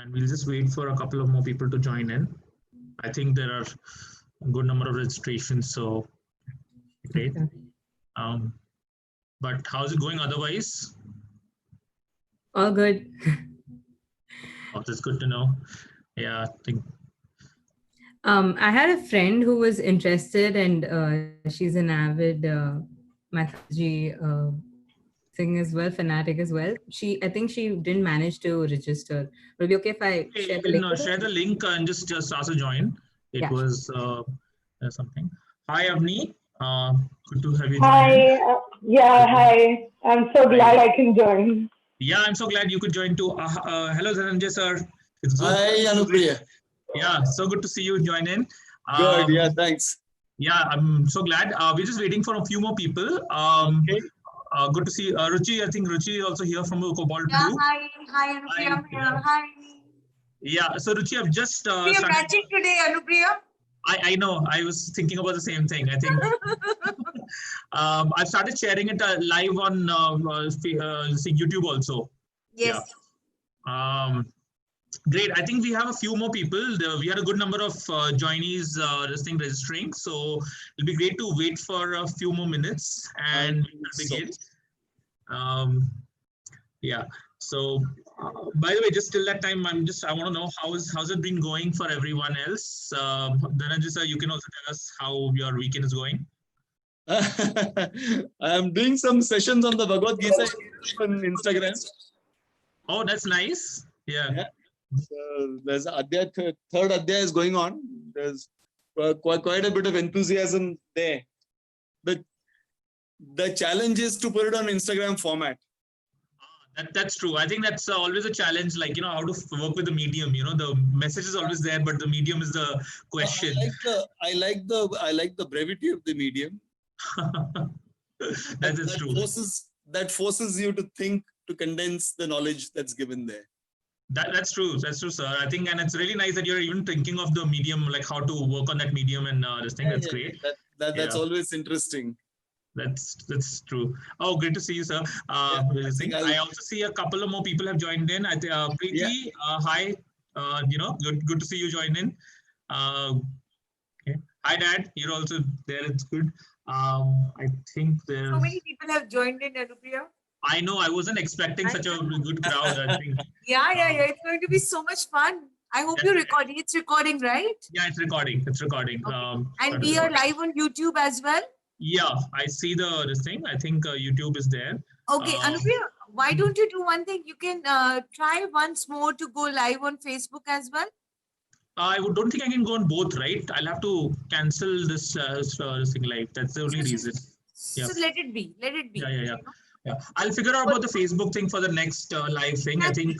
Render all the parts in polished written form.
and we'll just wait for a couple of more people to join in. I think there are a good number of registrations, so great. But how's it going otherwise? All good. Oh, that's good to know. Yeah, I think. I had a friend who was interested, and she's an avid mythology thing as well, fanatic as well. I think she didn't manage to register. Will it be okay if I share the link? Share the link and just ask to join. It was something. Hi, Avni. Good to have you join. Hi. Hi. I'm so glad I can join. Yeah, I'm so glad you could join too. Hello, Dhananjay sir. It's good. Hi, Anupriya. Yeah, so good to see you join in. Good. Yeah, thanks. Yeah, I'm so glad. We're just waiting for a few more people. Okay. Good to see Ruchi. I think Ruchi is also here from Cobalt Blue. Hi, Anupriya. Hi. Yeah, so Ruchi, I've just. We are matching today, Anupriya. I know. I was thinking about the same thing. I think I've started sharing it live on YouTube also. Yes. Yeah. Great. I think we have a few more people. We had a good number of joinees registering. So it'll be great to wait for a few more minutes and begin. Yeah. So by the way, just till that time, I want to know how's it been going for everyone else. Dhananjay sir, you can also tell us how your weekend is going. I'm doing some sessions on the Bhagavad Gita on Instagram. Oh, that's nice. Yeah. So there's third Adhyaya is going on. There's quite a bit of enthusiasm there. The challenge is to put it on Instagram format. That's true. I think that's always a challenge, like, how to work with the medium. The message is always there, but the medium is the question. I like the brevity of the medium. That's true. That forces you to think, to condense the knowledge that's given there. That's true. That's true, sir. I think, and it's really nice that you're even thinking of the medium, like how to work on that medium and this thing. That's great. That's always interesting. That's true. Oh, great to see you, sir. I also see a couple of more people have joined in. Preeti, hi. Good to see you join in. Okay. Hi, Dad. You're also there. It's good. I think there's so many people have joined in, Anupriya. I know. I wasn't expecting such a good crowd. I think. Yeah. It's going to be so much fun. I hope you're recording. It's recording, right? Yeah, it's recording. It's recording. Okay. And we are live on YouTube as well. Yeah, I see this thing. I think YouTube is there. Okay, Anupriya, why don't you do one thing? You can try once more to go live on Facebook as well. I don't think I can go on both, right? I'll have to cancel this thing live. That's the only reason. So let it be. Let it be. Yeah. I'll figure out about the Facebook thing for the next live thing. Exactly, I think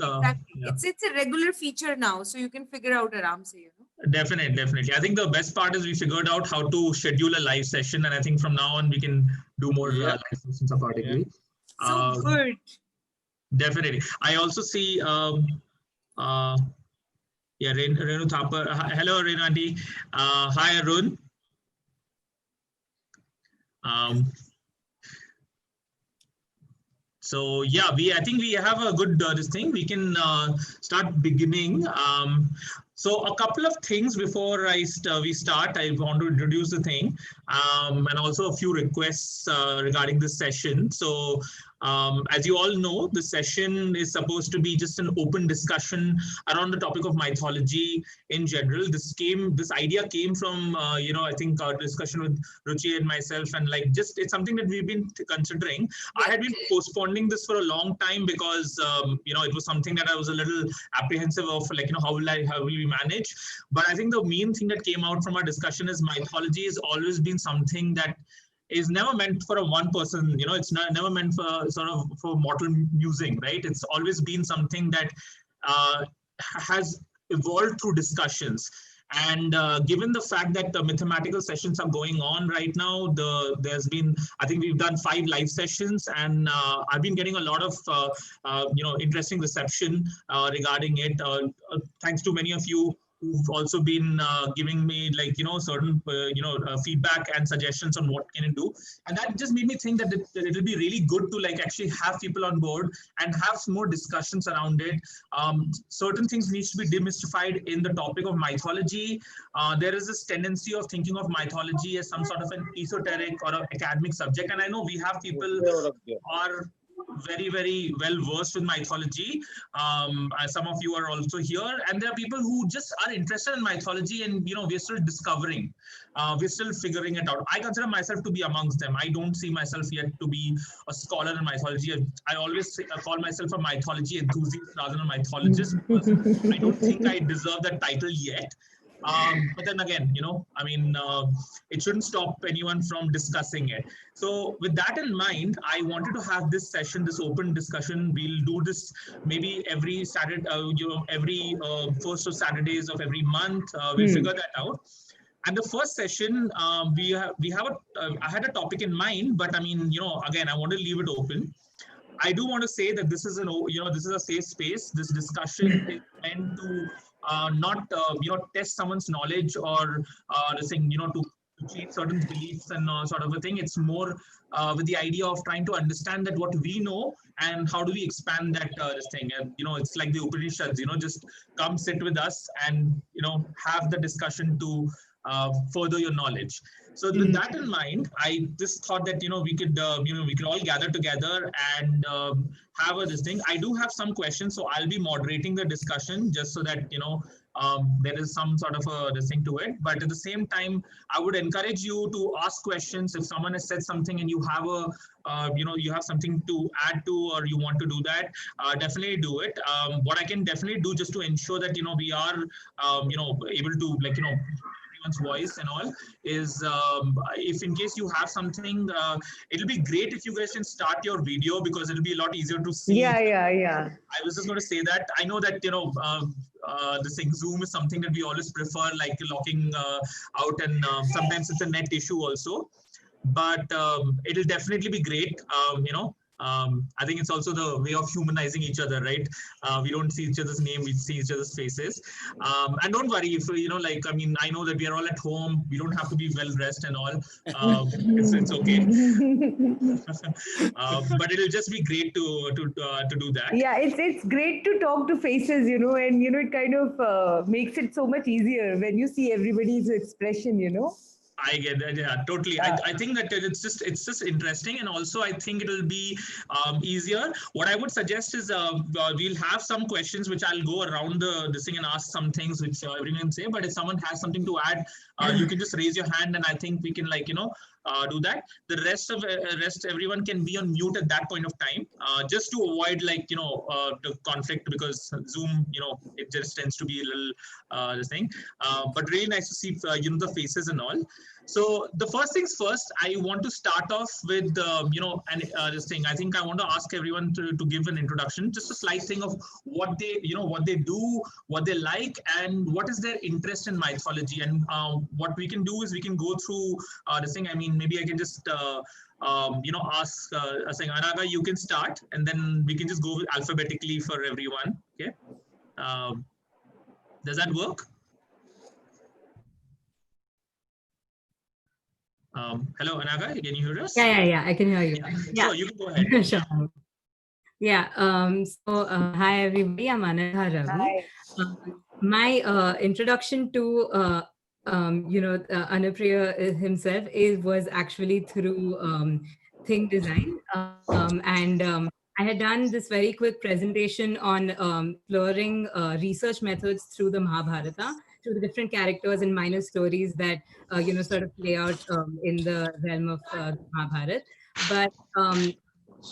it's a regular feature now, so you can figure out aram se, Definitely. I think the best part is we figured out how to schedule a live session, and I think from now on we can do more live sessions accordingly. So good. Definitely. I also see Renu Thapar. Hello, Renu Auntie. Hi, Arun. So yeah, I think we have a good this thing. We can start beginning. So a couple of things before we start. I want to introduce the thing and also a few requests regarding this session. So as you all know, the session is supposed to be just an open discussion around the topic of mythology in general. This idea came from I think our discussion with Ruchi and myself, and it's something that we've been considering. I had been postponing this for a long time because it was something that I was a little apprehensive of, how will we manage. But I think the main thing that came out from our discussion is mythology has always been something that is never meant for a one person, it's never meant for for mortal musing, right? It's always been something that has evolved through discussions. And given the fact that the mathematical sessions are going on right now, I think we've done 5 live sessions, and I've been getting a lot of, interesting reception regarding it. Thanks to many of you who've also been giving me like, certain, feedback and suggestions on what can you do. And that just made me think that it'll be really good to like actually have people on board and have some more discussions around it. Certain things needs to be demystified in the topic of mythology. There is this tendency of thinking of mythology as some sort of an esoteric or an academic subject. And I know we have people who are very, very well versed with mythology. Some of you are also here, and there are people who just are interested in mythology, and we're still discovering, we're still figuring it out. I consider myself to be amongst them. I don't see myself yet to be a scholar in mythology. I always call myself a mythology enthusiast rather than a mythologist, because I don't think I deserve that title yet. But then again, it shouldn't stop anyone from discussing it. So with that in mind, I wanted to have this session, this open discussion. We'll do this maybe every Saturday, every first of Saturdays of every month. We'll figure that out. And the first session, I had a topic in mind, but again, I want to leave it open. I do want to say that this is this is a safe space. This discussion is meant to not test someone's knowledge or this thing, to cheat certain beliefs and sort of a thing. It's more with the idea of trying to understand that what we know and how do we expand that this thing. And it's like the Upanishads. Just come sit with us and have the discussion to further your knowledge. So with that in mind, I just thought that we could we could all gather together and have this thing. I do have some questions, so I'll be moderating the discussion just so that there is some sort of this thing to it. But at the same time, I would encourage you to ask questions. If someone has said something and you have you have something to add to, or you want to do that, definitely do it. What I can definitely do just to ensure that we are able to voice and all is if in case you have something, it'll be great if you guys can start your video, because it'll be a lot easier to see. Yeah. I was just going to say that I know that this thing Zoom is something that we always prefer, like locking out, and sometimes it's a net issue also, but it'll definitely be great. I think it's also the way of humanizing each other, right? We don't see each other's name, we see each other's faces. And don't worry if, I know that we are all at home. We don't have to be well dressed and all. It's okay. But it'll just be great to do that. Yeah, it's great to talk to faces, and it kind of makes it so much easier when you see everybody's expression, I get that. Yeah, totally. I think that it's just interesting, and also I think it'll be easier. What I would suggest is we'll have some questions which I'll go around this thing and ask some things which everyone can say. But if someone has something to add, you can just raise your hand, and I think we can do that. The rest everyone can be on mute at that point of time, just to avoid the conflict, because Zoom it just tends to be a little this thing. But really nice to see the faces and all. So the first things first, I want to start off with this thing. I think I want to ask everyone to give an introduction, just a slight thing of what they what they do, what they like, and what is their interest in mythology. And what we can do is we can go through this thing. Maybe I can just ask saying, Anaga, you can start, and then we can just go alphabetically for everyone. Okay, does that work? Hello, Anaga, can you hear us? Yeah, I can hear you. Yeah. Sure, you can go ahead. Sure. Yeah. Hi everybody. I'm Anaga Ravi. My introduction to Anupriya himself was actually through Think Design, and I had done this very quick presentation on exploring research methods through the Mahabharata, through the different characters and minor stories that sort of play out in the realm of Mahabharata. But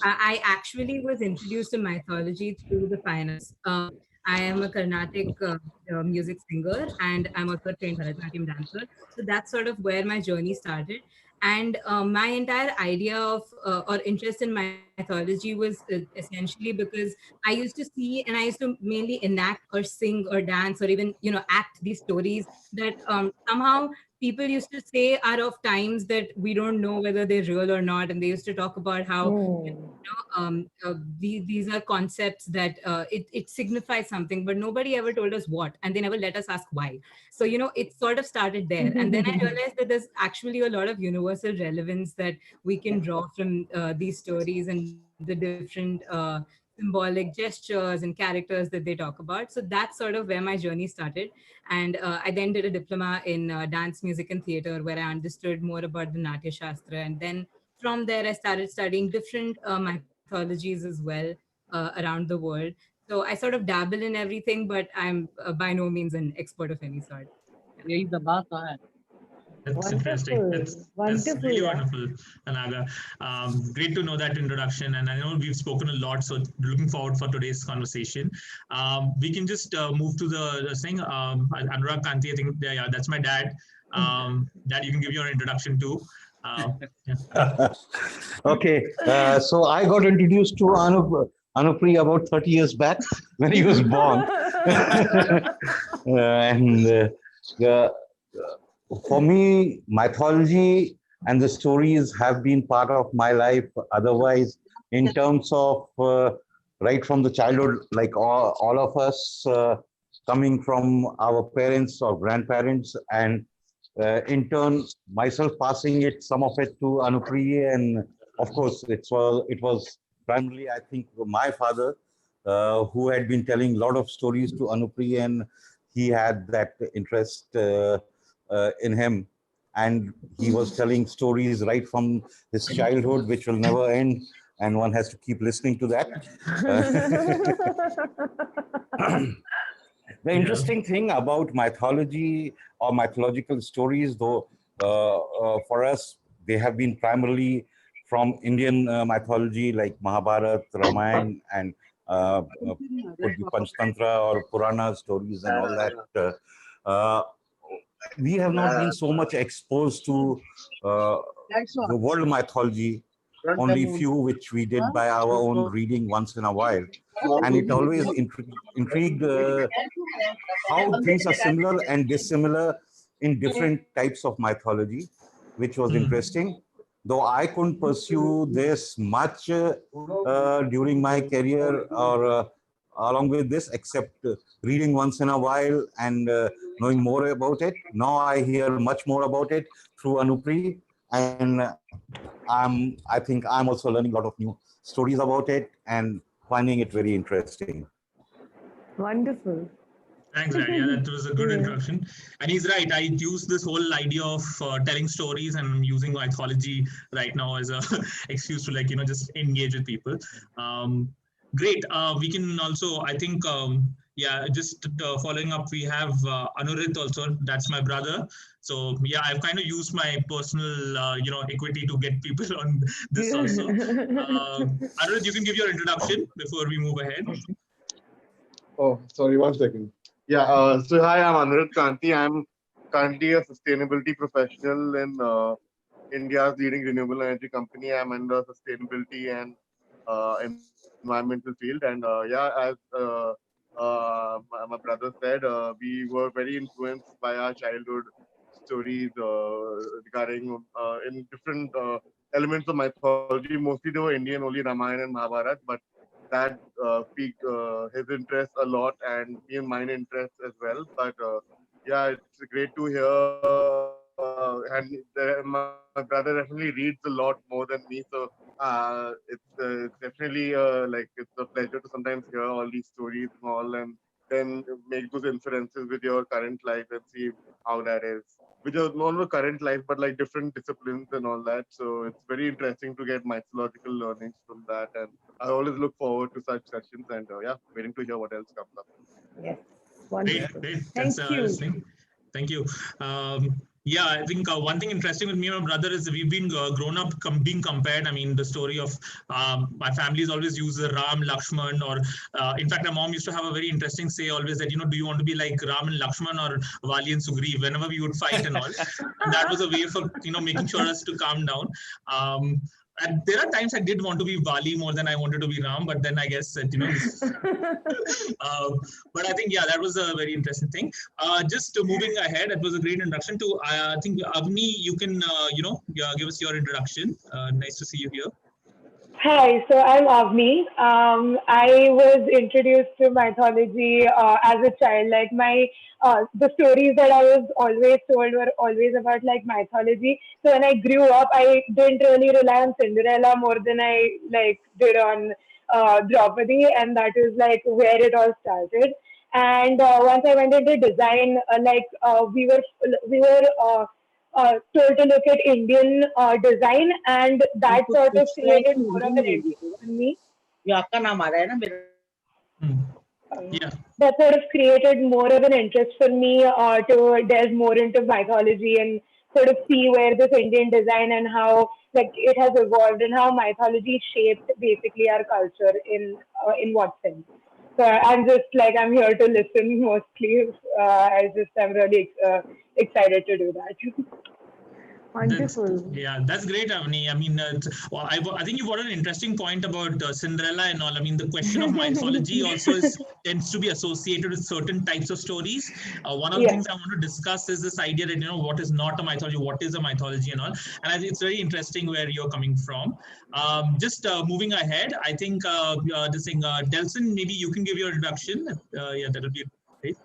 I actually was introduced to mythology through the fine arts. I am a Carnatic music singer, and I'm also a trained Bharatanatyam dancer. So that's sort of where my journey started. And my entire idea of or interest in mythology was essentially because I used to see, and I used to mainly enact or sing or dance or even act these stories that somehow people used to say are of times that we don't know whether they're real or not. And they used to talk about how these are concepts that it signifies something, but nobody ever told us what, and they never let us ask why. So it sort of started there, and then I realized that there's actually a lot of universal relevance that we can draw from these stories and the different symbolic gestures and characters that they talk about. So that's sort of where my journey started. And I then did a diploma in dance, music, and theater, where I understood more about the Natya Shastra. And then from there, I started studying different mythologies as well around the world. So I sort of dabble in everything, but I'm by no means an expert of any sort. That's interesting. Wonderful. That's Wonderful. really Yeah. wonderful, Anaga. Great to know that introduction, and I know we've spoken a lot. So looking forward for today's conversation. We can just move to the thing. Anurag Kanti, I think yeah, that's my dad. Dad, you can give your introduction too. Yeah. Okay, so I got introduced to Anupri about 30 years back when he was born. And for me, mythology and the stories have been part of my life. Otherwise, in terms of right from the childhood, like all of us coming from our parents or grandparents, and in turn, myself passing some of it to Anupri, and of course, it was primarily, I think, my father who had been telling a lot of stories to Anupri, and he had that interest in him, and he was telling stories right from his childhood, which will never end, and one has to keep listening to that. The interesting thing about mythology or mythological stories, though, for us, they have been primarily from Indian mythology, like Mahabharata, Ramayana, and could be Panchtantra or Purana stories and all that. We have not been so much exposed to the world mythology, only few which we did by our own reading once in a while. And it always intrigued how things are similar and dissimilar in different types of mythology, which was interesting. Though I couldn't pursue this much during my career or along with this, except reading once in a while and knowing more about it. Now I hear much more about it through Anupri, and I think I'm also learning a lot of new stories about it and finding it very interesting. Wonderful. Thanks, Dad. Yeah, that was a good introduction. And he's right. I use this whole idea of telling stories, and I'm using mythology right now as a excuse to just engage with people. Great. We can also, I think, yeah, just following up, we have Anurit also. That's my brother. So yeah, I've kind of used my personal, equity to get people on this also. Anurit, you can give your introduction before we move ahead. Oh, sorry, 1 second. Yeah, so hi, I'm Anirudh Kanti. I'm currently a sustainability professional in India's leading renewable energy company. I'm in the sustainability and environmental field. And yeah, as my brother said, we were very influenced by our childhood stories regarding in different elements of mythology. Mostly they were Indian, only Ramayana and Mahabharata, but that piqued his interest a lot and me and mine interest as well. But yeah, it's great to hear. My brother definitely reads a lot more than me, so it's definitely it's a pleasure to sometimes hear all these stories and all, and then make those inferences with your current life and see how that is. Which is not the current life, but like different disciplines and all that. So it's very interesting to get mythological learnings from that, and I always look forward to such sessions, and yeah, waiting to hear what else comes up. Yes. Great, Wonderful. great. Thank That's you. listening. Thank you. Yeah, I think one thing interesting with me and my brother is we've been grown up being compared. I mean, the story of my family's always used the Ram, Lakshman, or in fact, my mom used to have a very interesting say always that, do you want to be like Ram and Lakshman or Vali and Sugriv whenever we would fight and all. And that was a way for, making sure us to calm down. And there are times I did want to be Vali more than I wanted to be Ram, but then I guess that, but I think, yeah, that was a very interesting thing. Just moving ahead, it was a great introduction to, I think, Avni, you can, give us your introduction. Nice to see you here. Hi, so I'm Avni. I was introduced to mythology as a child. Like the stories that I was always told were always about like mythology. So when I grew up, I didn't really rely on Cinderella more than I like did on Draupadi, and that is like where it all started. And once I went into design, we were told to look at Indian design, and that sort of created more of an interest in me. Hmm. Um, Yeah. that sort of created more of an interest for me to delve more into mythology and sort of see where this Indian design and how like it has evolved and how mythology shaped basically our culture in what sense. So I'm just like I'm here to listen mostly. I'm really excited to do that. Wonderful. That's great, Avni. I mean, well, I think you brought an interesting point about Cinderella and all. I mean, the question of mythology also tends to be associated with certain types of stories. One of the Yeah. things I want to discuss is this idea that, what is not a mythology, what is a mythology and all. And I think it's very interesting where you're coming from. Just moving ahead, I think this thing, Delson, maybe you can give your introduction. That'll be great.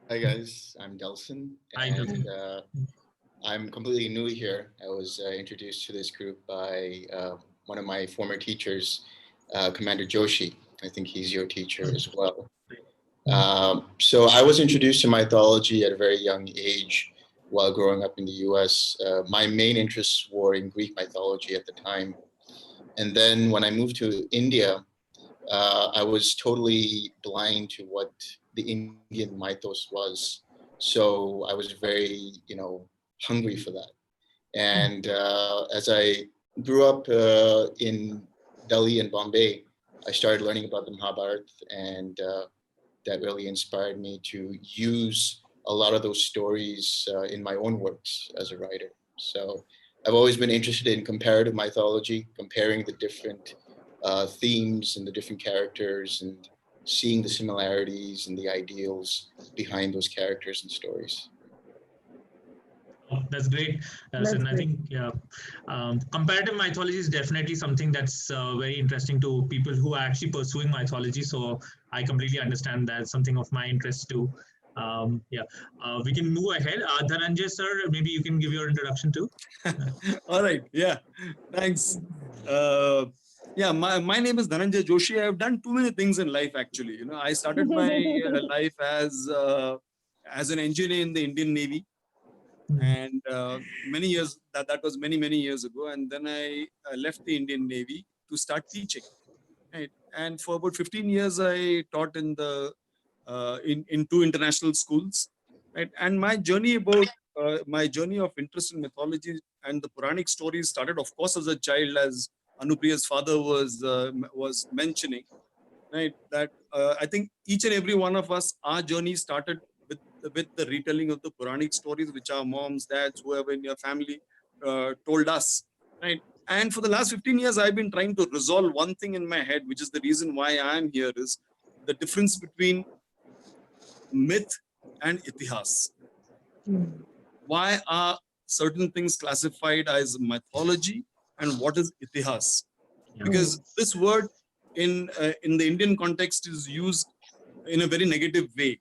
Hi guys, I'm Delson, Hi, and Delson. I'm completely new here. I was introduced to this group by one of my former teachers, Commander Joshi. I think he's your teacher as well. So I was introduced to mythology at a very young age while growing up in the US. My main interests were in Greek mythology at the time. And then when I moved to India, I was totally blind to what the Indian mythos was. So I was very, hungry for that. And as I grew up in Delhi and Bombay, I started learning about the Mahabharata, and that really inspired me to use a lot of those stories in my own works as a writer. So I've always been interested in comparative mythology, comparing the different themes and the different characters and seeing the similarities and the ideals behind those characters and stories. That's great. And I think comparative mythology is definitely something that's very interesting to people who are actually pursuing mythology. So I completely understand that. Something of my interest too. We can move ahead. Dhananjay sir, maybe you can give your introduction too. All right. Yeah. Thanks. My name is Dhananjay Joshi. I've done too many things in life, actually. I started my life as an engineer in the Indian Navy. And many years, that was many years ago. And then I left the Indian Navy to start teaching. Right. And for about 15 years, I taught in in two international schools. Right. And my journey of interest in mythology and the Puranic stories started, of course, as a child, as Anupriya's father was mentioning. Right. That I think each and every one of us, our journey started with the retelling of the Puranic stories, which our moms, dads, whoever in your family told us. Right. And for the last 15 years, I've been trying to resolve one thing in my head, which is the reason why I'm here, is the difference between myth and itihas. Why are certain things classified as mythology and what is itihas? Because this word in the Indian context is used in a very negative way.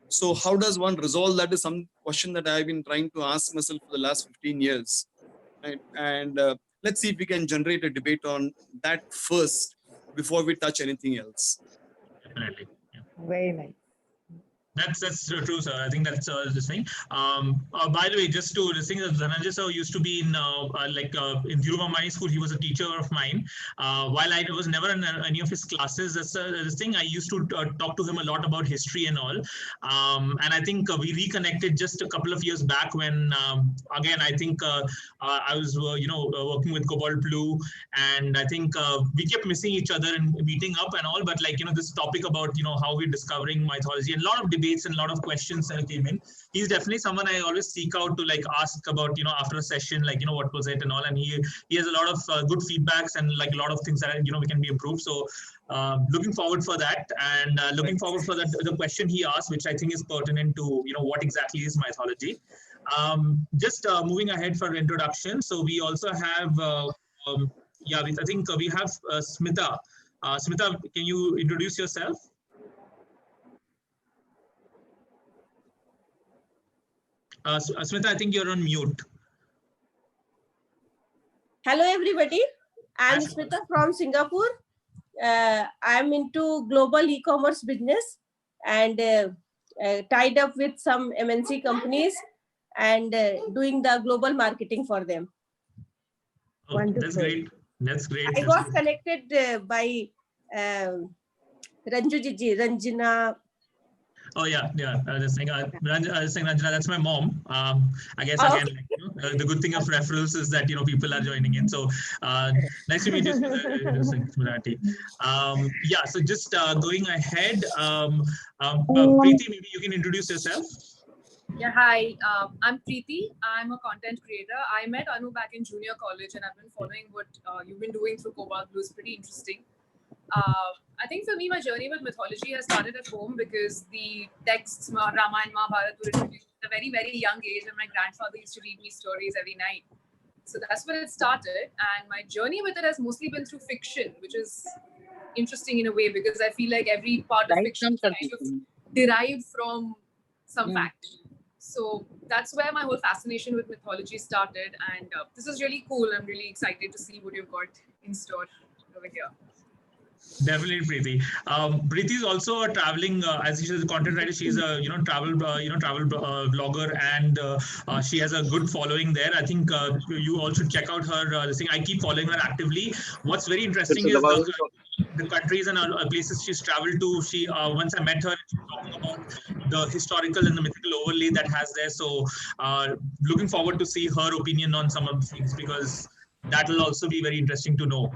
So how does one resolve that is some question that I've been trying to ask myself for the last 15 years. Right? And let's see if we can generate a debate on that first before we touch anything else. Definitely. Very nice. That's true, sir. I think that's this thing. By the way, just to this thing, Dhananjay sir used to be in in Dhirubhai school. He was a teacher of mine. While I was never in any of his classes, this thing, I used to talk to him a lot about history and all. And I think we reconnected just a couple of years back when, again, I think I was working with Cobalt Blue, and I think we kept missing each other and meeting up and all. But this topic about how we're discovering mythology and a lot of debates and a lot of questions that came in. He's definitely someone I always seek out to ask about after a session, what was it and all. And he has a lot of good feedbacks and a lot of things that we can be improved. So looking forward for that, and looking forward for the question he asked, which I think is pertinent to what exactly is mythology. Just moving ahead for introduction. So we also have Yeah, I think we have Smita. Smita, can you introduce yourself? Smita, I think you're on mute. Hello, everybody. I'm Hi, Smita from Singapore. I'm into global e-commerce business and tied up with some MNC companies and doing the global marketing for them. Oh, that's great. That's great. I That's was great. connected by Ranjina. Oh yeah, yeah. I was saying, Ranjana, that's my mom. I guess Oh, again, the good thing of referrals is that people are joining in. So nice to meet you, Smrati. Yeah. So just going ahead, Preeti, maybe you can introduce yourself. Yeah, hi. I'm Preeti. I'm a content creator. I met Anu back in junior college, and I've been following what you've been doing through Cobalt Blue. It's pretty interesting. I think for me, my journey with mythology has started at home because the texts, Rama and Mahabharata, were introduced at a very, very young age, and my grandfather used to read me stories every night. So that's where it started. And my journey with it has mostly been through fiction, which is interesting in a way because I feel like every part of fiction is kind of derived from some fact. So that's where my whole fascination with mythology started. And this is really cool. I'm really excited to see what you've got in store over here. Definitely, Preeti. Preeti is also a traveling, as she's a content writer. She's a travel vlogger, and she has a good following there. I think you all should check out her this thing. I keep following her actively. What's very interesting is the countries and places she's traveled to. She once I met her, she was talking about the historical and the mythical overlay that has there. So looking forward to see her opinion on some of the things because that will also be very interesting to know.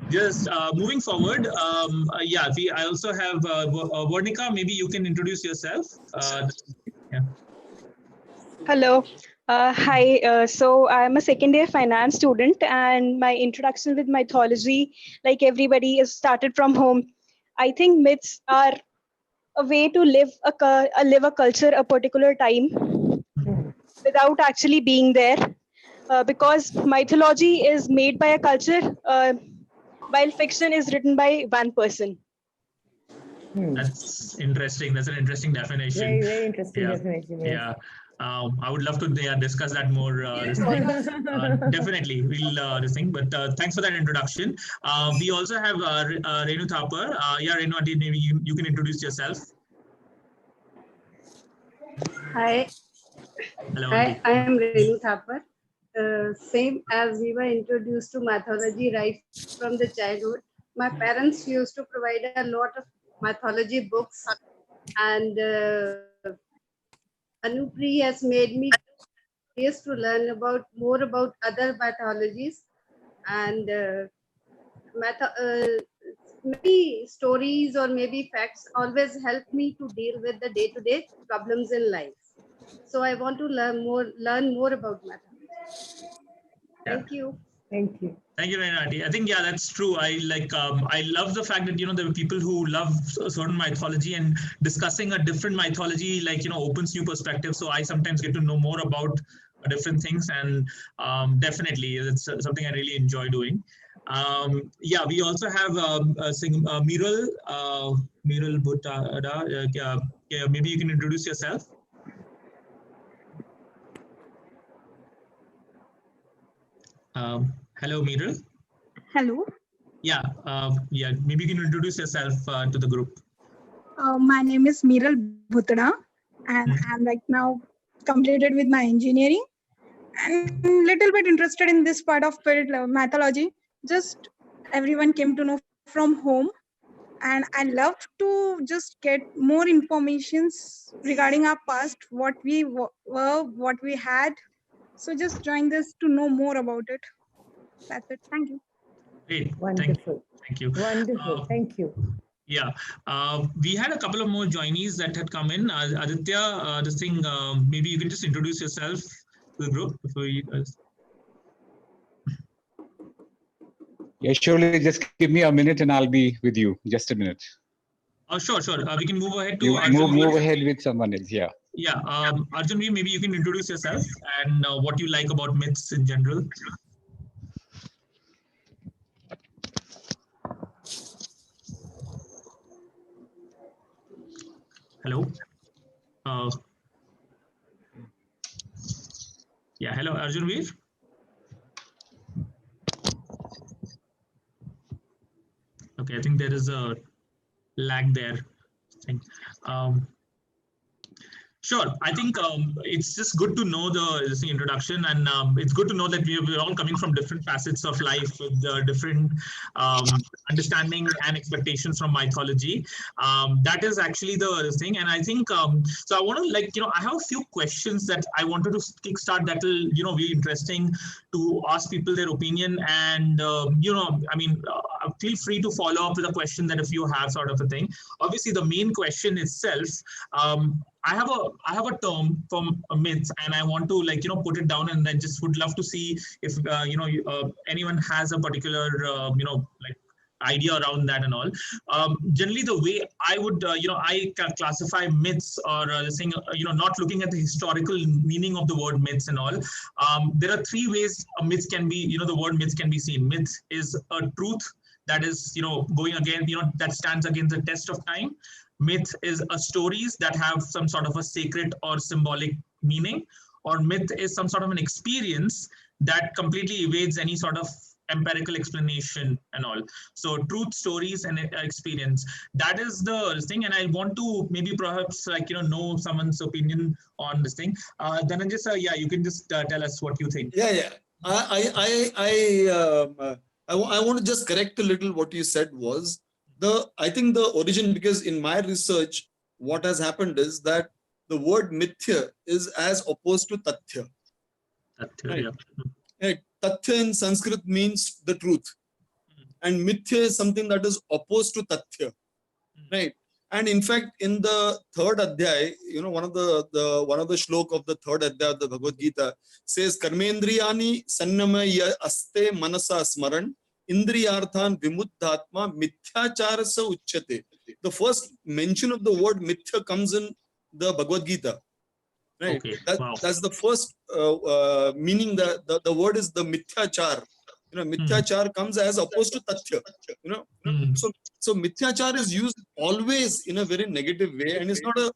Just moving forward, yeah, I also have Varnika. Maybe you can introduce yourself. Yeah. Hello. Hi. So I'm a second year finance student, and my introduction with mythology, like everybody, is started from home. I think myths are a way to live a culture, a particular time, without actually being there. Because mythology is made by a culture, while fiction is written by one person. That's interesting. That's an interesting definition. Very, very interesting definition. Yes. Yeah. I would love to discuss that more. Definitely, we'll this thing. But thanks for that introduction. We also have Renu Thapar. Yeah, Renu, maybe you can introduce yourself. Hi. Hello. Hi, I am Renu Thapar. Same as we were introduced to mythology right from the childhood. My parents used to provide a lot of mythology books, and Anupri has made me curious to learn more about other mythologies, and maybe stories or maybe facts always help me to deal with the day-to-day problems in life. So I want to learn more about mythology. Thank you. Thank you. Thank you, Renati. I think that's true. I love the fact that there are people who love a certain mythology and discussing a different mythology opens new perspectives. So I sometimes get to know more about different things, and definitely it's something I really enjoy doing. Yeah, we also have Miral Buttada. Maybe you can introduce yourself. Hello, Miral. Hello. Yeah, yeah. Maybe you can introduce yourself to the group. My name is Miral Buttada, and I'm right now completed with my engineering and little bit interested in this part of mythology. Just everyone came to know from home, and I love to just get more informations regarding our past, what we were, what we had. So just join this to know more about it. That's it. Thank you. Great. Wonderful. Thank you. Wonderful. Thank you. Yeah, we had a couple of more joinees that had come in. Aditya, this thing, maybe you can just introduce yourself to the group before you. Yeah, surely. Just give me a minute and I'll be with you. Just a minute. Oh, sure. We can move ahead to you Arjun. move ahead with someone else. Yeah. Yeah, Arjun, maybe you can introduce yourself and what you like about myths in general. Hello. Yeah, hello, Arjun Veer. Okay, I think there is a lag there. Sure. I think it's just good to know the introduction, and it's good to know that we're all coming from different facets of life with different understanding and expectations from mythology. That is actually the thing, and I think so. I want to I have a few questions that I wanted to kickstart that will be interesting to ask people their opinion, and feel free to follow up with a question that if you have, sort of a thing. Obviously, the main question itself. I have a term from a myth, and I want to put it down, and then just would love to see if anyone has a particular idea around that and all. Generally, the way I would I can classify myths or not looking at the historical meaning of the word myths and all. There are three ways a myth can be the word myth can be seen. Myth is a truth that is going again that stands against the test of time. Myth is a stories that have some sort of a sacred or symbolic meaning, or myth is some sort of an experience that completely evades any sort of empirical explanation and all. So truth, stories, and experience. That is the thing, and I want to maybe perhaps know someone's opinion on this thing. Dhananjay sir, yeah, you can just tell us what you think. Yeah. I want to just correct a little what you said was I think the origin, because in my research, what has happened is that the word mithya is as opposed to tathya. Right. Right. Tathya in Sanskrit means the truth, and mithya is something that is opposed to tathya. Right. And in fact, in the third adhyay, one of the shlok of the third adhyay of the Bhagavad Gita says, "Karmendriyani sannamaya aste manasa smaran indriyarthan vimuddhatma mithyacharasa uchyate." The first mention of the word mithya comes in the Bhagavad Gita. Right. Okay. That's the first meaning. The word is the mithyachar. Mithyachar comes as opposed to tathya. So mithyachar is used always in a very negative way, and it's not a.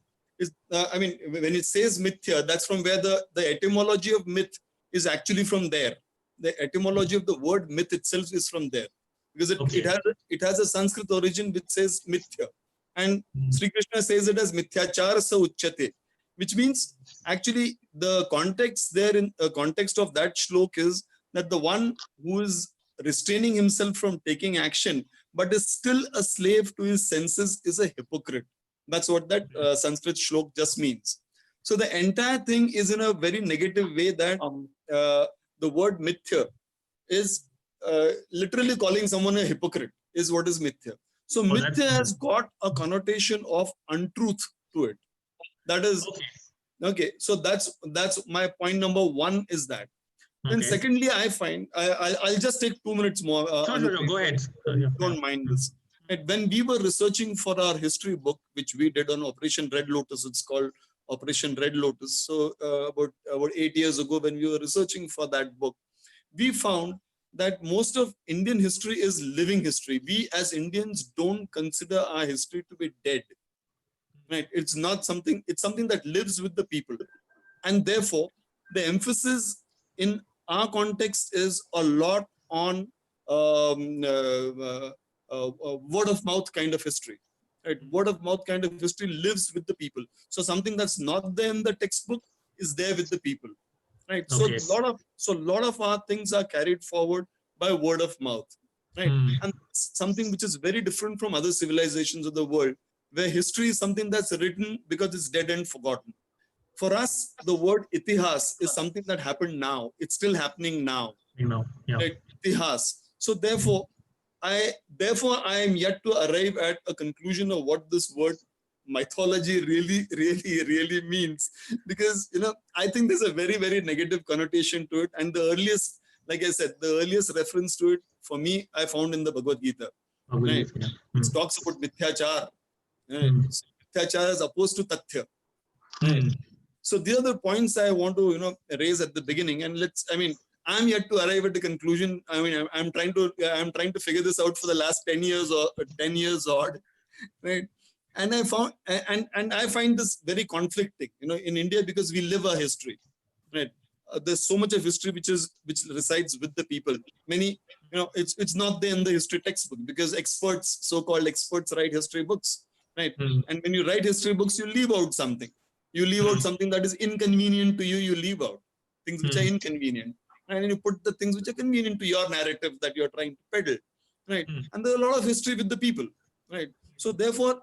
When it says mithya, that's from where the etymology of myth is actually from there. The etymology of the word myth itself is from there, because it has a Sanskrit origin which says mithya, and Sri Krishna says it as mithyachar sa uchyate, which means actually the context there in the context of that shlok is that the one who is restraining himself from taking action but is still a slave to his senses is a hypocrite. That's what that Sanskrit shlok just means. So the entire thing is in a very negative way that the word mithya is literally calling someone a hypocrite is what is mithya. So mithya has got a connotation of untruth to it. That is okay. So that's my point number one is that. And secondly, I find I'll just take 2 minutes more. Sure, go ahead. Don't mind this. And when we were researching for our history book, which we did on Operation Red Lotus, it's called Operation Red Lotus. So about 8 years ago, when we were researching for that book, we found that most of Indian history is living history. We as Indians don't consider our history to be dead. Right? It's not something. It's something that lives with the people, and therefore the emphasis in our context is a lot on word of mouth kind of history. Right? Word of mouth kind of history lives with the people. So something that's not there in the textbook is there with the people. Right? Okay. So a lot of our things are carried forward by word of mouth. Right? And something which is very different from other civilizations of the world, where history is something that's written because it's dead and forgotten. For us, the word itihas is something that happened now. It's still happening now. Right? Itihas. So therefore, I am yet to arrive at a conclusion of what this word mythology really means, because I think there's a very, very negative connotation to it. And the earliest, like I said, the earliest reference to it for me I found in the Bhagavad Gita. Right? It talks about mithyachar. Right? So mithyachar is opposed to tathya. Right? So the other points I want to raise at the beginning, and I'm yet to arrive at a conclusion. I'm trying to figure this out for the last 10 years or 10 years odd, right? And I found, and I find this very conflicting, in India, because we live our history, right? There's so much of history which resides with the people. Many, it's not there in the history textbook, because so-called experts write history books, right? And when you write history books, you leave out something. You leave out something that is inconvenient to you. You leave out things which are inconvenient, and then you put the things which are convenient to your narrative that you're trying to peddle, right? And there's a lot of history with the people, right? So therefore,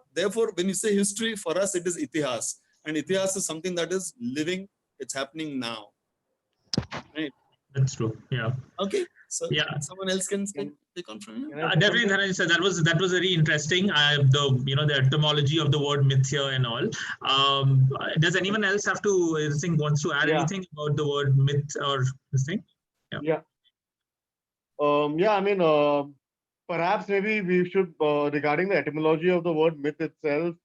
when you say history, for us it is itihas, and itihas is something that is living. It's happening now, right? That's true. Yeah. Okay. So yeah, someone else can take on from here. definitely, Dhananjay sir, that was very interesting. The etymology of the word myth here and all. Does anyone else wants to add anything about the word myth or this thing? Yeah. I mean, perhaps maybe we should, regarding the etymology of the word myth itself,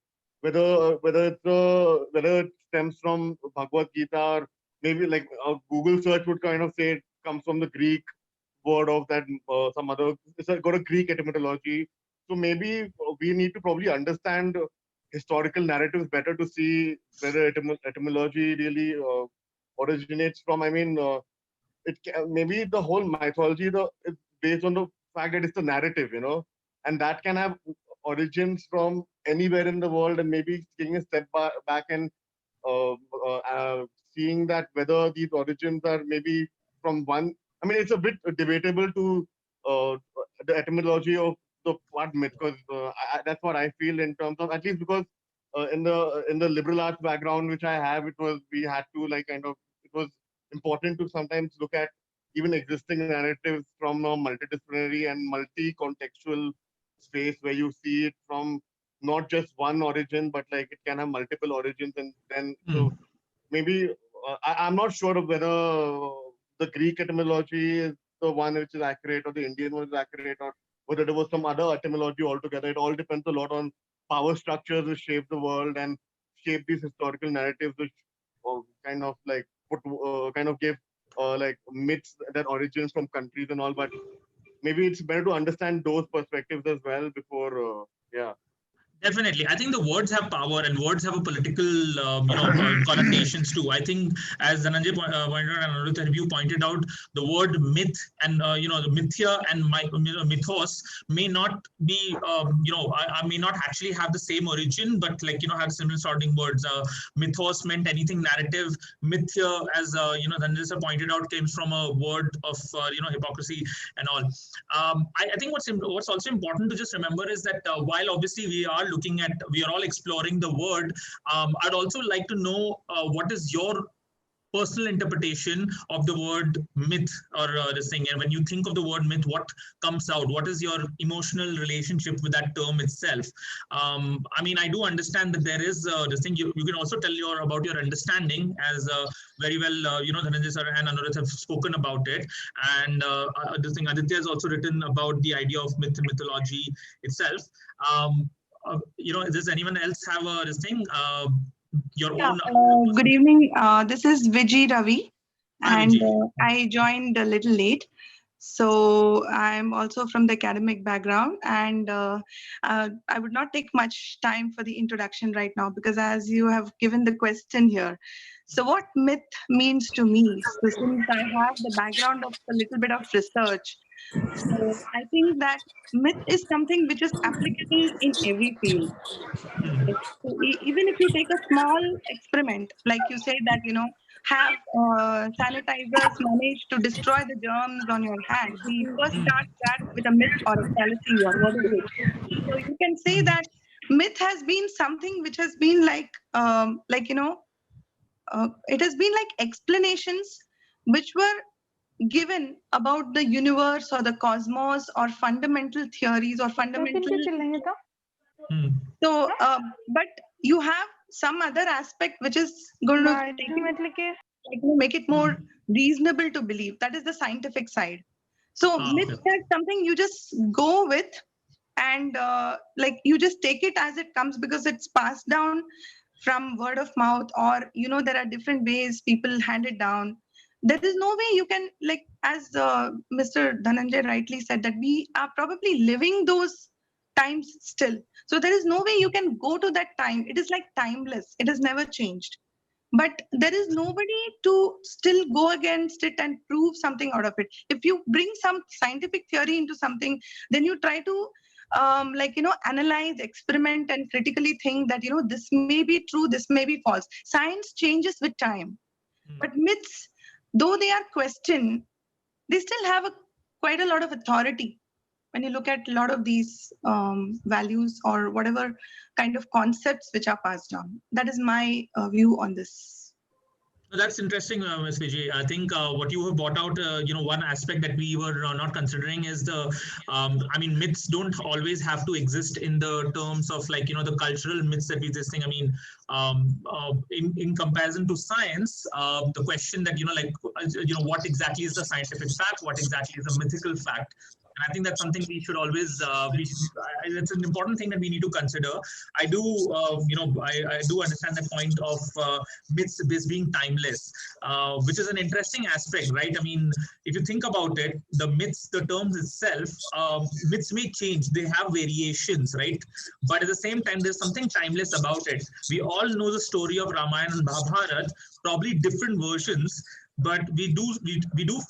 whether it stems from Bhagavad Gita, or maybe like a Google search would kind of say it comes from the Greek word of that, some other, it's got a Greek etymology. So maybe we need to probably understand historical narratives better to see whether etymology really originates from. I mean, maybe the whole mythology is based on the fact that it's a narrative, and that can have origins from anywhere in the world, and maybe taking a step back and seeing that whether these origins are maybe from one. I mean, it's a bit debatable to the etymology of the word myth, because that's what I feel in terms of, at least because in the liberal arts background which I have, we had to it was important to sometimes look at even existing narratives from a multidisciplinary and multi-contextual space, where you see it from not just one origin, but like it can have multiple origins. And then so maybe I'm not sure of whether the Greek etymology is the one which is accurate, or the Indian one is accurate, or whether there was some other etymology altogether. It all depends a lot on power structures which shape the world and shape these historical narratives, which kind of like give like myths that origins from countries and all. But maybe it's better to understand those perspectives as well before Definitely. I think the words have power, and words have a political, connotations too. I think, as Dhananjay pointed out and Anuruddha, you pointed out, the word myth and, the mythia and mythos may not be, I may not actually have the same origin, but have similar sounding words. Mythos meant anything narrative. Mythia, as, Dhananjay sir pointed out, came from a word of, hypocrisy and all. I think what's also important to just remember is that while obviously we are all exploring the word, I'd also like to know what is your personal interpretation of the word myth, or this thing. And when you think of the word myth, what comes out? What is your emotional relationship with that term itself? I mean, I do understand that there is this thing. You can also tell about your understanding, as very well, Dhananjay sir and Anuruddha have spoken about it. And this thing, Aditya has also written about the idea of myth and mythology itself. Does anyone else have this thing? Your own. Good evening. This is Vijay Ravi, and I joined a little late. So I'm also from the academic background, and I would not take much time for the introduction right now, because as you have given the question here, so what myth means to me, so since I have the background of a little bit of research, so I think that myth is something which is applicable in every field. Okay. So even if you take a small experiment, like you say that, have sanitizers manage to destroy the germs on your hand, we first start that with a myth or a fallacy, or what is it? So you can say that myth has been something which has been it has been like explanations which were given about the universe or the cosmos, or fundamental theories or fundamental. So, but you have some other aspect which is going to make it more reasonable to believe. That is the scientific side. So myth is something you just go with, and you just take it as it comes, because it's passed down from word of mouth, or there are different ways people hand it down. There is no way you can, as Mr. Dhananjay rightly said, that we are probably living those times still. So there is no way you can go to that time. It is like timeless. It has never changed. But there is nobody to still go against it and prove something out of it. If you bring some scientific theory into something, then you try to analyze, experiment, and critically think that, this may be true, this may be false. Science changes with time. But myths, though they are questioned, they still have quite a lot of authority when you look at a lot of these values or whatever kind of concepts which are passed on. That is my view on this. That's interesting, Ms. Vijay. I think what you have brought out, one aspect that we were not considering is myths don't always have to exist in the terms of the cultural myths that we existing. In comparison to science, the question that, what exactly is the scientific fact? What exactly is a mythical fact? And I think that's something we should always, it's an important thing that we need to consider. I do, I do understand the point of myths being timeless, which is an interesting aspect, right? If you think about it, the myths, the terms itself, myths may change. They have variations, right? But at the same time, there's something timeless about it. We all know the story of Ramayana and Mahabharata, probably different versions, but we do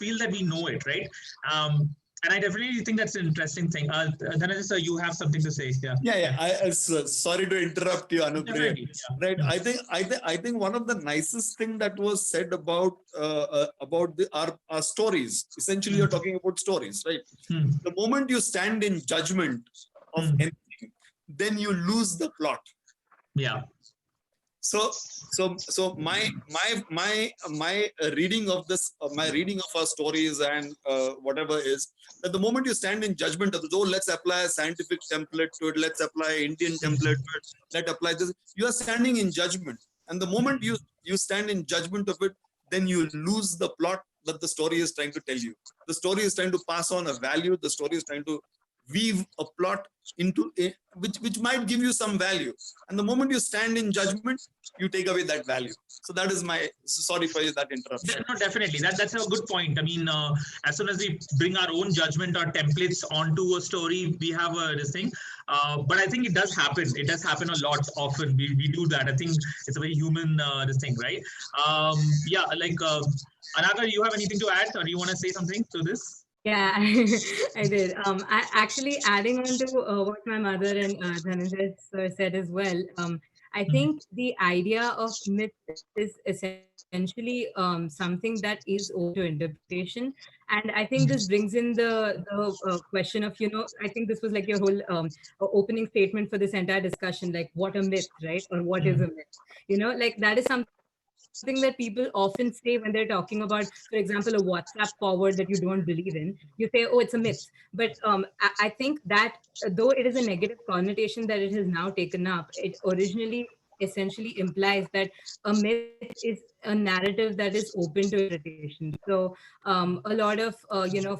feel that we know it, right? And I definitely think that's an interesting thing. Dhananjay sir, you have something to say. Yeah. Sorry to interrupt you, Anupriya. Right. I think one of the nicest thing that was said about our stories. Essentially, you're talking about stories, right? The moment you stand in judgment of anything, then you lose the plot. Yeah. So my reading of this, my reading of our stories and whatever is that the moment you stand in judgment of let's apply a scientific template to it, let's apply Indian template to it, let's apply this, you are standing in judgment. And the moment you stand in judgment of it, then you lose the plot that the story is trying to tell you. The story is trying to pass on a value. The story is trying to weave a plot into a, which might give you some value, and the moment you stand in judgment, you take away that value. So that is my, sorry for that interruption. No, definitely, that's a good point. As soon as we bring our own judgment or templates onto a story, we have this thing. But I think it does happen. It does happen a lot often. We do that. I think it's a very human this thing, right? Anaga, you have anything to add, or do you want to say something to this? Yeah, I did. I actually adding on to what my mother and Dhananjay sir said as well. I think the idea of myth is essentially something that is open to interpretation, and I think this brings in the question of, I think this was like your whole opening statement for this entire discussion, like what a myth, right, or what is a myth? That is something that people often say when they're talking about, for example, a WhatsApp forward that you don't believe in. You say, oh, it's a myth. But I think that though it is a negative connotation that it has now taken up, it originally essentially implies that a myth is a narrative that is open to interpretation. So a lot of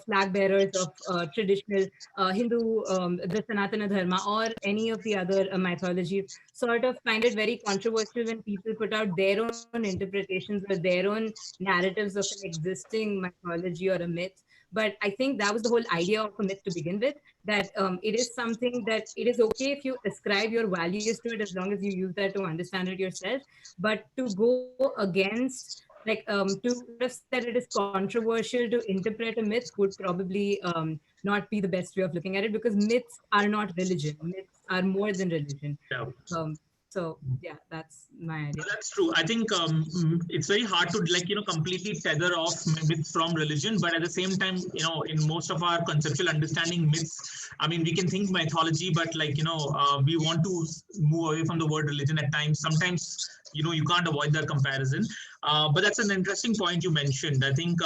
flag bearers of traditional Hindu, the Sanatana Dharma, or any of the other mythologies sort of find it very controversial when people put out their own interpretations or their own narratives of an existing mythology or a myth. But I think that was the whole idea of a myth to begin with, that it is something that it is okay if you ascribe your values to it as long as you use that to understand it yourself. But to go against, to say that it is controversial to interpret a myth would probably not be the best way of looking at it, because myths are not religion. Myths are more than religion. Yeah. So yeah, that's my idea. That's true. I think it's very hard to completely tether off myths from religion, but at the same time, in most of our conceptual understanding, myths, we can think mythology, but we want to move away from the word religion at times. Sometimes you can't avoid that comparison. But that's an interesting point you mentioned. I think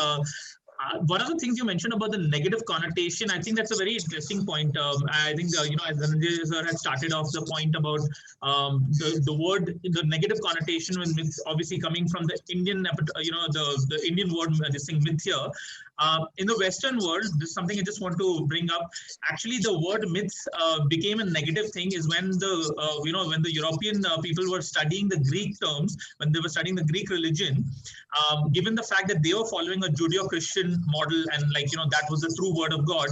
one of the things you mentioned about the negative connotation, I think that's a very interesting point. I think, as Dhananjay sir had started off the point about the word, the negative connotation with myths, obviously coming from the Indian, the Indian word, this thing, myth here. In the Western world, this is something I just want to bring up. Actually, the word myths became a negative thing is when when the European people were studying the Greek terms, when they were studying the Greek religion, given the fact that they were following a Judeo-Christian model and that was the true word of God.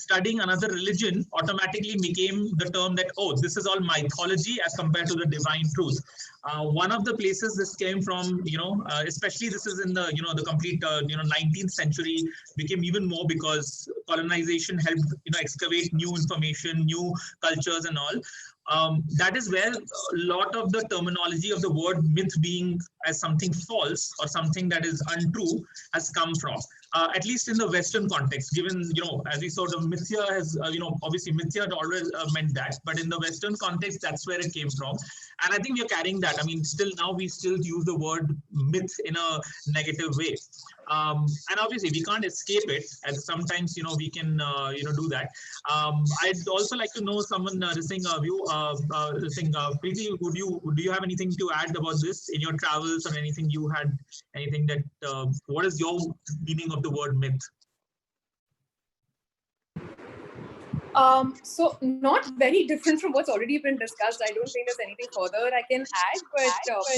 studying another religion automatically became the term that, oh, this is all mythology as compared to the divine truth. One of the places this came from, especially this is in the, the complete, 19th century, became even more because colonization helped, excavate new information, new cultures and all. That is where a lot of the terminology of the word myth being as something false or something that is untrue has come from. At least in the Western context, given, as we sort of mythia has, obviously mythia had always meant that, but in the Western context, that's where it came from. And I think we are carrying that. I mean, still now we still use the word myth in a negative way. And obviously we can't escape it, as sometimes, we can, do that. I'd also like to know someone listening view, Preeti, do you have anything to add about this in your travels or anything you had, anything that, what is your meaning of the word myth? So not very different from what's already been discussed. I don't think there's anything further I can add, but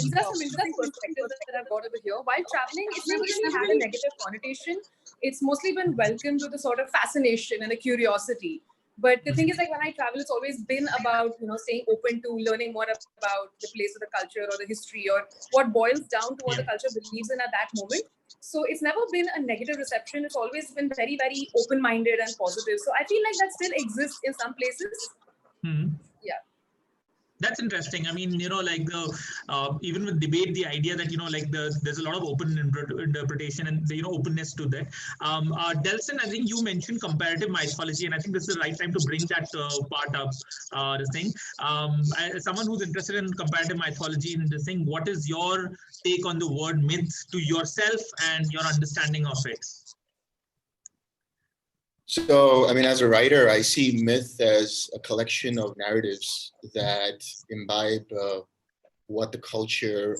these are some interesting perspectives that I've got over here. While traveling, it's never really had a negative connotation. It's mostly been welcomed with a sort of fascination and a curiosity. But the thing is, like, when I travel, it's always been about, staying open to learning more about the place or the culture or the history or what boils down to what the culture believes in at that moment. So it's never been a negative reception. It's always been very, very open-minded and positive. So I feel like that still exists in some places. Yeah. That's interesting. I mean, like the even with debate, the idea that like there's a lot of open interpretation and the openness to that. Delson, I think you mentioned comparative mythology, and I think this is the right time to bring that part up. This thing. As someone who's interested in comparative mythology and this thing, what is your take on the word myth to yourself and your understanding of it? So, I mean, as a writer, I see myth as a collection of narratives that imbibe what the culture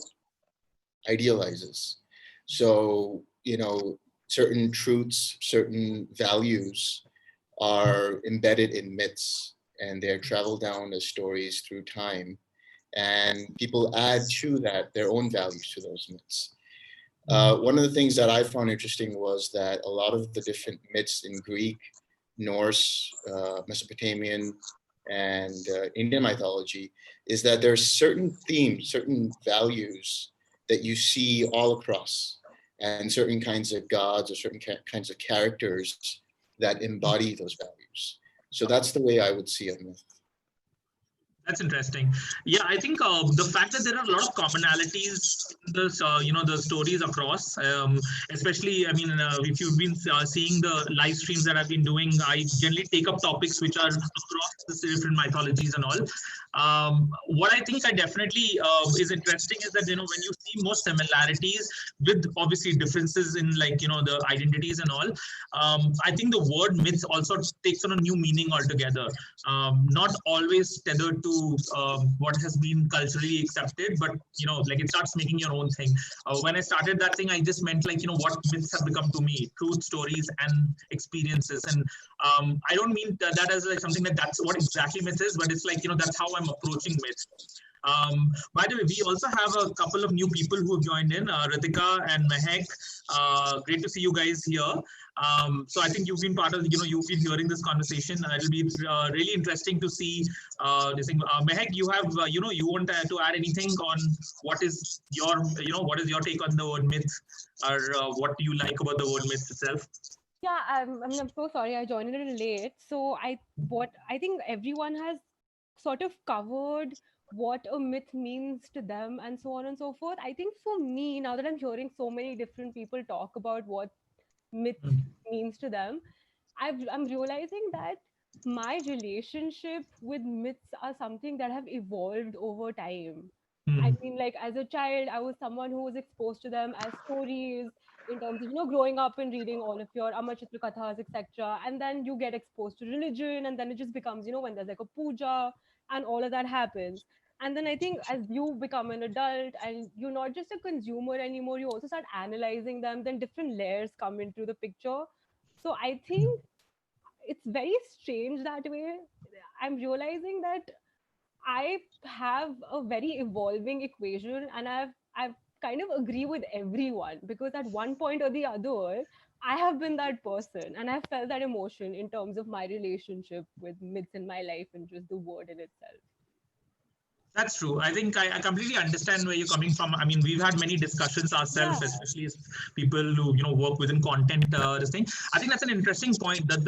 idealizes. So, certain truths, certain values are embedded in myths, and they're traveled down as stories through time. And people add to that their own values to those myths. One of the things that I found interesting was that a lot of the different myths in Greek, Norse, Mesopotamian, and Indian mythology is that there's certain themes, certain values that you see all across, and certain kinds of gods or certain kinds of characters that embody those values. So that's the way I would see a myth. That's interesting. Yeah, I think the fact that there are a lot of commonalities in this, the stories across, especially, I mean, if you've been seeing the live streams that I've been doing, I generally take up topics which are across the different mythologies and all. What I think I definitely is interesting is that, when you see more similarities with obviously differences in the identities and all, I think the word myth also takes on a new meaning altogether. Not always tethered to what has been culturally accepted, but it starts making your own thing. When I started that thing, I just meant what myths have become to me: truth, stories, and experiences. And I don't mean that as something that's what exactly myth is, but it's that's how I'm approaching myth. By the way, we also have a couple of new people who have joined in, Ritika and Mehak. Great to see you guys here. So I think you've been part of, you've been hearing this conversation. It'll be really interesting to see this thing. Mehak, you have, you want to add anything on what is your, what is your take on the word myth, or what do you like about the word myth itself? Yeah, I'm so sorry I joined a little late. So I think everyone has sort of covered what a myth means to them and so on and so forth. I think for me, now that I'm hearing so many different people talk about what myth means to them, I'm realizing that my relationship with myths are something that have evolved over time. I mean, like as a child, I was someone who was exposed to them as stories in terms of, growing up and reading all of your Amar Chitra Kathas, etc. And then you get exposed to religion, and then it just becomes, when there's like a puja and all of that happens. And then I think as you become an adult and you're not just a consumer anymore, you also start analyzing them, then different layers come into the picture. So I think it's very strange that way. I'm realizing that I have a very evolving equation, and I've kind of agree with everyone, because at one point or the other, I have been that person and I've felt that emotion in terms of my relationship with myths in my life and just the word in itself. That's true. I think I completely understand where you're coming from. I mean, we've had many discussions ourselves, Yeah. especially as people who work within content. This thing. I think that's an interesting point, that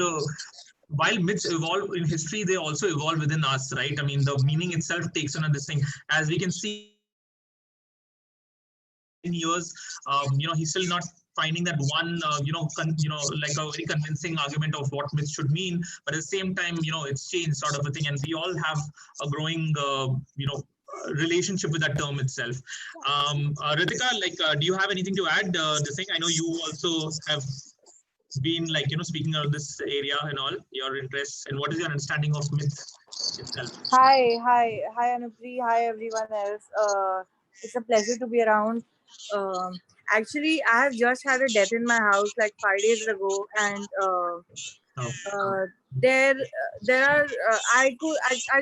while myths evolve in history, they also evolve within us, right? I mean, the meaning itself takes on this thing. As we can see, in years, he's still not finding that one, like a very convincing argument of what myths should mean. But at the same time, it's changed, sort of a thing, and we all have a growing, relationship with that term itself. Ritika, do you have anything to add? This thing, I know you also have been speaking of this area and all your interests, and what is your understanding of myth itself? Hi, Anupri. Hi, everyone else. It's a pleasure to be around. Actually, I have just had a death in my house like 5 days ago, and there are I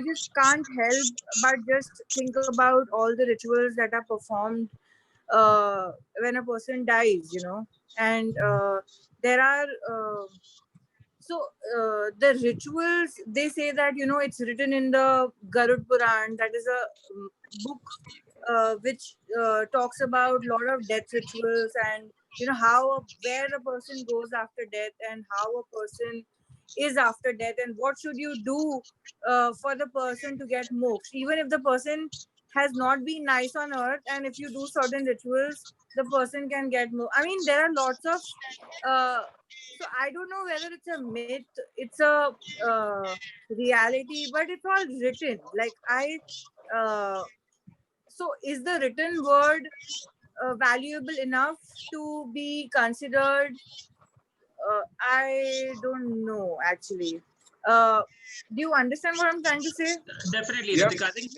just can't help but just think about all the rituals that are performed when a person dies, and there are. The rituals, they say that it's written in the Garud Puran, that is a book which talks about a lot of death rituals, and where a person goes after death and how a person is after death, and what should you do for the person to get moksha, even if the person has not been nice on earth, and if you do certain rituals, the person can get moksha. I mean, there are lots of so I don't know whether it's a myth, it's a reality, but it's all written. Uh, so is the written word valuable enough to be considered? I don't know actually. Do you understand what I'm trying to say? Definitely, Ritika. I think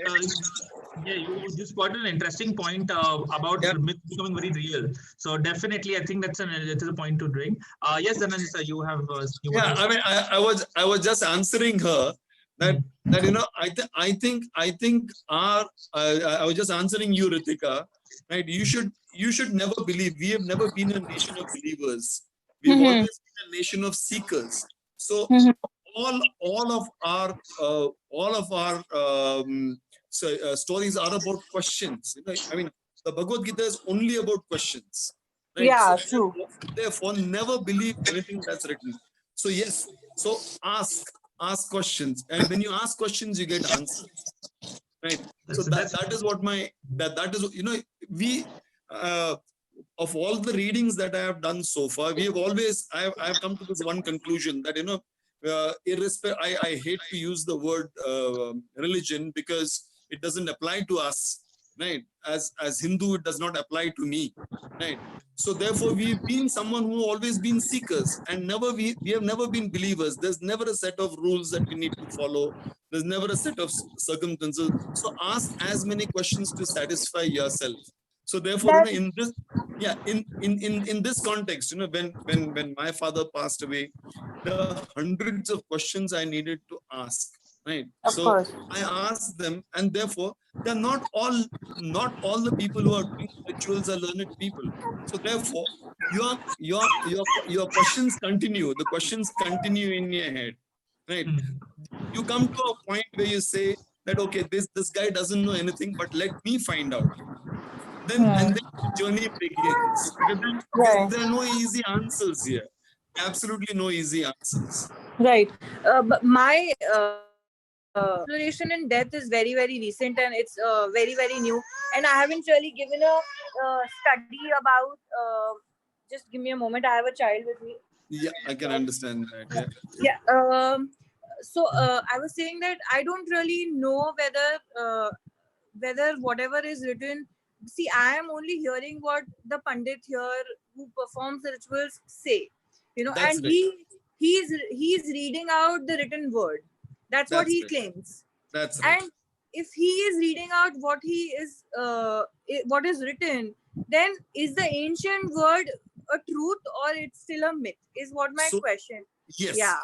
you just got an interesting point about myth becoming very real. So definitely, I think that's a point to bring. Yes, Dhananjay sir, you have. I mean, I was just answering her that I think I was just answering you, Ritika. Right? You should never believe. We have never been a nation of believers. We've always been a nation of seekers. So all of our stories are about questions. I mean, the Bhagavad Gita is only about questions. Right? Yeah, So true. therefore, never believe anything that's written. So yes, so ask questions, and when you ask questions, you get answers. Right. So that is what that is we of all the readings that I have done so far, we have always I have come to this one conclusion that I hate to use the word religion because it doesn't apply to us, right? As Hindu, it does not apply to me, right? So therefore, we've been someone who always been seekers, and we have never been believers. There's never a set of rules that we need to follow. There's never a set of circumstances. So ask as many questions to satisfy yourself. So therefore, in this, in this context, when my father passed away, there are hundreds of questions I needed to ask. Right. So I asked them, and therefore, they're not all the people who are doing rituals are learned people. So therefore, your questions continue. The questions continue in your head. Right. You come to a point where you say that, okay, this guy doesn't know anything, but let me find out. And then the journey begins. Because there are no easy answers here. Absolutely no easy answers. Right. But my exploration in death is very, very recent, and it's very, very new. And I haven't really given a study about. Just give me a moment. I have a child with me. Yeah, I can understand that. Yeah. So I was saying that I don't really know whether whatever is written. See, I am only hearing what the Pandit here who performs the rituals say. That's And right. he's reading out the written word. That's what he claims. That's right. And if he is reading out what what is written, then is the ancient word a truth or it's still a myth? Is what my question. Yes. Yeah.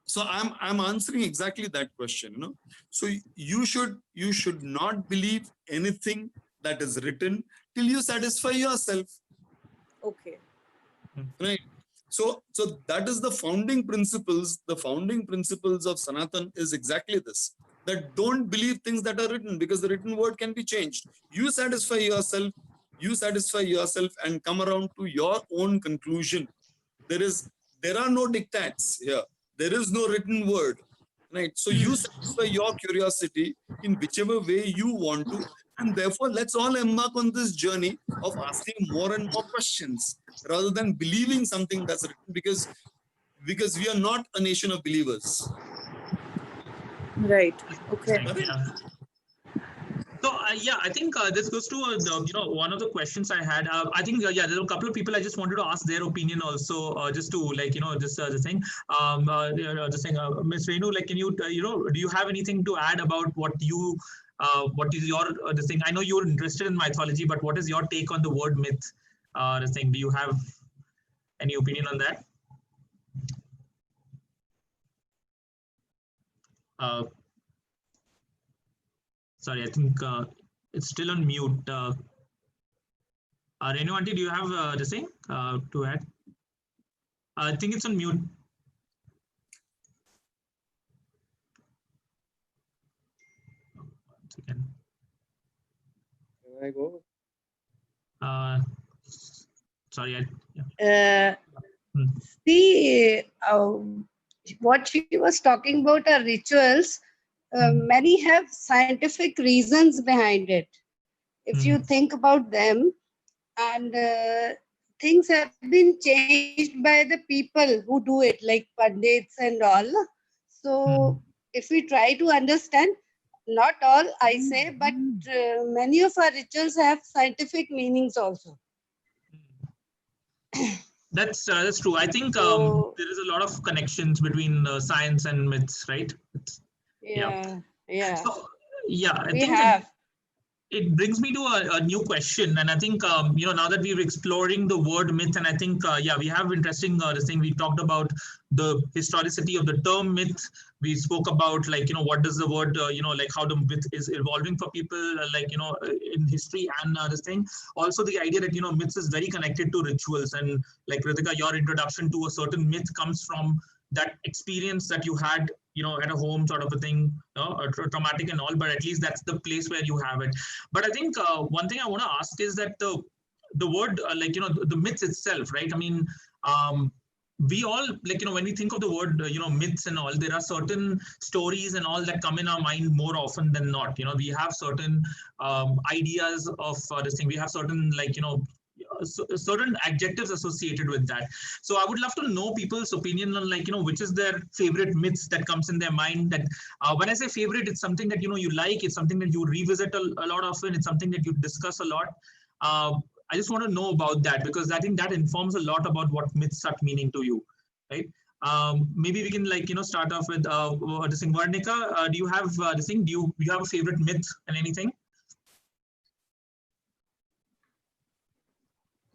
So I'm answering exactly that question. So you should not believe anything that is written. till you satisfy yourself. Okay. Right. So that is the founding principles. The founding principles of Sanatan is exactly this: that don't believe things that are written, because the written word can be changed. You satisfy yourself, and come around to your own conclusion. There are no dictats here. There is no written word. Right. So you satisfy your curiosity in whichever way you want to, and therefore let's all embark on this journey of asking more and more questions rather than believing something that's written, because we are not a nation of believers. Right. Okay. Yeah. So yeah, I think this goes to one of the questions I had. I think yeah, there are a couple of people I just wanted to ask their opinion also, just to like just the thing. Just saying, Ms. Renu, like, can you do you have anything to add about what is your this thing? I know you're interested in mythology, but what is your take on the word myth? This thing. Do you have any opinion on that? Sorry, I think it's still on mute. Renu auntie, do you have the thing to add? I think it's on mute. Can I go? Sorry. See, what she was talking about are rituals. Many have scientific reasons behind it. If you think about them, and things have been changed by the people who do it, like pundits and all. So if we try to understand, not all I say, but many of our rituals have scientific meanings also. That's true. I think there is a lot of connections between science and myths, right? Yeah. So, yeah, I We think have. it brings me to a new question, and I think now that we're exploring the word myth, and I think yeah, we have interesting this thing. We talked about the historicity of the term myth. We spoke about like what does the word like how the myth is evolving for people like in history, and this thing. Also the idea that myths is very connected to rituals, and like Ritika, your introduction to a certain myth comes from that experience that you had at a home sort of a thing, traumatic and all, but at least that's the place where you have it. But I think one thing I want to ask is that the word like the myths itself, right? I mean, we all like when we think of the word myths and all, there are certain stories and all that come in our mind more often than not. We have certain ideas of this thing. We have certain like certain adjectives associated with that. So I would love to know people's opinion on like which is their favorite myths that comes in their mind. That when I say favorite, it's something that you like, it's something that you revisit a lot often, it's something that you discuss a lot. I just want to know about that, because I think that informs a lot about what myths start meaning to you, right? Maybe we can like start off with this thing. Varnika, do you have this thing? Do you have a favorite myth and anything?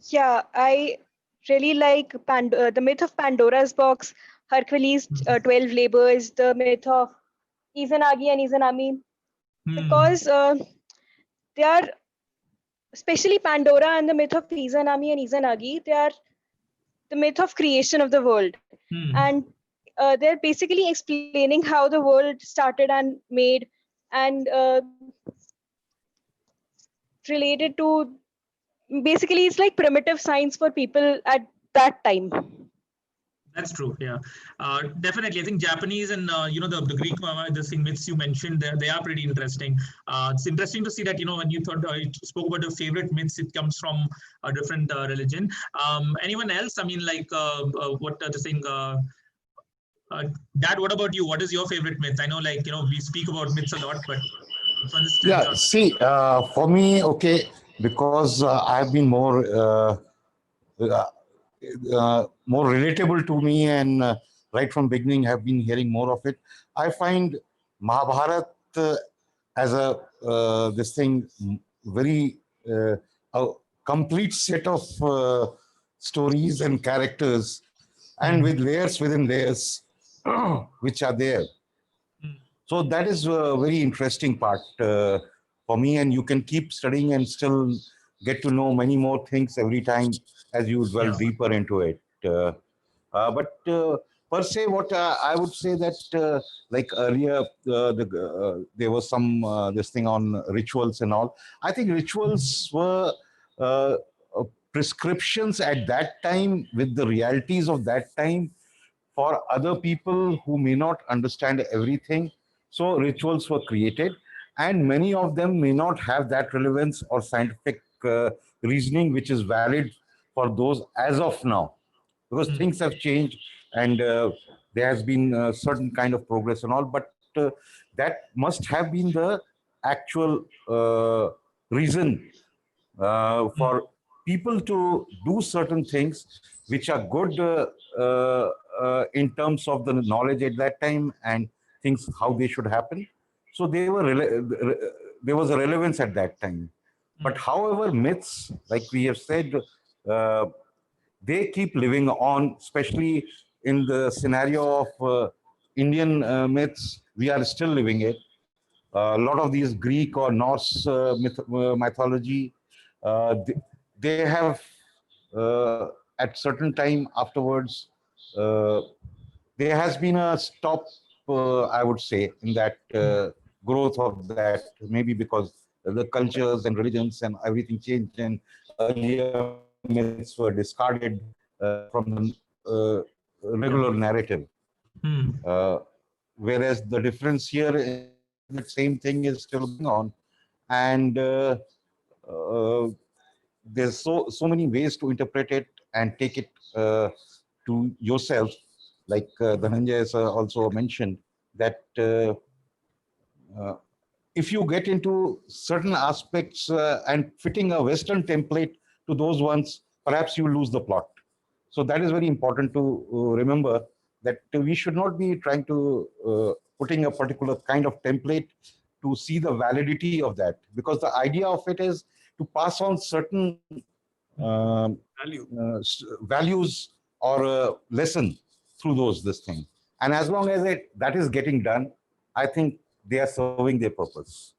Yeah, I really like the myth of Pandora's box, Hercules' 12 labors, the myth of Izanagi and Izanami, because they are, especially Pandora and the myth of Izanami and Izanagi, they are the myth of creation of the world. And they're basically explaining how the world started and made, and related to, basically it's like primitive science for people at that time. That's true. Yeah, definitely. I think Japanese and the Greek this thing myths you mentioned, they are pretty interesting. It's interesting to see that when you spoke about the favorite myths, it comes from a different religion. Anyone else? I mean, like what the thing. Dad, what about you? What is your favorite myth? I know, like we speak about myths a lot, but which one stands Yeah, out? see, for me, okay, because I've been more relatable to me, and right from beginning have been hearing more of it. I find Mahabharat as a this thing very a complete set of stories and characters, and with layers within layers which are there. So that is a very interesting part for me, and you can keep studying and still get to know many more things every time as you delve deeper into it. But per se, what I would say that like earlier, there was some this thing on rituals and all. I think rituals were uh, prescriptions at that time with the realities of that time for other people who may not understand everything. So rituals were created, and many of them may not have that relevance or scientific reasoning which is valid for those as of now, because things have changed and there has been a certain kind of progress and all, but that must have been the actual reason for people to do certain things which are good in terms of the knowledge at that time and things how they should happen. So they were there was a relevance at that time. But however, myths, like we have said, uh, they keep living on, especially in the scenario of Indian myths. We are still living it. A lot of these Greek or Norse mythology, they, they have at certain time afterwards, uh, there has been a stop, I would say, in that growth of that, maybe because the cultures and religions and everything changed, and earlier myths were discarded from the regular narrative. Whereas the difference here is that same thing is still going on, and there's so many ways to interpret it and take it to yourself. Like Dhananjay has also mentioned that if you get into certain aspects and fitting a Western template to those ones, perhaps you lose the plot. So that is very important to remember, that we should not be trying to putting a particular kind of template to see the validity of that, because the idea of it is to pass on certain values or lesson through this thing. And as long as that is getting done, I think they are serving their purpose.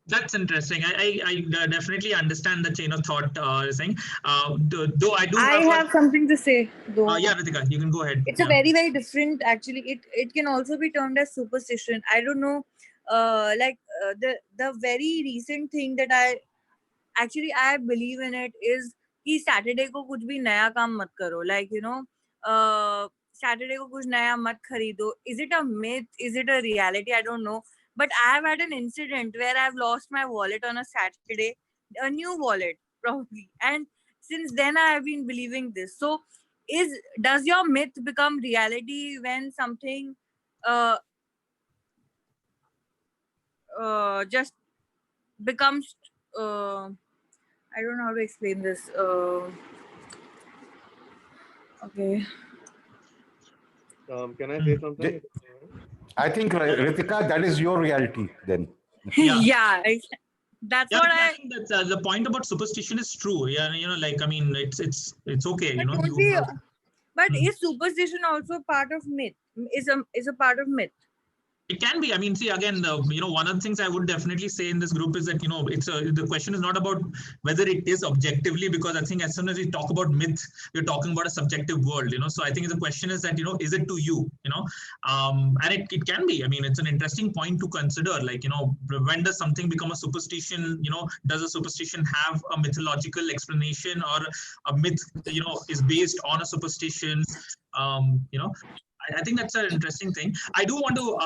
That's interesting. I definitely understand the chain of thought saying. Though I have something to say though. Yeah, Ritika, you can go ahead. It's a very, very different, actually. It can also be termed as superstition. I don't know, the very recent thing that I believe in it is कि Saturday को कुछ भी नया काम मत करो. Like, Saturday को कुछ नया मत खरीदो. Is it a myth? Is it a reality? I don't know. But I have had an incident where I've lost my wallet on a Saturday, a new wallet probably. And since then I have been believing this. So does your myth become reality when something just becomes I don't know how to explain this. Okay. Can I say something? I think, Ritika, that is your reality then. Yeah, that's what I think that's the point about superstition is true. Yeah, like, I mean, it's okay. But is superstition also part of myth? Is a part of myth? It can be. I mean, see, again, one of the things I would definitely say in this group is that, the question is not about whether it is objectively, because I think as soon as we talk about myth, we're talking about a subjective world, So I think the question is that, is it to you, and it can be. I mean, it's an interesting point to consider, like, when does something become a superstition? Does a superstition have a mythological explanation, or a myth, is based on a superstition? I think that's an interesting thing. I do want to,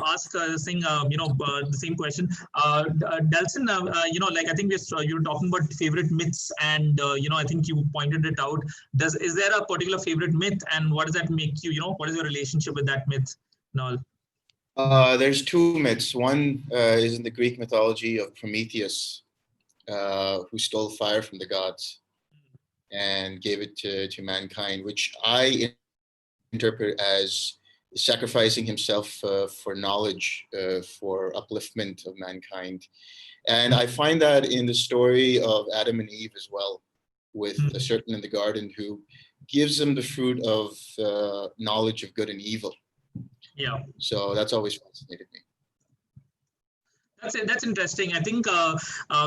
ask the same question. Delson, like, I think you were talking about favorite myths, and I think you pointed it out. Is there a particular favorite myth, and what does that make you? What is your relationship with that myth? Noel? There's two myths. One is in the Greek mythology of Prometheus, who stole fire from the gods and gave it to mankind, which I interpret as sacrificing himself for knowledge, for upliftment of mankind. And I find that in the story of Adam and Eve as well, with a serpent in the garden who gives them the fruit of knowledge of good and evil. Yeah. So that's always fascinated me. That's it. That's interesting. I think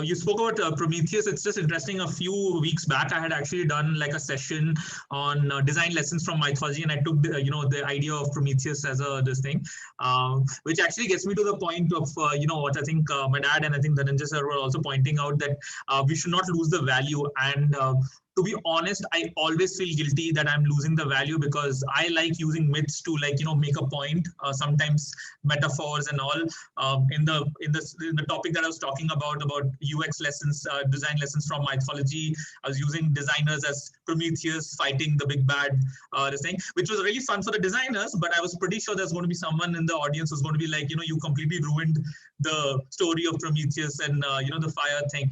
you spoke about Prometheus. It's just interesting. A few weeks back, I had actually done like a session on design lessons from mythology, and I took the idea of Prometheus as a this thing, which actually gets me to the point of what I think my dad and I think Dhananjay sir were also pointing out, that we should not lose the value. And to be honest, I always feel guilty that I'm losing the value, because I like using myths to make a point. Sometimes metaphors and all. In the topic that I was talking about UX lessons, design lessons from mythology, I was using designers as Prometheus fighting the big bad, this thing, which was really fun for the designers. But I was pretty sure there's going to be someone in the audience who's going to be like, you completely ruined the story of Prometheus and the fire thing.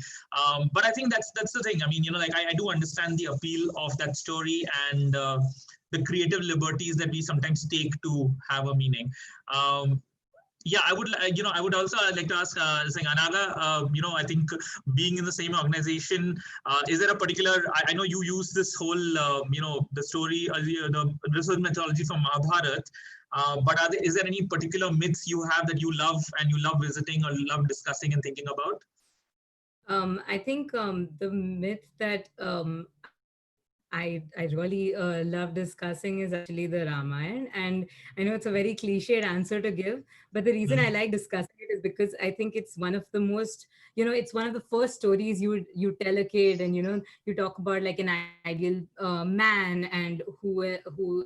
But I think that's the thing. I mean, I do understand the appeal of that story and the creative liberties that we sometimes take to have a meaning. Yeah, I would also like to ask Anaga, I think being in the same organization, is there a particular, I know you use this whole, the story, the research methodology from Mahabharata, but is there any particular myths you have that you love and you love visiting or love discussing and thinking about? I think the myth that I really love discussing is actually the Ramayana. And I know it's a very cliched answer to give, but the reason I like discussing it is because I think it's one of the most, it's one of the first stories you tell a kid, and you talk about like an ideal man and who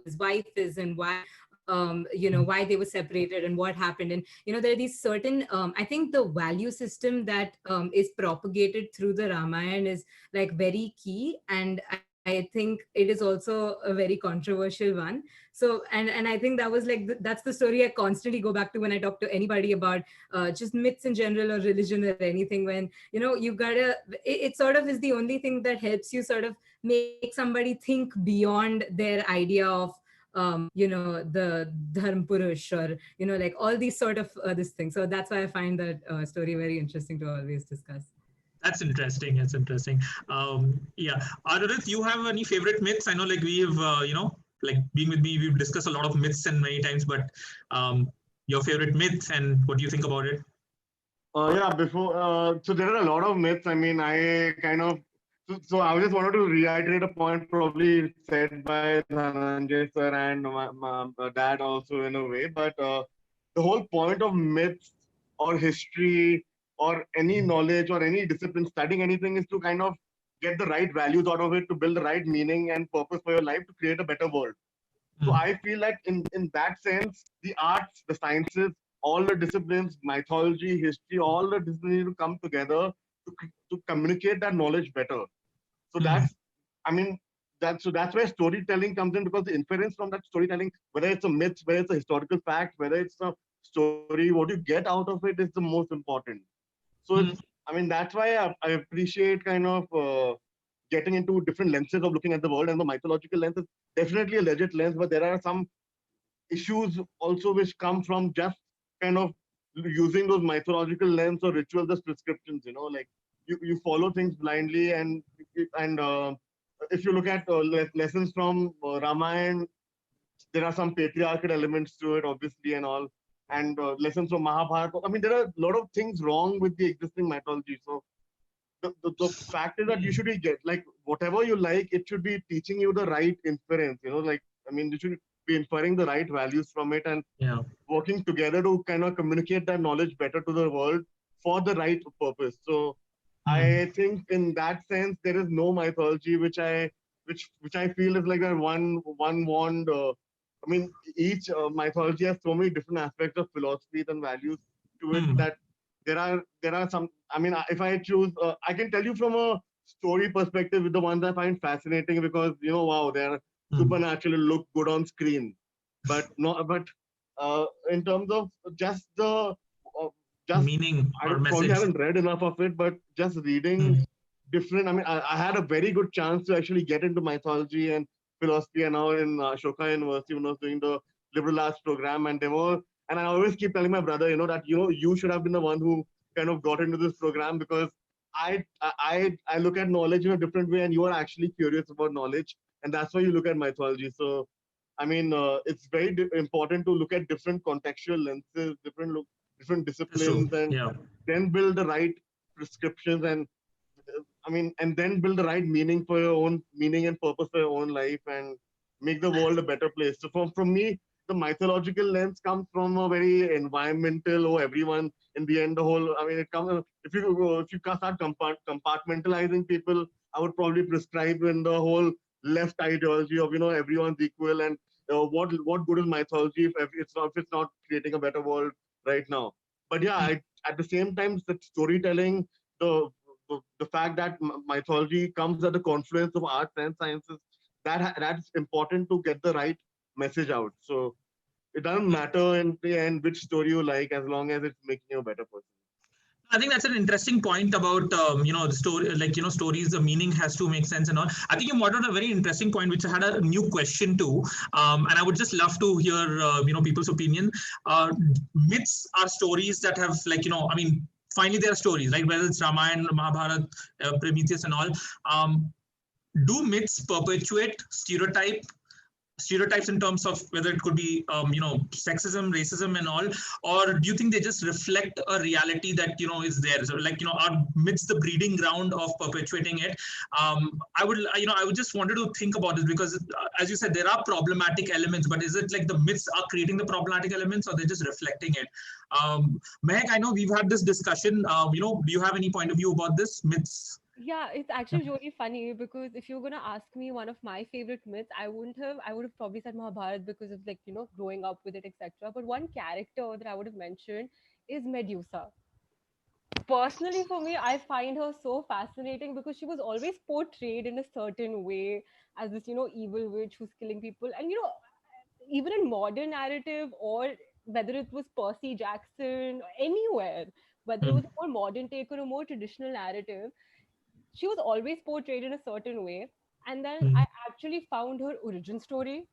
his wife is, and why why they were separated and what happened. And there are these certain I think the value system that is propagated through the Ramayana is like very key, and I think it is also a very controversial one. So, and I think that was like, that's the story I constantly go back to when I talk to anybody about just myths in general or religion or anything. When, you gotta, it sort of is the only thing that helps you sort of make somebody think beyond their idea of, the Dharm Purush, or, like all these sort of this thing. So that's why I find that story very interesting to always discuss. That's interesting. That's interesting. Yeah. Anuruddh, you have any favorite myths? I know, like we've, like being with me, we've discussed a lot of myths and many times, but your favorite myth and what do you think about it? Yeah, so there are a lot of myths. I mean, I kind of, so I just wanted to reiterate a point probably said by Dhananjay sir and my dad also in a way, but the whole point of myths or history or any knowledge or any discipline, studying anything, is to kind of get the right values out of it, to build the right meaning and purpose for your life, to create a better world. So I feel like in that sense, the arts, the sciences, all the disciplines, mythology, history, all the disciplines need to come together to communicate that knowledge better. So that's where storytelling comes in, because the inference from that storytelling, whether it's a myth, whether it's a historical fact, whether it's a story, what you get out of it is the most important. So that's why I appreciate kind of getting into different lenses of looking at the world, and the mythological lens is definitely a legit lens, but there are some issues also which come from just kind of using those mythological lens or rituals as prescriptions, like you follow things blindly, and if you look at lessons from Ramayana, there are some patriarchal elements to it, obviously, and all, and lessons from Mahabharata. I mean, there are a lot of things wrong with the existing mythology. So the fact is that you should be like whatever you like, it should be teaching you the right inference, like, I mean, you should be inferring the right values from it, and working together to kind of communicate that knowledge better to the world for the right purpose. So I think in that sense, there is no mythology which I feel is like a one wand. I mean, each mythology has so many different aspects of philosophies and values to it that there are some. I mean, if I choose, I can tell you from a story perspective with the ones I find fascinating, because wow, they're supernatural, look good on screen, but in terms of just the meaning I or probably message. haven't read enough of it, but just reading different. I mean, I had a very good chance to actually get into mythology and philosophy, and now in Ashoka University when I was doing the liberal arts program, and and I always keep telling my brother, that you should have been the one who kind of got into this program, because I look at knowledge in a different way, and you are actually curious about knowledge, and that's why you look at mythology. So I mean, it's very important to look at different contextual lenses, different different disciplines, and then build the right prescriptions and and then build the right meaning for your own meaning and purpose for your own life and make the world a better place. So from me, the mythological lens comes from a very environmental, or everyone in the end, the whole, it comes, if you start compartmentalizing people, I would probably prescribe in the whole left ideology of, everyone's equal, and what good is mythology if it's not creating a better world right now. But yeah, at the same time, the storytelling, the fact that mythology comes at the confluence of arts and sciences, that's important to get the right message out. So it doesn't matter in the end which story you like, as long as it's making you a better person. I think that's an interesting point about the story, stories. The meaning has to make sense and all. I think you brought out a very interesting point, which I had a new question to, and I would just love to hear people's opinion. Myths are stories that have finally there are stories, right? Whether it's Ramayana, Mahabharata, Prometheus, and all. Do myths perpetuate stereotypes in terms of whether it could be sexism, racism, and all, or do you think they just reflect a reality that is there? So are myths the breeding ground of perpetuating it? I would just wanted to think about this, because as you said, there are problematic elements, but is it like the myths are creating the problematic elements, or they're just reflecting it? Mehak, I know we've had this discussion. Do you have any point of view about this myths? Yeah, it's actually really funny, because if you're gonna ask me one of my favorite myths, I would have probably said Mahabharata, because of growing up with it, etc. But one character that I would have mentioned is Medusa. Personally, for me, I find her so fascinating, because she was always portrayed in a certain way as this evil witch who's killing people. And even in modern narrative, or whether it was Percy Jackson or anywhere, whether it was a more modern take or a more traditional narrative, she was always portrayed in a certain way. And then I actually found her origin story,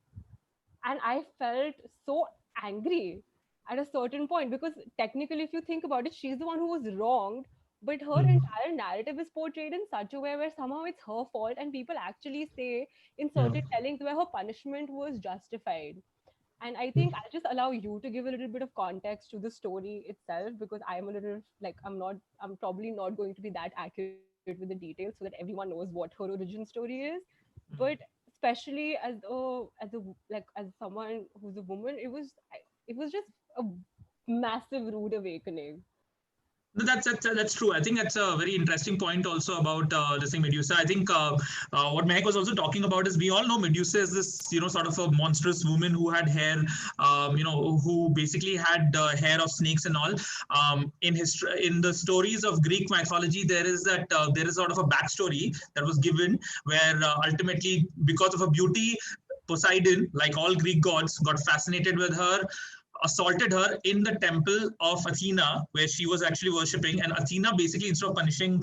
and I felt so angry at a certain point, because technically, if you think about it, she's the one who was wronged, but her entire narrative is portrayed in such a way where somehow it's her fault, and people actually say in certain tellings where her punishment was justified. And I think I'll just allow you to give a little bit of context to the story itself, because I'm a little I'm probably not going to be that accurate with the details, so that everyone knows what her origin story is. But especially as someone who's a woman, it was just a massive rude awakening. That's true. I think that's a very interesting point also about this thing Medusa. I think what Mehak was also talking about is, we all know Medusa is this sort of a monstrous woman who had hair, who basically had hair of snakes and all. In history, in the stories of Greek mythology, there is sort of a backstory that was given, where ultimately, because of her beauty, Poseidon, like all Greek gods, got fascinated with her, assaulted her in the temple of Athena, where she was actually worshipping. And Athena, basically, instead of punishing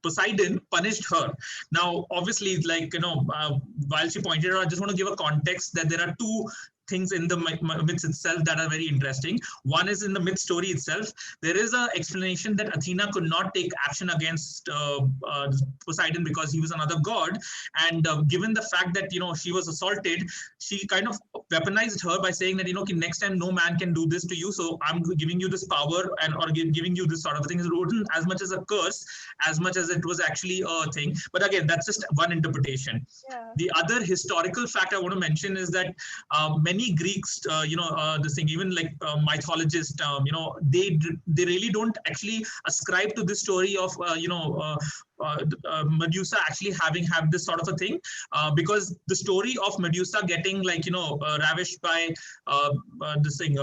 Poseidon, punished her. Now, obviously, while she pointed out, I just want to give a context that there are two things in the myths itself that are very interesting. One is in the myth story itself. There is an explanation that Athena could not take action against Poseidon because he was another god. And given the fact that, she was assaulted, she kind of weaponized her by saying that, next time no man can do this to you. So I'm giving you this power or giving you this sort of thing. It's written as much as a curse, as much as it was actually a thing. But again, that's just one interpretation. Yeah. The other historical fact I want to mention is that many Greeks, this thing, even like mythologists, they really don't actually ascribe to this story of, Medusa actually have this sort of a thing, because the story of Medusa getting ravished by this thing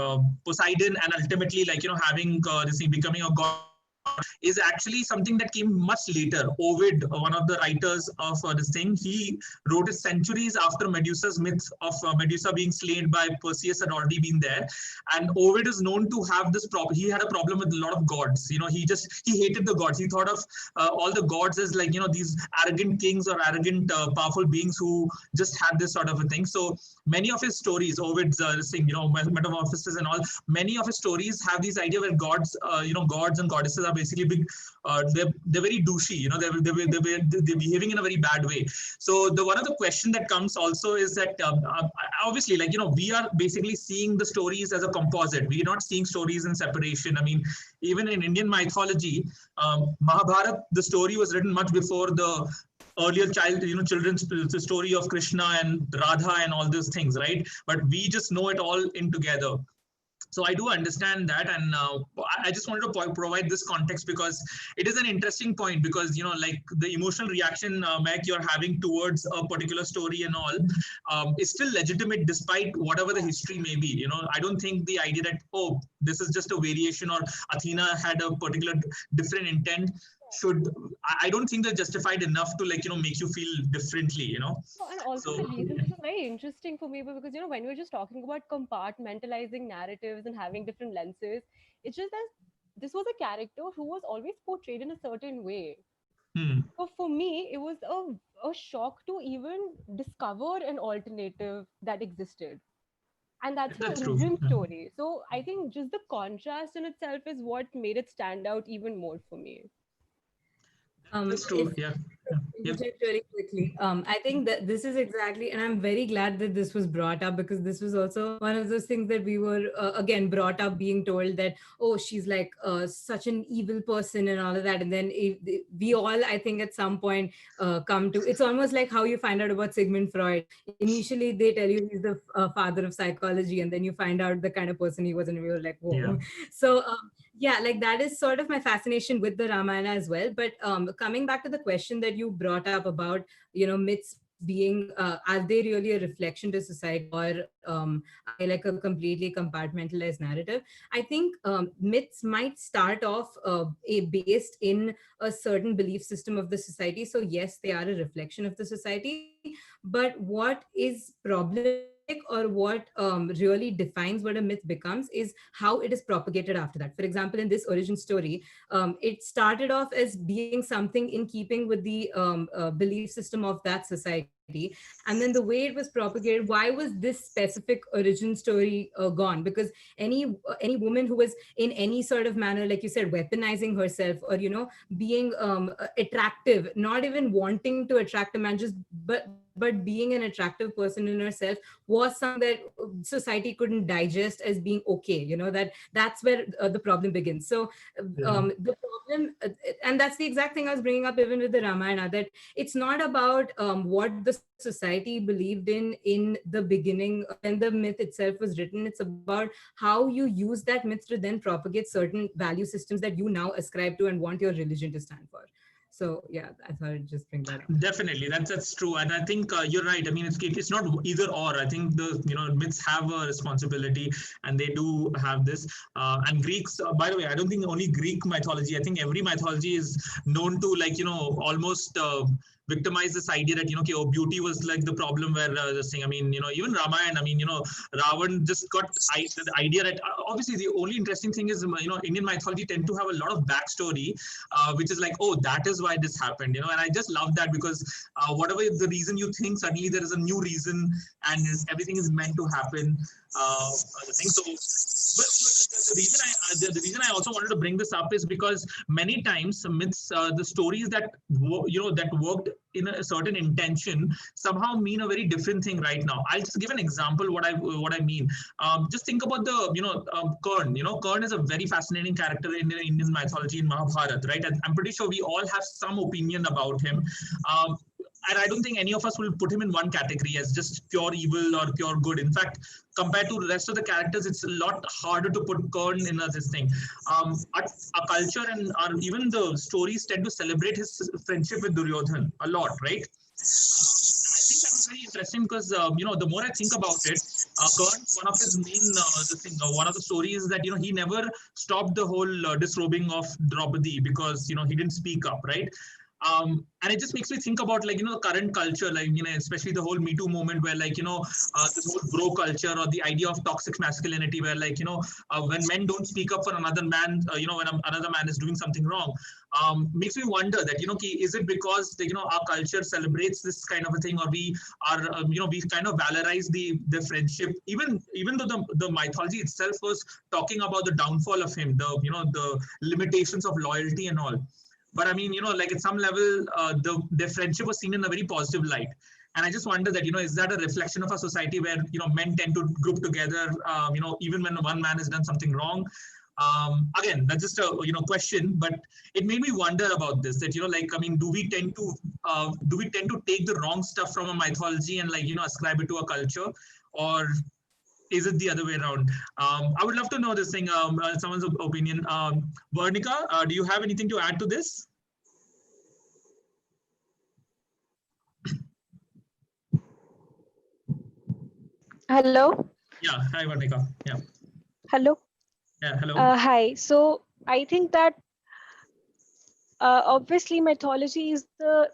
Poseidon, and ultimately having this thing, becoming a god, is actually something that came much later. Ovid, one of the writers of this thing, he wrote it centuries after Medusa's myth of Medusa being slain by Perseus had already been there. And Ovid is known to have this problem. He had a problem with a lot of gods. He hated the gods. He thought of all the gods as these arrogant kings or arrogant powerful beings who just had this sort of a thing. So many of his stories, Ovid's this thing, Metamorphoses and all, many of his stories have these idea where gods, gods and goddesses are basically big. They're very douchey. You know, they're behaving in a very bad way. So the one of the question that comes also is that obviously, like, you know, we are basically seeing the stories as a composite. We're not seeing stories in separation. I mean, even in Indian mythology, Mahabharata, the story was written much before the earlier children's story of Krishna and Radha and all those things, right? But we just know it all in together. So I do understand that, and I just wanted to provide this context because it is an interesting point, because, you know, like the emotional reaction, Mac, you're having towards a particular story and all is still legitimate despite whatever the history may be. You know, I don't think the idea that, oh, this is just a variation or Athena had a particular different intent I don't think they're justified enough to, like, you know, make you feel differently, you know. And also the reason this is very interesting for me, because, you know, when we're just talking about compartmentalizing narratives and having different lenses, it's just that this was a character who was always portrayed in a certain way. So for me, it was a shock to even discover an alternative that existed. And that's the origin story. So I think just the contrast in itself is what made it stand out even more for me. That's true. Yeah. Very quickly. I think that this is exactly, and I'm very glad that this was brought up, because this was also one of those things that we were again brought up being told that, oh, she's like such an evil person and all of that. And then we all, I think, at some point come to, it's almost like how you find out about Sigmund Freud. Initially, they tell you he's the father of psychology, and then you find out the kind of person he was, and we were like, whoa. Yeah. So yeah, like that is sort of my fascination with the Ramayana as well. But coming back to the question that you brought up about, you know, myths being, are they really a reflection to society, or are they like a completely compartmentalized narrative? I think myths might start off based in a certain belief system of the society. So yes, they are a reflection of the society, but what is problematic, or what really defines what a myth becomes, is how it is propagated after that. For example, in this origin story, it started off as being something in keeping with the belief system of that society. And then the way it was propagated, why was this specific origin story gone? Because any woman who was in any sort of manner, like you said, weaponizing herself, or, you know, being attractive, not even wanting to attract a man, just but being an attractive person in herself, was something that society couldn't digest as being okay. You know, that's where the problem begins. So the problem, and that's the exact thing I was bringing up even with the Ramayana, that it's not about what the society believed in the beginning when the myth itself was written. It's about how you use that myth to then propagate certain value systems that you now ascribe to and want your religion to stand for. So yeah, I thought I'd just bring that up. Definitely, that's true, and I think you're right. I mean, it's not either or. I think the myths have a responsibility, and they do have this. And Greeks, by the way, I don't think only Greek mythology. I think every mythology is known to, like, almost victimize this idea that beauty was like the problem where this thing. I mean, even Ramayana. I mean, Ravan just got the idea that obviously the only interesting thing is Indian mythology tend to have a lot of backstory, which is like, oh, that is why this happened, and I just love that, because whatever the reason you think, suddenly there is a new reason, and everything is meant to happen. The thing. So, but the reason I also wanted to bring this up is because many times myths, the stories that that worked in a certain intention somehow mean a very different thing right now. I'll just give an example what I mean. Just think about the Karn. Karn is a very fascinating character in Indian mythology in Mahabharata, right? I'm pretty sure we all have some opinion about him. And I don't think any of us will put him in one category as just pure evil or pure good. In fact, compared to the rest of the characters, it's a lot harder to put Karn in this thing. Our culture and even the stories tend to celebrate his friendship with Duryodhan a lot, right? I think that was very interesting because, the more I think about it, Karn, one of his main, one of the stories is that, he never stopped the whole disrobing of Draupadi because, he didn't speak up, right? And it just makes me think about like, the current culture, like, especially the whole Me Too movement where like, this whole bro culture or the idea of toxic masculinity where like, when men don't speak up for another man, when another man is doing something wrong, makes me wonder that, is it because, our culture celebrates this kind of a thing, or we are, we kind of valorize the friendship, even though the mythology itself was talking about the downfall of him, the limitations of loyalty and all. But I mean, like at some level, their friendship was seen in a very positive light. And I just wonder that, is that a reflection of a society where, men tend to group together, even when one man has done something wrong? Again, that's just a, question, but it made me wonder about this, that, like, I mean, do we tend to take the wrong stuff from a mythology and like, ascribe it to a culture, or is it the other way around? I would love to know this thing, someone's opinion. Vernika, do you have anything to add to this? Hello. Yeah, hi Vernika. Yeah. Hello. Yeah, hello. Hi. So I think that obviously mythology is the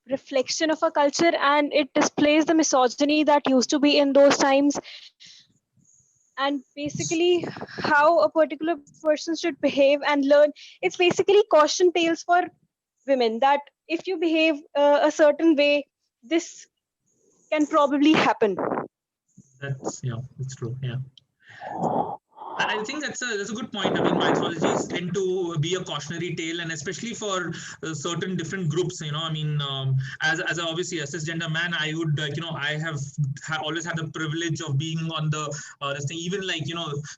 reflection of a culture, and it displays the misogyny that used to be in those times, and basically how a particular person should behave and learn. It's basically caution tales for women that if you behave a certain way, this can probably happen. That's true. Yeah. I think that's a good point. I mean, mythologies tend to be a cautionary tale, and especially for certain different groups. I mean, as obviously a cisgender man, I would I have always had the privilege of being on the this thing. Even like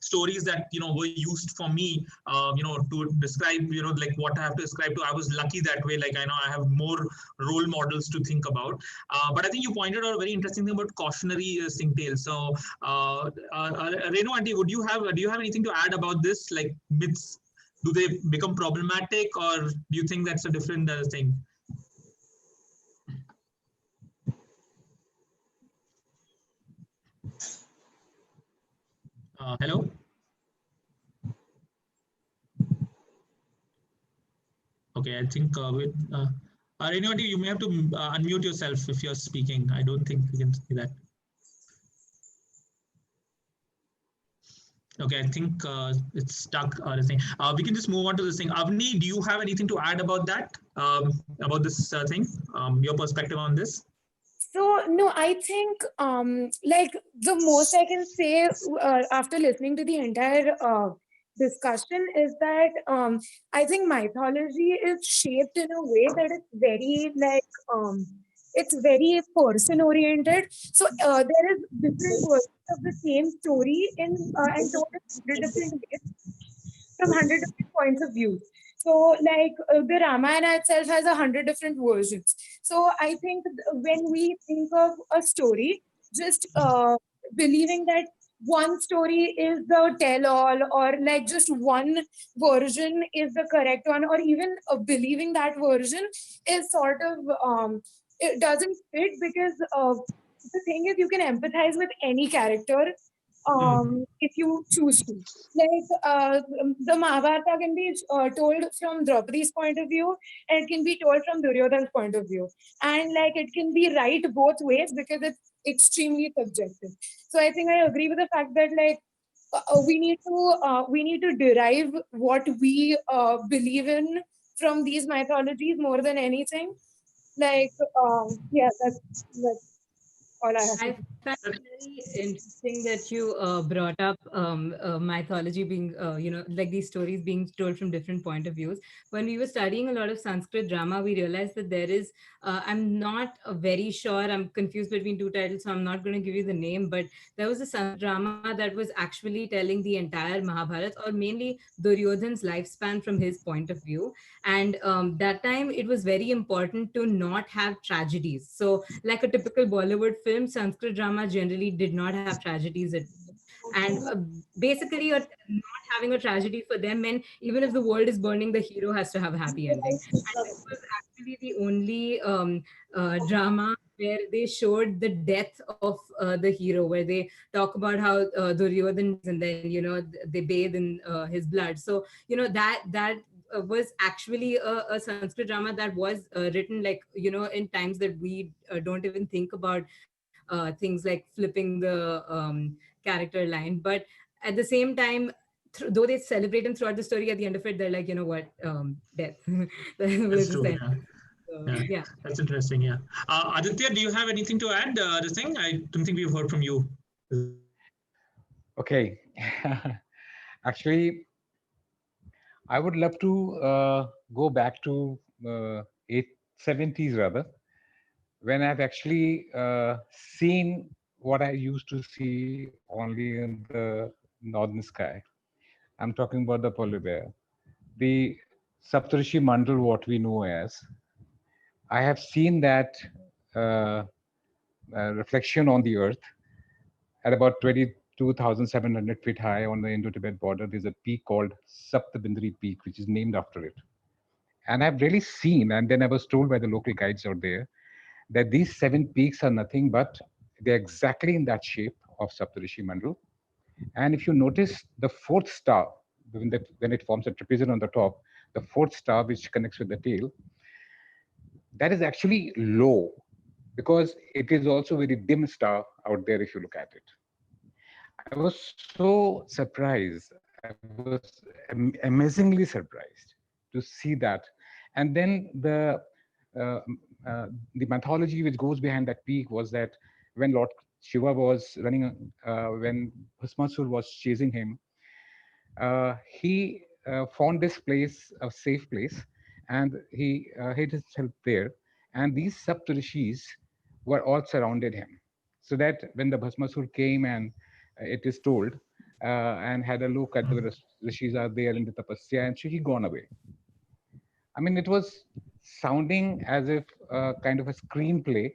stories that were used for me, to describe like what I have to describe to. I was lucky that way. Like I know I have more role models to think about. But I think you pointed out a very interesting thing about cautionary tale. So, Renu Auntie, do you have anything to add about this? Like myths, do they become problematic, or do you think that's a different thing? Hello? Okay, I think Renu Auntie, you may have to unmute yourself if you're speaking. I don't think we can see that. Okay, I think it's stuck. This thing. We can just move on to this thing. Avni, do you have anything to add about that? About this thing? Your perspective on this? So no, I think like the most I can say after listening to the entire discussion is that I think mythology is shaped in a way that is very like it's very person oriented. So there is different versions of the same story in and told in 100 different ways from 100 different points of view. So, like the Ramayana itself has 100 different versions. So, I think when we think of a story, just believing that one story is the tell-all, or like just one version is the correct one, or even believing that version is sort of it doesn't fit, because the thing is you can empathize with any character if you choose to. Like the Mahabharata can be told from Draupadi's point of view, and it can be told from Duryodhan's point of view, and like it can be right both ways because it's extremely subjective. So I think I agree with the fact that like we need to derive what we believe in from these mythologies more than anything. Like yeah, that's all I have to say. I find it very interesting that you brought up mythology being, like these stories being told from different point of views. When we were studying a lot of Sanskrit drama, we realized that there is, I'm not very sure, I'm confused between two titles, so I'm not going to give you the name, but there was a Sanskrit drama that was actually telling the entire Mahabharata, or mainly Duryodhan's lifespan from his point of view. And that time it was very important to not have tragedies. So like a typical Bollywood film, Sanskrit drama generally did not have tragedies at all. And basically not having a tragedy for them meant even if the world is burning, the hero has to have a happy ending. And this was actually the only drama where they showed the death of the hero, where they talk about how Duryodhan dies, and then they bathe in his blood. So that was actually a Sanskrit drama that was written like, in times that we don't even think about things like flipping the character line. But at the same time, though they celebrate him throughout the story, at the end of it, they're like, what, death. That's We'll just true. end. Yeah. So, Yeah. yeah. That's interesting. Yeah. Aditya, do you have anything to add? This thing, I don't think we've heard from you. Okay. Actually, I would love to go back to 70s rather, when I've actually seen what I used to see only in the northern sky. I'm talking about the polar bear, the Saptarishi Mandal, what we know as. I have seen that uh, reflection on the earth at about 22,700 feet high on the Indo-Tibet border. There's a peak called Saptabindri Peak, which is named after it. And I've really seen, and then I was told by the local guides out there, that these 7 peaks are nothing but they're exactly in that shape of Saptarishi Mandal. And if you notice the 4th star, when it forms a trapezoid on the top, the 4th star which connects with the tail, that is actually low because it is also a very dim star out there if you look at it. I was so surprised. I was amazingly surprised to see that. And then uh, the mythology which goes behind that peak was that when Lord Shiva was running, when Bhasmasur was chasing him, he found this place a safe place, and he hid himself there. And these Saptarishis were all surrounded him, so that when the Bhasmasur came and it is told and had a look at the rishis are there in the tapasya, and so he gone away. I mean, it was sounding as if a kind of a screenplay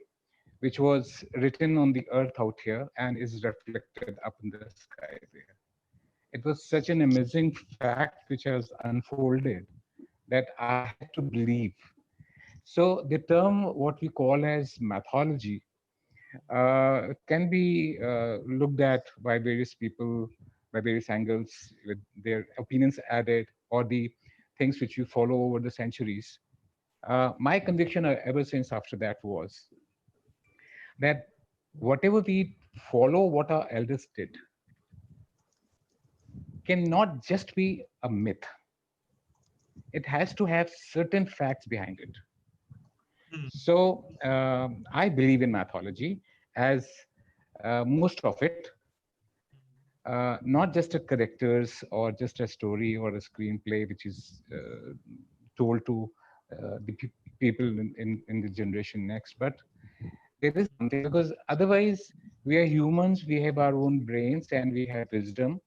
which was written on the earth out here and is reflected up in the sky there. It was such an amazing fact which has unfolded that I had to believe. So the term, what we call as mythology, can be looked at by various people, by various angles, with their opinions added, or the things which you follow over the centuries. My conviction ever since after that was that whatever we follow, what our elders did, cannot just be a myth. It has to have certain facts behind it. So I believe in mythology as most of it, not just a characters or just a story or a screenplay which is told to the people in the generation next, but there is something, because otherwise we are humans, we have our own brains and we have wisdom,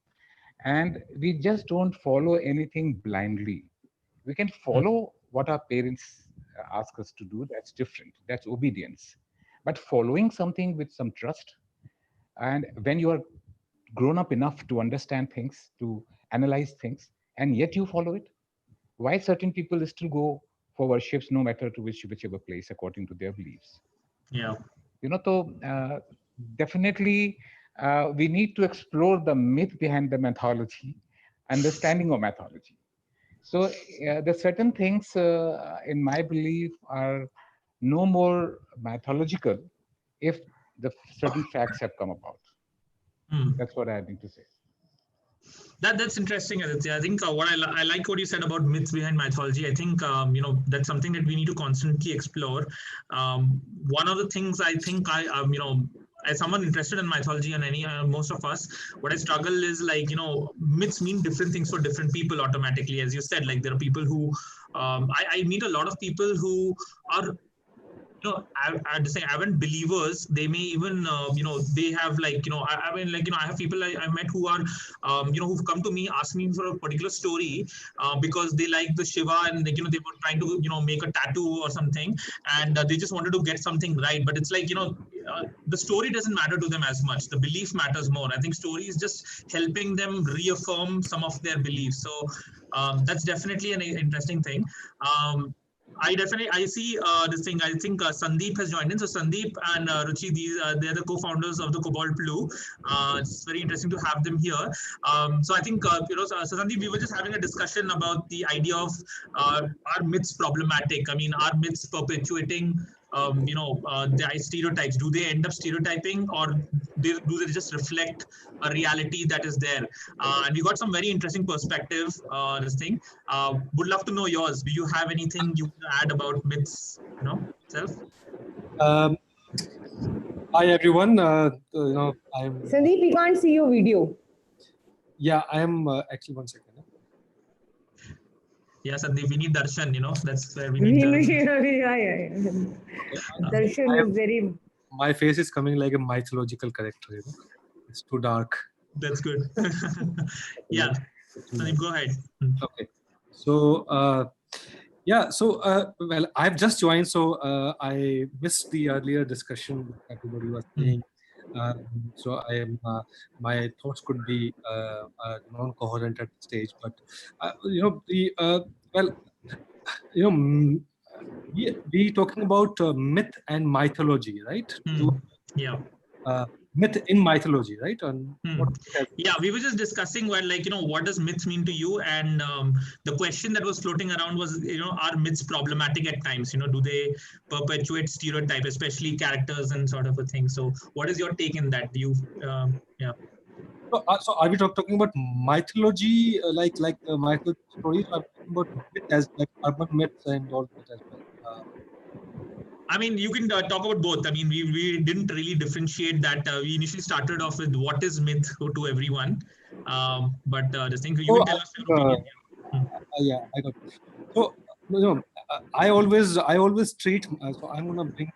and we just don't follow anything blindly. We can follow what our parents ask us to do. That's different. That's obedience. But following something with some trust, and when you are grown up enough to understand things, to analyze things, and yet you follow it, why certain people still go for worships no matter to whichever place according to their beliefs? Yeah. So definitely we need to explore the myth behind the mythology, understanding of mythology. So the certain things in my belief are no more mythological if the certain facts have come about. That's what I need to say. That's interesting, Aditya. I think what I like what you said about myths behind mythology. I think that's something that we need to constantly explore. One of the things I think as someone interested in mythology, and most of us, what I struggle is like myths mean different things for different people automatically. As you said, like there are people who I meet a lot of people who are I'd say avid believers. They may even they have like I mean like I have people I met who are who've come to me, ask me for a particular story because they like the Shiva, and like, they were trying to make a tattoo or something, and they just wanted to get something right. But it's like the story doesn't matter to them as much. The belief matters more. I think story is just helping them reaffirm some of their beliefs. So that's definitely an interesting thing. I see this thing. I think Sandeep has joined in. So Sandeep and Ruchi, they're the co-founders of the Cobalt Blue. It's very interesting to have them here. So I think so Sandeep, we were just having a discussion about the idea of are myths problematic? I mean, are myths perpetuating the stereotypes? Do they end up stereotyping, or do they just reflect a reality that is there? And we got some very interesting perspective. This thing. Would love to know yours. Do you have anything you want to add about myths? Self. Um, Hi everyone. I'm. Sandeep, we can't see your video. Yeah, I am actually 1 second. Yeah, Sandeep, we need darshan. That's where we We need. yeah. Darshan is very. My face is coming like a mythological character. It's too dark. That's good. Yeah, Sandeep, go ahead. Okay. So yeah, so well, I've just joined, so I missed the earlier discussion that everybody was saying. So I am my thoughts could be non-coherent at this stage, but well, we talking about myth and mythology, right? Yeah. Myth in mythology, right? And Yeah, we were just discussing what does myths mean to you, and the question that was floating around was, are myths problematic at times? Do they perpetuate stereotype, especially characters and sort of a thing? So, what is your take in that? Do you, yeah. So are we talking about mythology, like mythology stories? Or are we talking about myth as like urban myths and all that as well? I mean, you can talk about both. I mean, we didn't really differentiate that. We initially started off with what is myth to everyone, but the thing you can tell us your opinion. Yeah, I got it. So I always treat. So I'm gonna bring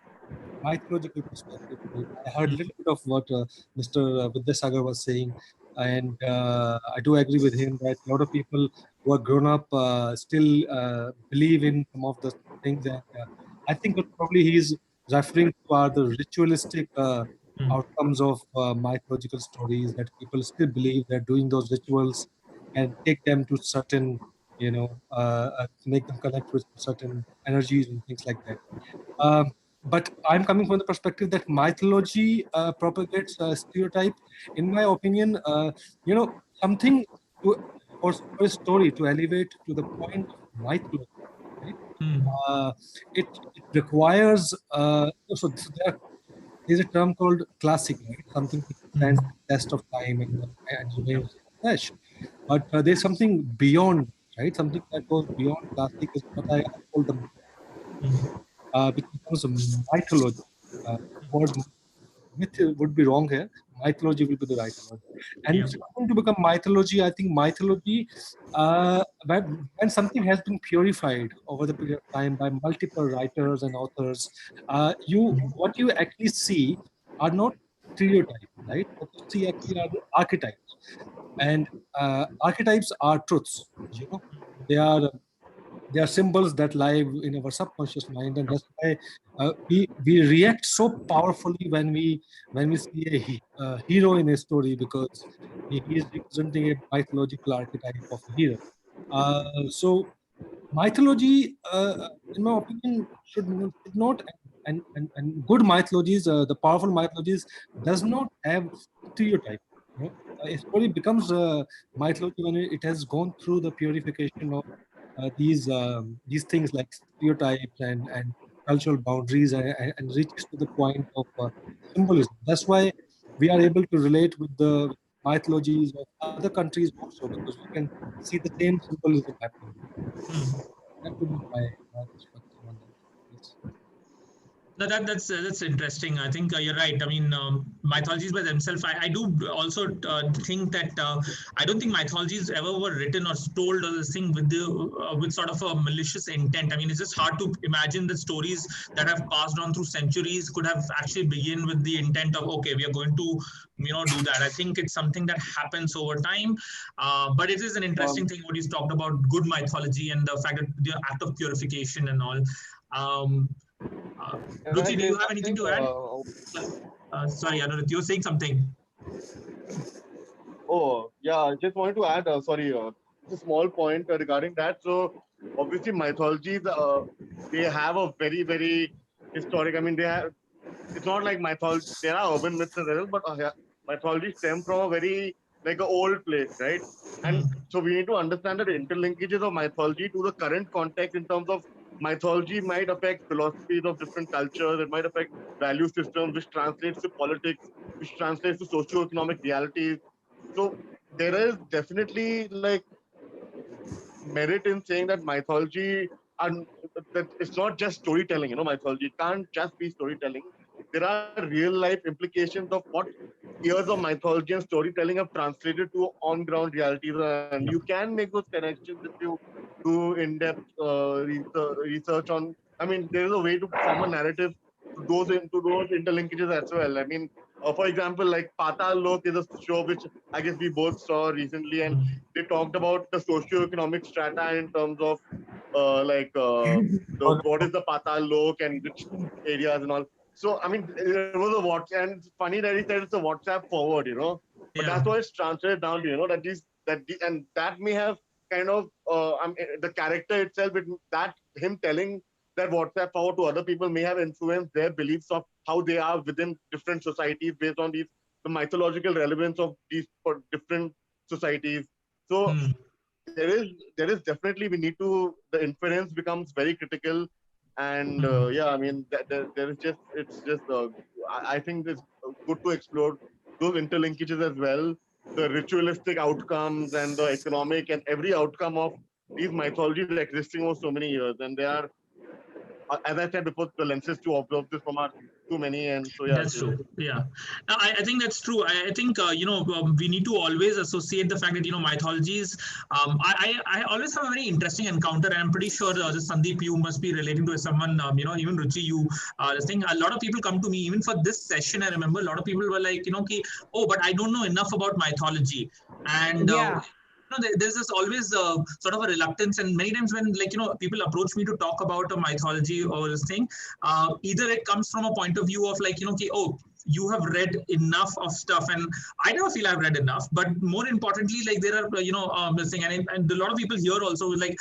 mythological perspective. I heard a little bit of what Mr. Vidyasagar was saying, and I do agree with him that a lot of people who are grown up still believe in some of the things, and I think what probably he's referring to are the ritualistic outcomes of mythological stories, that people still believe they're doing those rituals and take them to certain, make them connect with certain energies and things like that. But I'm coming from the perspective that mythology propagates stereotype. In my opinion, something for a story to elevate to the point of mythology, right? It requires there's a term called classic, right? Something that stands the test of time and remains fresh. But there's something beyond, right? Something that goes beyond classic is what I call the which becomes a mythology. Word myth would be wrong here. Mythology will be the right word. And if it's going to become mythology, I think mythology, when something has been purified over the period of time by multiple writers and authors, what you actually see are not stereotypes, right? What you see actually are the archetypes. And archetypes are truths. They are symbols that live in our subconscious mind, and that's why we react so powerfully when we see a hero in a story, because he is representing a mythological archetype of a hero. So mythology, in my opinion, should not and good mythologies, the powerful mythologies, does not have stereotype. A story becomes mythology when it has gone through the purification of these things like stereotypes and cultural boundaries, and reaches to the point of symbolism. That's why we are able to relate with the mythologies of other countries also, because we can see the same symbolism happening. That would be my perspective on that. Yes. No, that's interesting. I think you're right. I mean, mythologies by themselves. I do also think that I don't think mythologies ever were written or told or this thing with sort of a malicious intent. I mean, it's just hard to imagine that stories that have passed on through centuries could have actually begun with the intent of, okay, we are going to do that. I think it's something that happens over time. But it is an interesting thing what he's talked about, good mythology and the fact that the act of purification and all. Ruchi, do you have anything to add? Sorry, Anuruddh, you're saying something. Oh, yeah, I just wanted to add, sorry, a small point regarding that. So obviously mythologies, they have a very, very historic, I mean, they have, it's not like mythology, there are urban myths as well, but mythology stem from a very, like an old place, right? And so we need to understand that the interlinkages of mythology to the current context in terms of mythology might affect philosophies of different cultures, it might affect value systems, which translates to politics, which translates to socio-economic realities. So there is definitely like merit in saying that mythology, and that it's not just storytelling, mythology can't just be storytelling. There are real life implications of what years of mythology and storytelling have translated to on ground realities, and you can make those connections if you do in-depth research on, I mean, there is a way to form a narrative to those interlinkages as well. I mean, for example, like Patal Lok is a show which I guess we both saw recently, and they talked about the socio-economic strata in terms of what is the Patal Lok and which areas and all. So I mean, it was a WhatsApp, and it's funny that he said it's a WhatsApp forward, but that's what it's translated down to, and that may have kind of the character itself, that him telling that WhatsApp forward to other people may have influenced their beliefs of how they are within different societies based on the mythological relevance of these different societies. So there is definitely, we need to, the inference becomes very critical, and yeah, I mean there is just, it's just I think it's good to explore those interlinkages as well, the ritualistic outcomes and the economic and every outcome of these mythologies existing over so many years, and they are, as I said before, the lenses to observe this from are too many, and so yeah. That's true. Yeah, I think that's true. I think we need to always associate the fact that mythologies. I always have a very interesting encounter, and I'm pretty sure Sandeep, you must be relating to someone. Even Ruchi, you. This thing. A lot of people come to me even for this session. I remember a lot of people were like, oh, but I don't know enough about mythology, and there's this always sort of a reluctance, and many times when people approach me to talk about a mythology or this thing, either it comes from a point of view of like oh, you have read enough of stuff, and I never feel I've read enough. But more importantly, like there are this thing, and a lot of people here also like,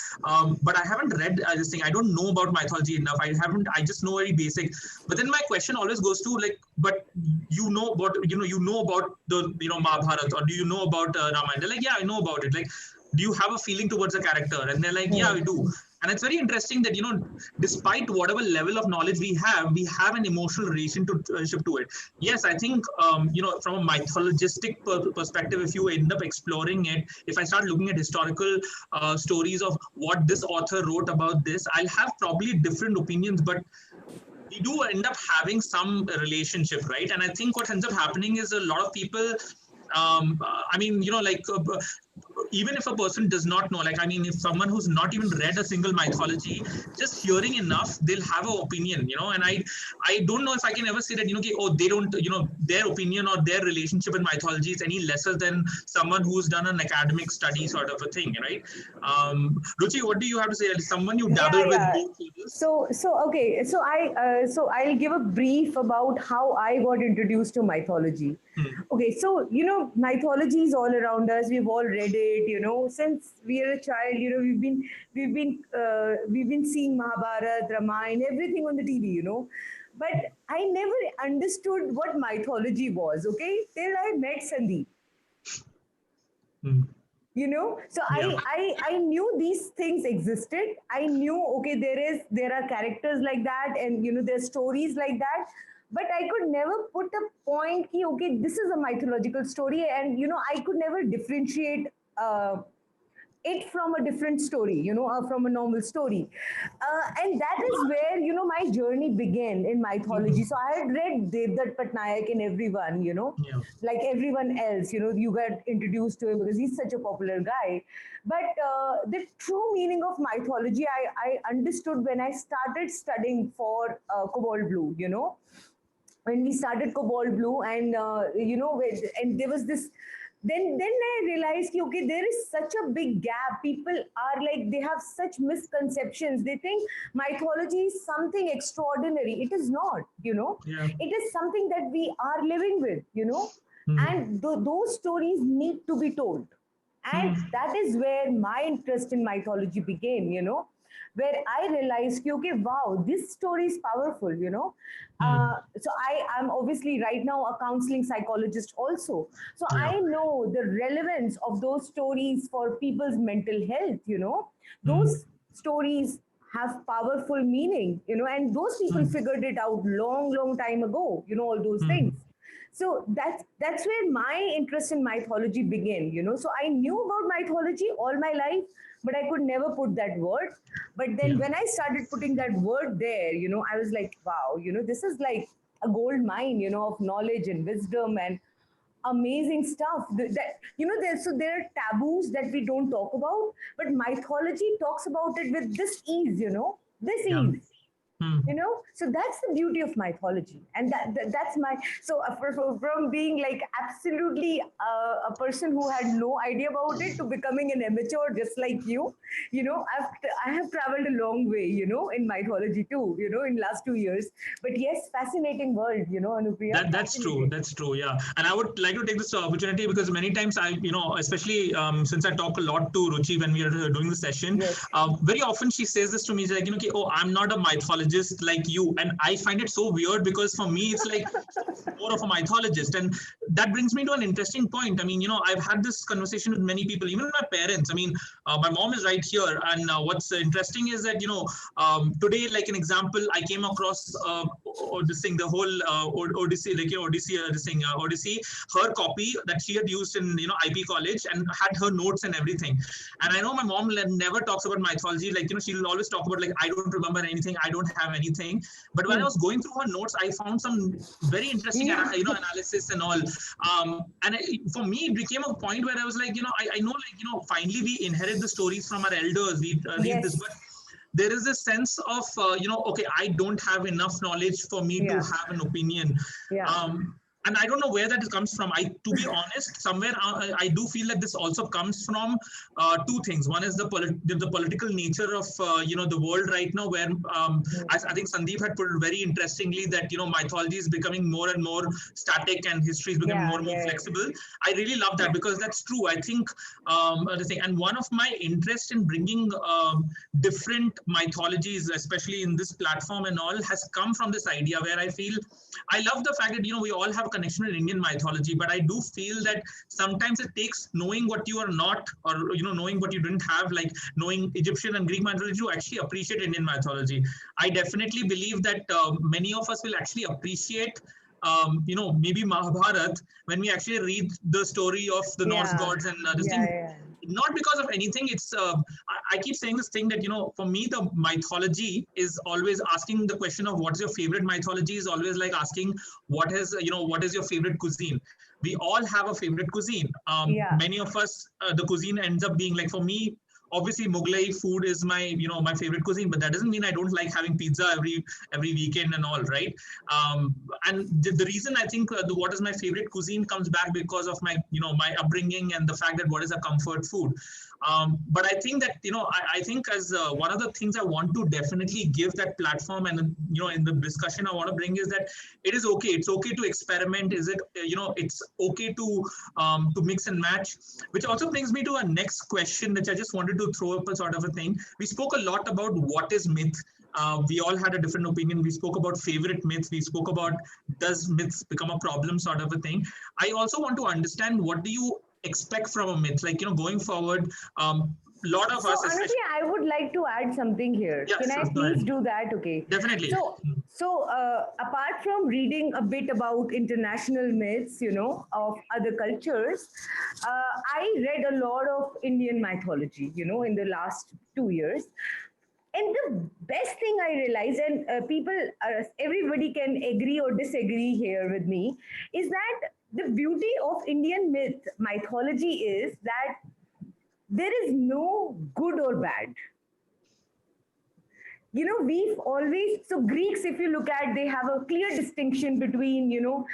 but I haven't read this thing. I don't know about mythology enough. I just know very basic. But then my question always goes to like, but you know about the Mahabharata, or do you know about Ramayana? They're like, yeah, I know about it. Like, do you have a feeling towards a character? And they're like, yeah, we do. And it's very interesting that despite whatever level of knowledge we have an emotional relationship to it. Yes, I think from a mythologistic perspective, if you end up exploring it, if I start looking at historical stories of what this author wrote about this, I'll have probably different opinions, but we do end up having some relationship, right? And I think what ends up happening is a lot of people, I mean, even if a person does not know, like, I mean, if someone who's not even read a single mythology, just hearing enough, they'll have an opinion, and I don't know if I can ever say that, oh, they don't, their opinion or their relationship with mythology is any lesser than someone who's done an academic study sort of a thing, right? Ruchi, what do you have to say? As someone you dabble with both of this? So okay, so I'll give a brief about how I got introduced to mythology. Okay, so mythology is all around us. We've all read it. Since we are a child. We've been seeing Mahabharata, Ramayana, everything on the TV. But I never understood what mythology was. Okay, till I met Sandeep. So I knew these things existed. I knew, okay, there are characters like that, and there's stories like that, but I could never put a point ki, okay, this is a mythological story, and I could never differentiate it from a different story, from a normal story. And that is where, my journey began in mythology. So I had read Devdutt Patnaik and everyone, like everyone else, you got introduced to him because he's such a popular guy. But the true meaning of mythology, I understood when I started studying for Cobalt Blue, when we started Cobalt Blue, and and there was this, then I realized, okay, there is such a big gap. People are like, they have such misconceptions. They think mythology is something extraordinary. It is not. It is something that we are living with. And those stories need to be told. And that is where my interest in mythology began. where I realized, okay, wow, this story is powerful, you know. So I'm obviously right now a counseling psychologist also. So I know the relevance of those stories for people's mental health, you know. Those stories have powerful meaning, you know, and those people figured it out long time ago, you know, all those things. So that's where my interest in mythology began, you know. So I knew about mythology all my life, but I could never put that word. But then when I started putting that word there, you know, I was like, wow, you know, this is like a gold mine, you know, of knowledge and wisdom and amazing stuff. That, you know, there are taboos that we don't talk about, but mythology talks about it with this ease, you know, this ease. You know, so that's the beauty of mythology, and that's my from being like absolutely a person who had no idea about it to becoming an amateur just like you know, I have traveled a long way, you know, in mythology too, you know, in last 2 years. But yes, fascinating world, you know, Anupriya. That's true. That's true. Yeah. And I would like to take this opportunity because many times you know, especially since I talk a lot to Ruchi when we are doing the session, very often she says this to me, she's like, you know, okay, oh, I'm not a mythologist like you. And I find it so weird because for me, it's like more of a mythologist. And that brings me to an interesting point. I mean, you know, I've had this conversation with many people, even my parents. I mean, my mom is right here. And what's interesting is that, you know, today, like an example, I came across this thing, the whole Odyssey, like, you know, Odyssey, her copy that she had used in, you know, IP college and had her notes and everything. And I know my mom never talks about mythology. Like, you know, she'll always talk about like, I don't remember anything. I don't have anything. But when I was going through her notes, I found some very interesting, you know, analysis and all. For me, it became a point where I was like, you know, I know, like, you know, finally we inherit the stories from our elders. We read this, but there is a sense of, you know, okay, I don't have enough knowledge for me to have an opinion. And I don't know where that comes from. To be honest, somewhere I do feel that this also comes from two things. One is the political nature of you know, the world right now, where I think Sandeep had put it very interestingly that, you know, mythology is becoming more and more static and history is becoming more and more flexible. I really love that because that's true. I think the thing, and one of my interest in bringing different mythologies, especially in this platform and all, has come from this idea where I feel I love the fact that, you know, we all have a connection with Indian mythology, but I do feel that sometimes it takes knowing what you are not, or, you know, knowing what you didn't have, like knowing Egyptian and Greek mythology to actually appreciate Indian mythology. I definitely believe that many of us will actually appreciate you know, maybe Mahabharat when we actually read the story of the Norse gods and this thing. Not because of anything. It's I keep saying this thing that, you know, for me, the mythology is always asking the question of what's your favorite mythology is always like asking what is, you know, what is your favorite cuisine. We all have a favorite cuisine. Many of us, the cuisine ends up being like, for me, obviously Mughlai food is my, you know, my favorite cuisine, but that doesn't mean I don't like having pizza every weekend and all, right? And the reason I think what is my favorite cuisine comes back because of my, you know, my upbringing and the fact that what is a comfort food. But I think that, you know, I think as one of the things I want to definitely give that platform, and, you know, in the discussion I want to bring is that it is okay. It's okay to experiment. Is it, you know, it's okay to mix and match, which also brings me to a next question, which I just wanted to throw up a sort of a thing. We spoke a lot about what is myth. We all had a different opinion. We spoke about favorite myths. We spoke about does myths become a problem sort of a thing. I also want to understand, what do you expect from a myth? Like, you know, going forward, lot of us. Honestly, I would like to add something here. Yeah, Can I please do that? Okay. Definitely. So apart from reading a bit about international myths, you know, of other cultures, I read a lot of Indian mythology, you know, in the last 2 years. And the best thing I realized, and people, everybody can agree or disagree here with me, is that the beauty of Indian mythology is that there is no good or bad. You know, we've always, so Greeks, if you look at, they have a clear distinction between, you know,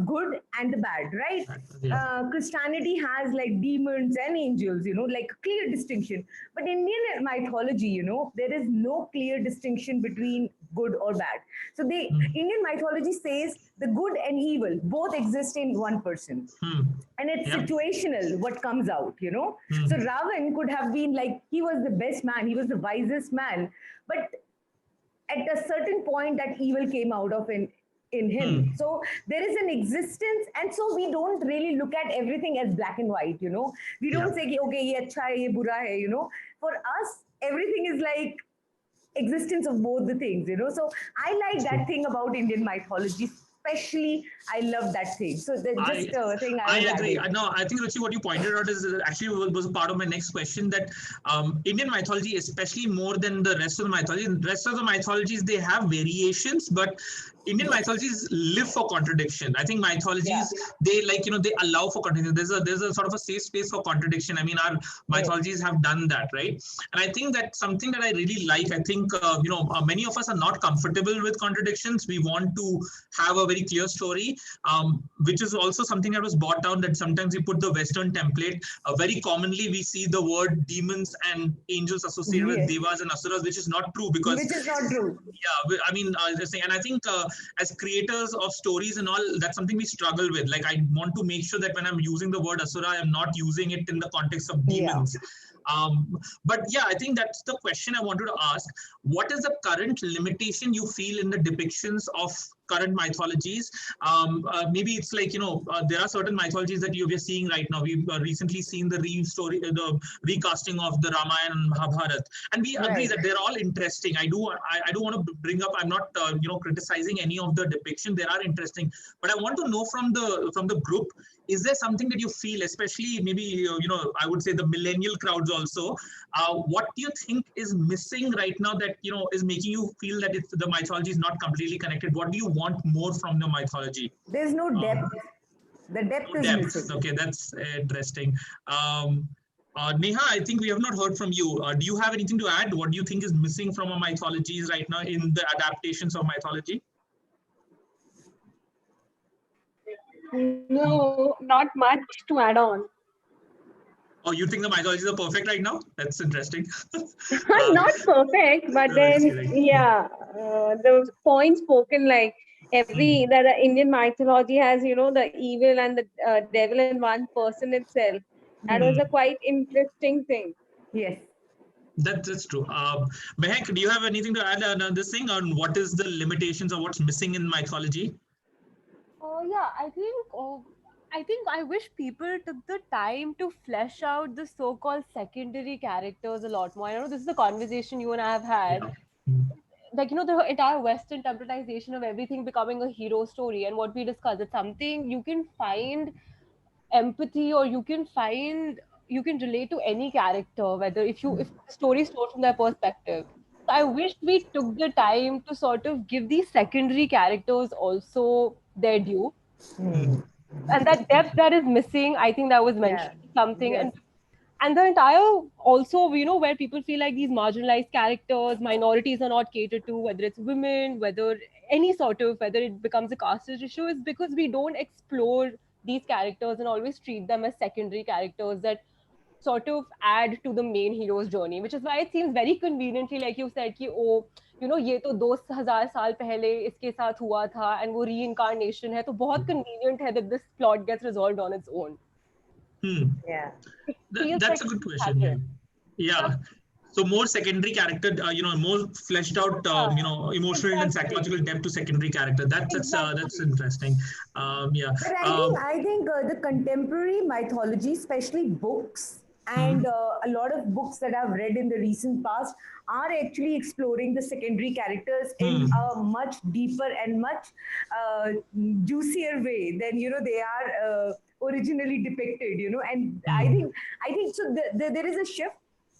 good and the bad, right? Christianity has like demons and angels, you know, like clear distinction. But Indian mythology, you know, there is no clear distinction between good or bad. So Indian mythology says the good and evil both exist in one person. And it's situational what comes out, you know. So Ravan could have been like, he was the best man, he was the wisest man, but at a certain point that evil came out of in him. So there is an existence, and so we don't really look at everything as black and white, you know. We don't say कि, okay, ye acha hai, ye bura hai, you know. For us everything is like existence of both the things, you know. So I like that thing about Indian mythology, especially I love that thing. So that's just a thing I was agree. adding. No, I think Ruchi, what you pointed out is actually was a part of my next question, that Indian mythology, especially more than the rest of the mythology, the rest of the mythologies, they have variations, but Indian mythologies live for contradiction. I think mythologies, they like, you know, they allow for contradiction. There's a sort of a safe space for contradiction. I mean, our mythologies have done that, right? And I think that's something that I really like. I think, you know, many of us are not comfortable with contradictions. We want to have a very clear story, which is also something that was brought down, that sometimes we put the Western template. Very commonly, we see the word demons and angels associated with devas and asuras, which is not true, because which is not true. Yeah, I mean, and I think as creators of stories and all, that's something we struggle with. Like, I want to make sure that when I'm using the word asura, I'm not using it in the context of demons. But yeah, I think that's the question I wanted to ask. What is the current limitation you feel in the depictions of current mythologies? Maybe it's like, you know, there are certain mythologies that we're seeing right now. We've recently seen the recasting of the Ramayana and Mahabharata, and we agree that they're all interesting. I do want to bring up, I'm not you know, criticizing any of the depiction. They are interesting, but I want to know from the group, is there something that you feel, especially maybe you know, I would say the millennial crowds also, what do you think is missing right now that, you know, is making you feel that the mythology is not completely connected? What do you want more from the mythology? There's no depth. The depth is missing. Okay, that's interesting. Neha, I think we have not heard from you. Do you have anything to add? What do you think is missing from our mythologies right now in the adaptations of mythology? No, not much to add on. Oh, you think the mythologies are perfect right now? That's interesting. Not perfect, but then the point spoken, like every that Indian mythology has, you know, the evil and the devil in one person itself. That was a quite interesting thing. Yes. That's true. Mehak, do you have anything to add on this thing, on what is the limitations or what's missing in mythology? Yeah, I think I wish people took the time to flesh out the so-called secondary characters a lot more. I know this is the conversation you and I have had. Like, you know, the entire Western templatization of everything becoming a hero story, and what we discussed, it's something you can find empathy, or you can relate to any character, whether if the story is told from their perspective. So I wish we took the time to sort of give these secondary characters also their due. And that depth that is missing, I think that was mentioned something. And the entire, also, you know, where people feel like these marginalized characters, minorities are not catered to, whether it's women, whether any sort of, whether it becomes a caste issue, is because we don't explore these characters and always treat them as secondary characters that sort of add to the main hero's journey, which is why it seems very conveniently, like you said, कि oh, you know, ये तो 2000 साल पहले इसके साथ हुआ था and वो reincarnation है, तो बहुत convenient है that this plot gets resolved on its own. Yeah. That's a good question. Yeah. So more secondary character, you know, more fleshed out, you know, emotional and psychological depth to secondary character. That's interesting. Yeah. But I think the contemporary mythology, especially books, and a lot of books that I've read in the recent past, are actually exploring the secondary characters in a much deeper and much juicier way than, you know, they are originally depicted, you know. And I think so. There is a shift.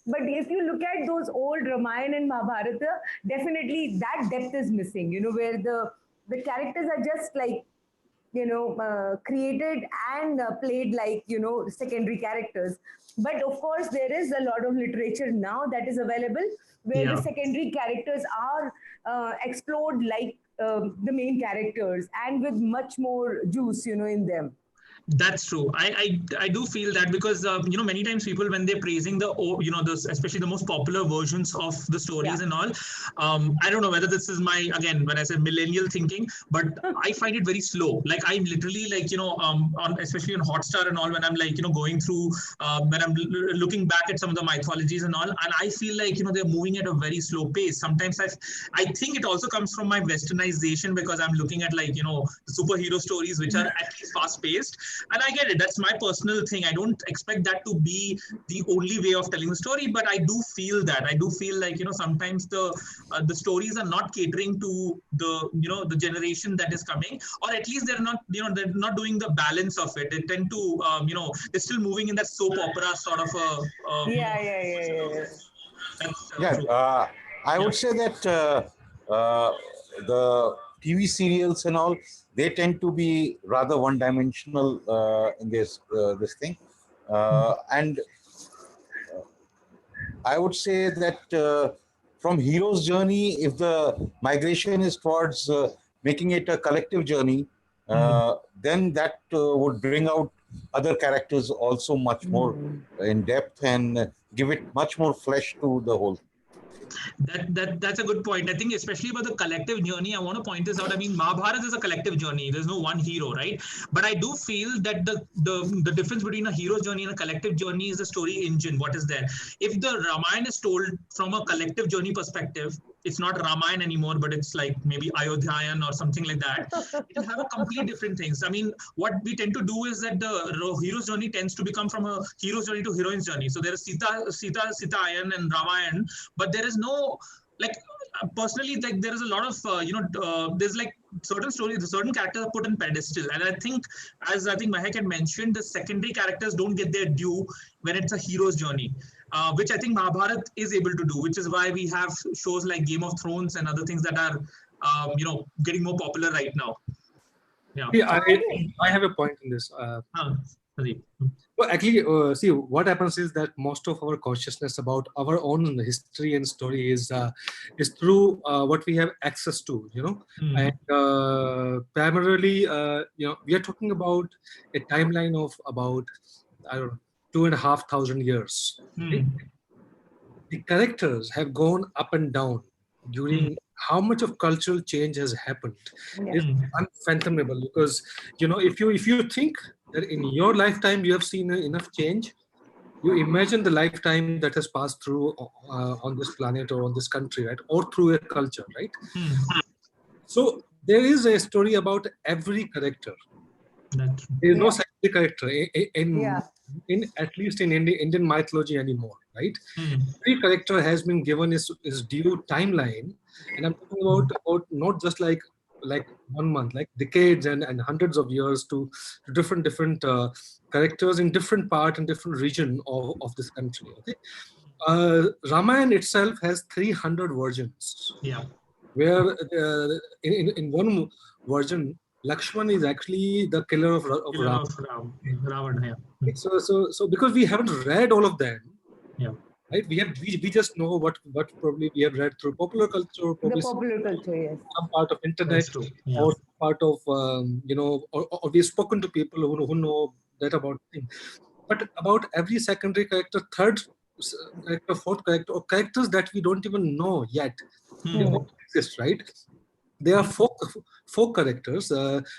But if you look at those old Ramayana and Mahabharata, definitely that depth is missing, you know, where the characters are just like, you know, created and played like, you know, secondary characters. But of course, there is a lot of literature now that is available where the secondary characters are explored like the main characters and with much more juice, you know, in them. That's true. I do feel that because many times people when they're praising especially the most popular versions of the stories and all, I don't know whether this is my, again, when I said millennial thinking, but I find it very slow. Like I'm literally like on, especially on Hotstar and all, when I'm like going through when I'm looking back at some of the mythologies and all, and I feel like they're moving at a very slow pace. Sometimes I think it also comes from my westernization, because I'm looking at like superhero stories which are at least fast paced. And I get it. That's my personal thing. I don't expect that to be the only way of telling the story, but I do feel that. I do feel like sometimes the stories are not catering to the generation that is coming, or at least they're not they're not doing the balance of it. They tend to they're still moving in that soap opera sort of a Yeah. That's Yeah, true. I would say that the TV serials and all, they tend to be rather one-dimensional in this thing, and I would say that from hero's journey, if the migration is towards making it a collective journey, then that would bring out other characters also much more in depth and give it much more flesh to the whole. That's a good point. I think especially about the collective journey, I want to point this out. I mean, Mahabharata is a collective journey. There's no one hero, right? But I do feel that the difference between a hero's journey and a collective journey is the story engine. What is there? If the Ramayana is told from a collective journey perspective, it's not Ramayana anymore, but it's like maybe Ayodhyayan or something like that. It'll have a complete different things. I mean, what we tend to do is that the hero's journey tends to become from a hero's journey to heroine's journey. So there is Sita-Ayan and Ramayan, but there is no like personally, like there is a lot of there's like certain stories, certain characters are put in pedestal, and I think, as I think Mahek had mentioned, the secondary characters don't get their due when it's a hero's journey, which I think Mahabharata is able to do, which is why we have shows like Game of Thrones and other things that are getting more popular right now. Yeah, I have a point in this. Well, actually, see, what happens is that most of our consciousness about our own history and story is through what we have access to, and primarily, we are talking about a timeline of about, I don't know, 2,500 years. Right? The characters have gone up and down during how much of cultural change has happened is unfathomable, because if you think that in your lifetime you have seen enough change, you imagine the lifetime that has passed through on this planet or on this country, right, or through a culture, right? So there is a story about every character. There is no secondary character in at least in Indian mythology anymore, right? Every character has been given his due timeline, and I'm talking about not just like 1 month, like decades and hundreds of years to different characters in different part and different region of this country. Okay, Ramayana itself has 300 versions. Yeah. Where in one version, Lakshman is actually the killer of Ravana. Yeah. So because we haven't read all of them, right? We just know what probably we have read through popular culture, or probably yes. some part of internet, or part of or we've spoken to people who know that about things. But about every secondary character, third character, fourth character, or characters that we don't even know yet, they don't exist, right? They are folk characters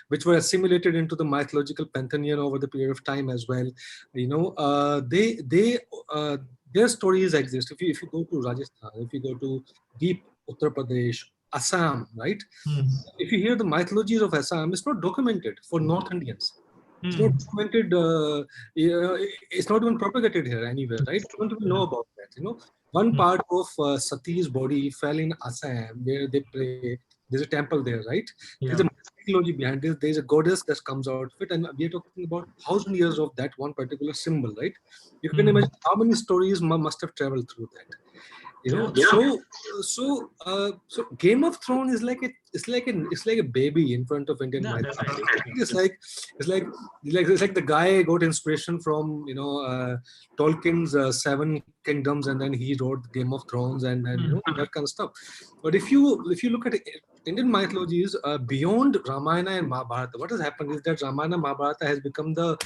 which were assimilated into the mythological pantheon over the period of time as well. Their stories exist. If you go to Rajasthan, if you go to deep Uttar Pradesh, Assam, right? If you hear the mythologies of Assam, it's not documented for North Indians. It's not documented. It's not even propagated here anywhere, right? We don't even know about that. One part of Sati's body fell in Assam, where they pray. There's a temple there, right? There's a mythology behind this. There's a goddess that comes out of it, and we are talking about 1,000 years of that one particular symbol, right? You can imagine how many stories must have traveled through that. So Game of Thrones is like a baby in front of Indian mythology. It's like the guy got inspiration from Tolkien's Seven Kingdoms, and then he wrote Game of Thrones and that kind of stuff. But if you look at Indian mythologies beyond Ramayana and Mahabharata. What has happened is that Ramayana and Mahabharata has become the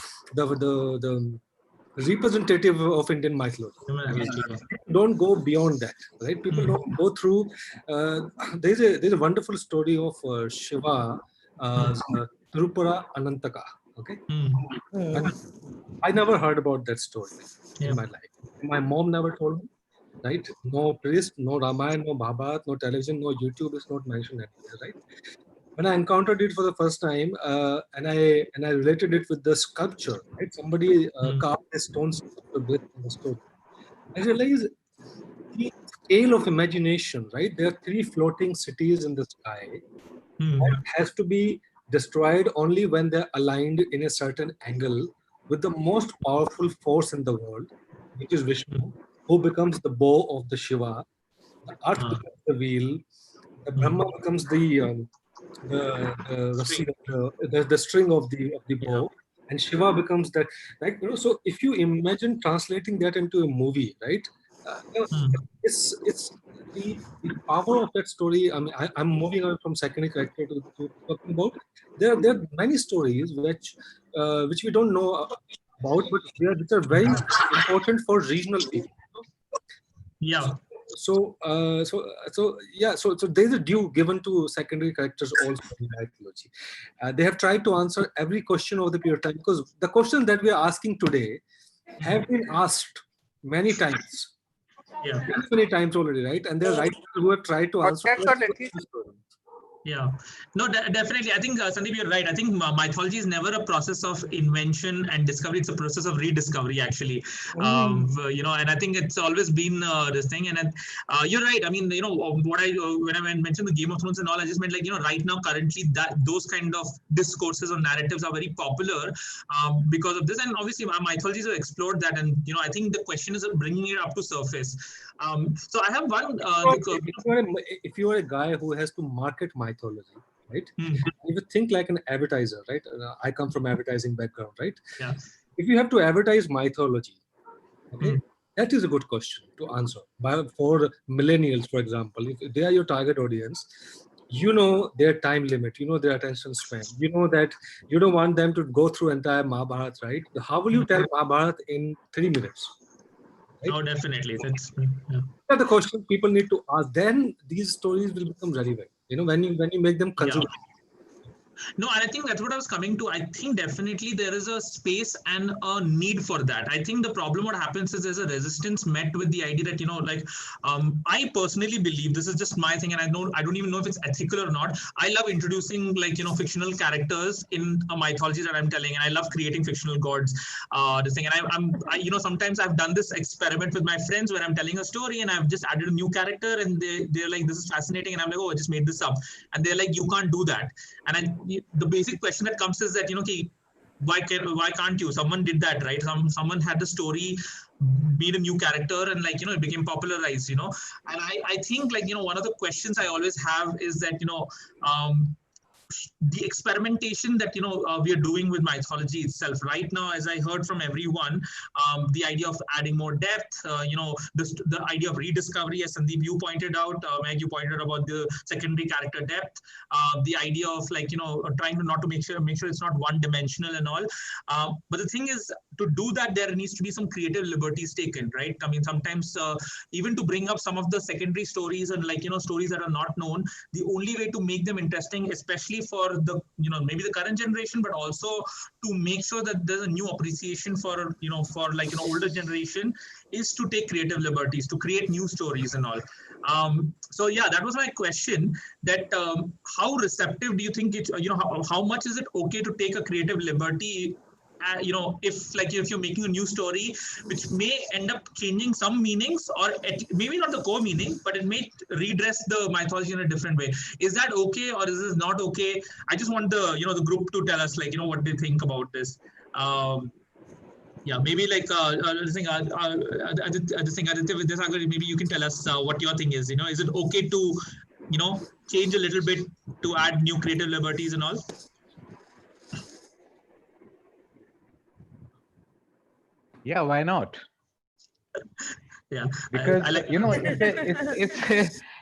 representative of Indian mythology. People don't go beyond that, right? People don't go through. There's a wonderful story of Shiva, Tripura Anantaka. Okay, and I never heard about that story in my life. My mom never told me. Right? No priest, no Ramayana, no Mahabharata, no television, no YouTube is not mentioned anywhere. Right? When I encountered it for the first time, and I related it with the sculpture, right? Somebody carved a stone sculpture based on the story. I realized the scale of imagination, right? There are 3 floating cities in the sky that has to be destroyed only when they're aligned in a certain angle with the most powerful force in the world, which is Vishnu, who becomes the bow of the Shiva, the earth becomes the wheel, the Brahma becomes the string of the bow, and Shiva becomes that. Right? So if you imagine translating that into a movie, right? It's the power of that story. I mean, I'm moving on from secondary character to talking about. There are many stories which we don't know about, but which are very important for regional people. Yeah. So there's a due given to secondary characters also in mythology. They have tried to answer every question over the period of time, because the questions that we are asking today have been asked many times. Many times already, right? And there are writers who have tried to answer. Yeah, no, definitely. I think Sandeep, you're right. I think mythology is never a process of invention and discovery. It's a process of rediscovery, actually. And I think it's always been this thing. And you're right. I mean, when I mentioned the Game of Thrones and all, I just meant right now, currently, that those kind of discourses or narratives are very popular because of this. And obviously, mythologies have explored that. And I think the question is bringing it up to surface. So I have one. If you are a guy who has to market mythology, right? If you think like an advertiser, right? I come from advertising background, right? Yeah. If you have to advertise mythology, okay, that is a good question to answer. For millennials, for example, if they are your target audience, their time limit, their attention span, that you don't want them to go through entire Mahabharata, right? How will you tell Mahabharata in 3 minutes? Right? Oh, definitely. That's the question people need to ask. Then these stories will become relevant. When you make them consumer. No, and I think that's what I was coming to. I think definitely there is a space and a need for that. I think the problem what happens is there's a resistance met with the idea that, I personally believe, this is just my thing, and I don't even know if it's ethical or not. I love introducing fictional characters in a mythology that I'm telling, and I love creating fictional gods. This thing, and I sometimes I've done this experiment with my friends where I'm telling a story and I've just added a new character, and they're like, this is fascinating, and I'm like, oh, I just made this up, and they're like, you can't do that. And the basic question that comes is that why can't you? Someone did that, right? Someone had the story, made a new character, and it became popularized. And I think one of the questions I always have is that the experimentation that we are doing with mythology itself right now, as I heard from everyone, the idea of adding more depth, the idea of rediscovery, as Sandeep you pointed out, Meg, you pointed out about the secondary character depth, the idea of trying to not to make sure it's not one dimensional and all. But the thing is, to do that, there needs to be some creative liberties taken, right? I mean, sometimes even to bring up some of the secondary stories and stories that are not known, the only way to make them interesting, especially for the maybe the current generation, but also to make sure that there's a new appreciation for older generation, is to take creative liberties to create new stories and all. So yeah, that was my question, that how receptive do you think it, how much is it okay to take a creative liberty, if you're making a new story which may end up changing some meanings, or maybe not the core meaning, but it may redress the mythology in a different way. Is that okay, or is this not okay? I just want the group to tell us what they think about this. Yeah, maybe Aditya Vidyasagar, maybe you can tell us what your thing is. Is it okay to change a little bit to add new creative liberties and all? Yeah, why not? Yeah, because I like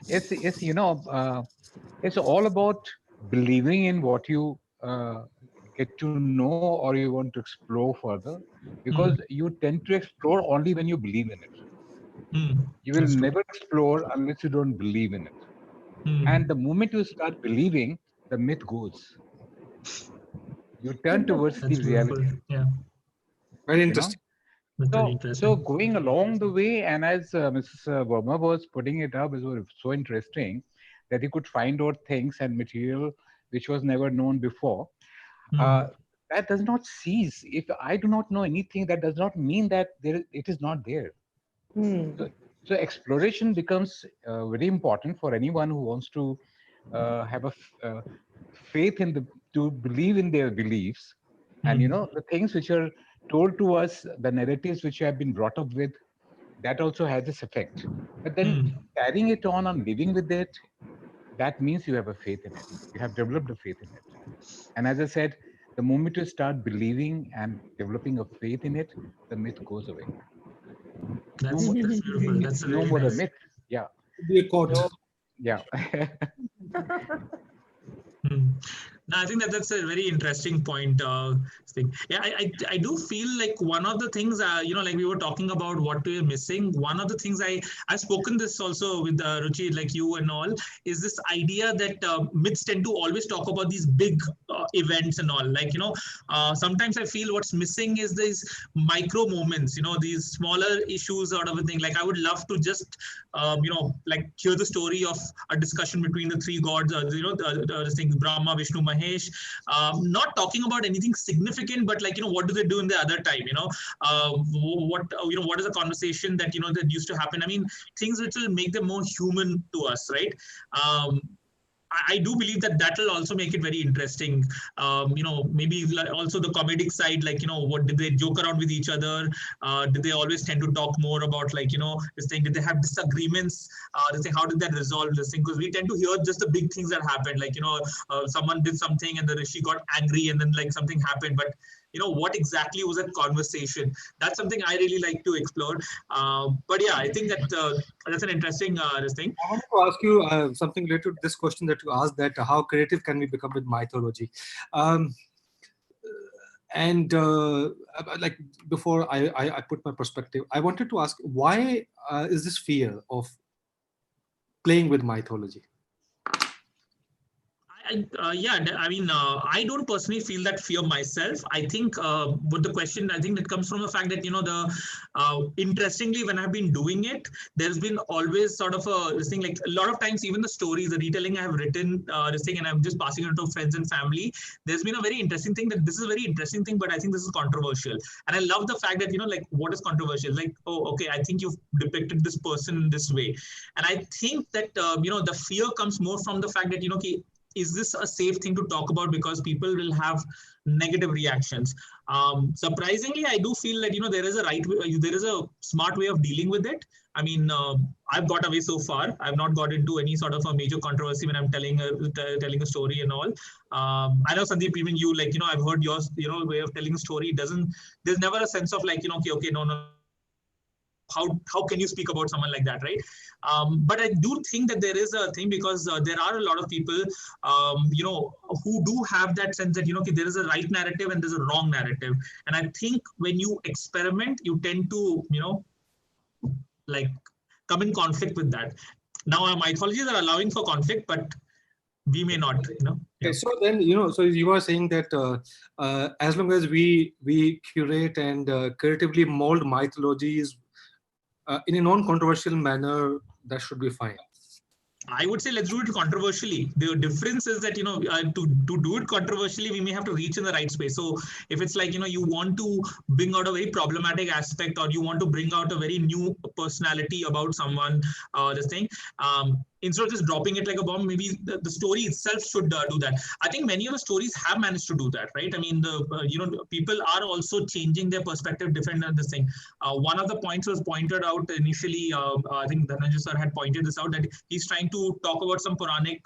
it's It's all about believing in what you get to know or you want to explore further, because you tend to explore only when you believe in it. You will That's true. never explore unless you don't believe in it. And the moment you start believing, the myth goes. You turn towards the That's beautiful. reality. Yeah. Very You know. interesting. That's very So interesting. going along the way, and as Mrs. Verma was putting it up, it was so interesting that he could find out things and material which was never known before. Uh, that does not cease. If I do not know anything, that does not mean that it is not there. So, so exploration becomes very important for anyone who wants to have faith in to believe in their beliefs, and the things which are told to us, the narratives which you have been brought up with, that also has this effect. But then carrying it on and living with it, that means you have a faith in it. You have developed a faith in it. And as I said, the moment you start believing and developing a faith in it, the myth goes away. That's beautiful. It's That's no really more a nice. myth. Yeah. Be a quote. So, yeah. No, I think that that's a very interesting point. Thing. Yeah, I do feel like one of the things, like we were talking about what we're missing. One of the things I've spoken this also with Ruchi, like you and all, is this idea that myths tend to always talk about these big events and all. Like sometimes I feel what's missing is these micro moments. These smaller issues out of a thing. Like I would love to just like hear the story of a discussion between the three gods. The thing Brahma, Vishnu, Mahesh, not talking about anything significant, but like what do they do in the other time? What is a conversation that that used to happen? I mean, things which will make them more human to us, right? I do believe that will also make it very interesting. Maybe also the comedic side, like, what did they joke around with each other? Did they always tend to talk more about, like, this thing? Did they have disagreements? They say, how did that resolve this thing? Because we tend to hear just the big things that happened, like, someone did something and the rishi got angry and then like something happened. But what exactly was that conversation? That's something I really like to explore. But yeah, I think that that's an interesting this thing. I wanted to ask you something related to this question that you asked, that how creative can we become with mythology? And like before I put my perspective, I wanted to ask, why is this fear of playing with mythology? I don't personally feel that fear myself. I think, but the question, I think that comes from the fact that, interestingly, when I've been doing it, there's been always sort of this thing, like a lot of times, even the stories, the retelling I have written, this thing, and I'm just passing it to friends and family. There's been a very interesting thing that this is a very interesting thing, but I think this is controversial. And I love the fact that, like, what is controversial? Like, oh, okay, I think you've depicted this person in this way. And I think that, the fear comes more from the fact that, is this a safe thing to talk about, because people will have negative reactions. Surprisingly, I do feel that there is a there is a smart way of dealing with it. I mean, I've got away so far. I've not got into any sort of a major controversy when I'm telling a story and all. I know, Sandeep, even you, like, I've heard yours, way of telling a story. There's never a sense of like, okay, no. How can you speak about someone like that, right? But I do think that there is a thing, because there are a lot of people, who do have that sense that, okay, there is a right narrative and there's a wrong narrative. And I think when you experiment, you tend to, like, come in conflict with that. Now, our mythologies are allowing for conflict, but we may not, Okay, yeah. So then, so you are saying that as long as we curate and creatively mold mythologies in a non-controversial manner, that should be fine. I would say let's do it controversially. The difference is that, to do it controversially, we may have to reach in the right space. So if it's like, you want to bring out a very problematic aspect, or you want to bring out a very new personality about someone, this thing, instead of just dropping it like a bomb, maybe the story itself should do that. I think many of the stories have managed to do that, right? I mean, people are also changing their perspective, different than this thing. One of the points was pointed out initially, I think Dhananjay sir had pointed this out, that he's trying to talk about some Puranic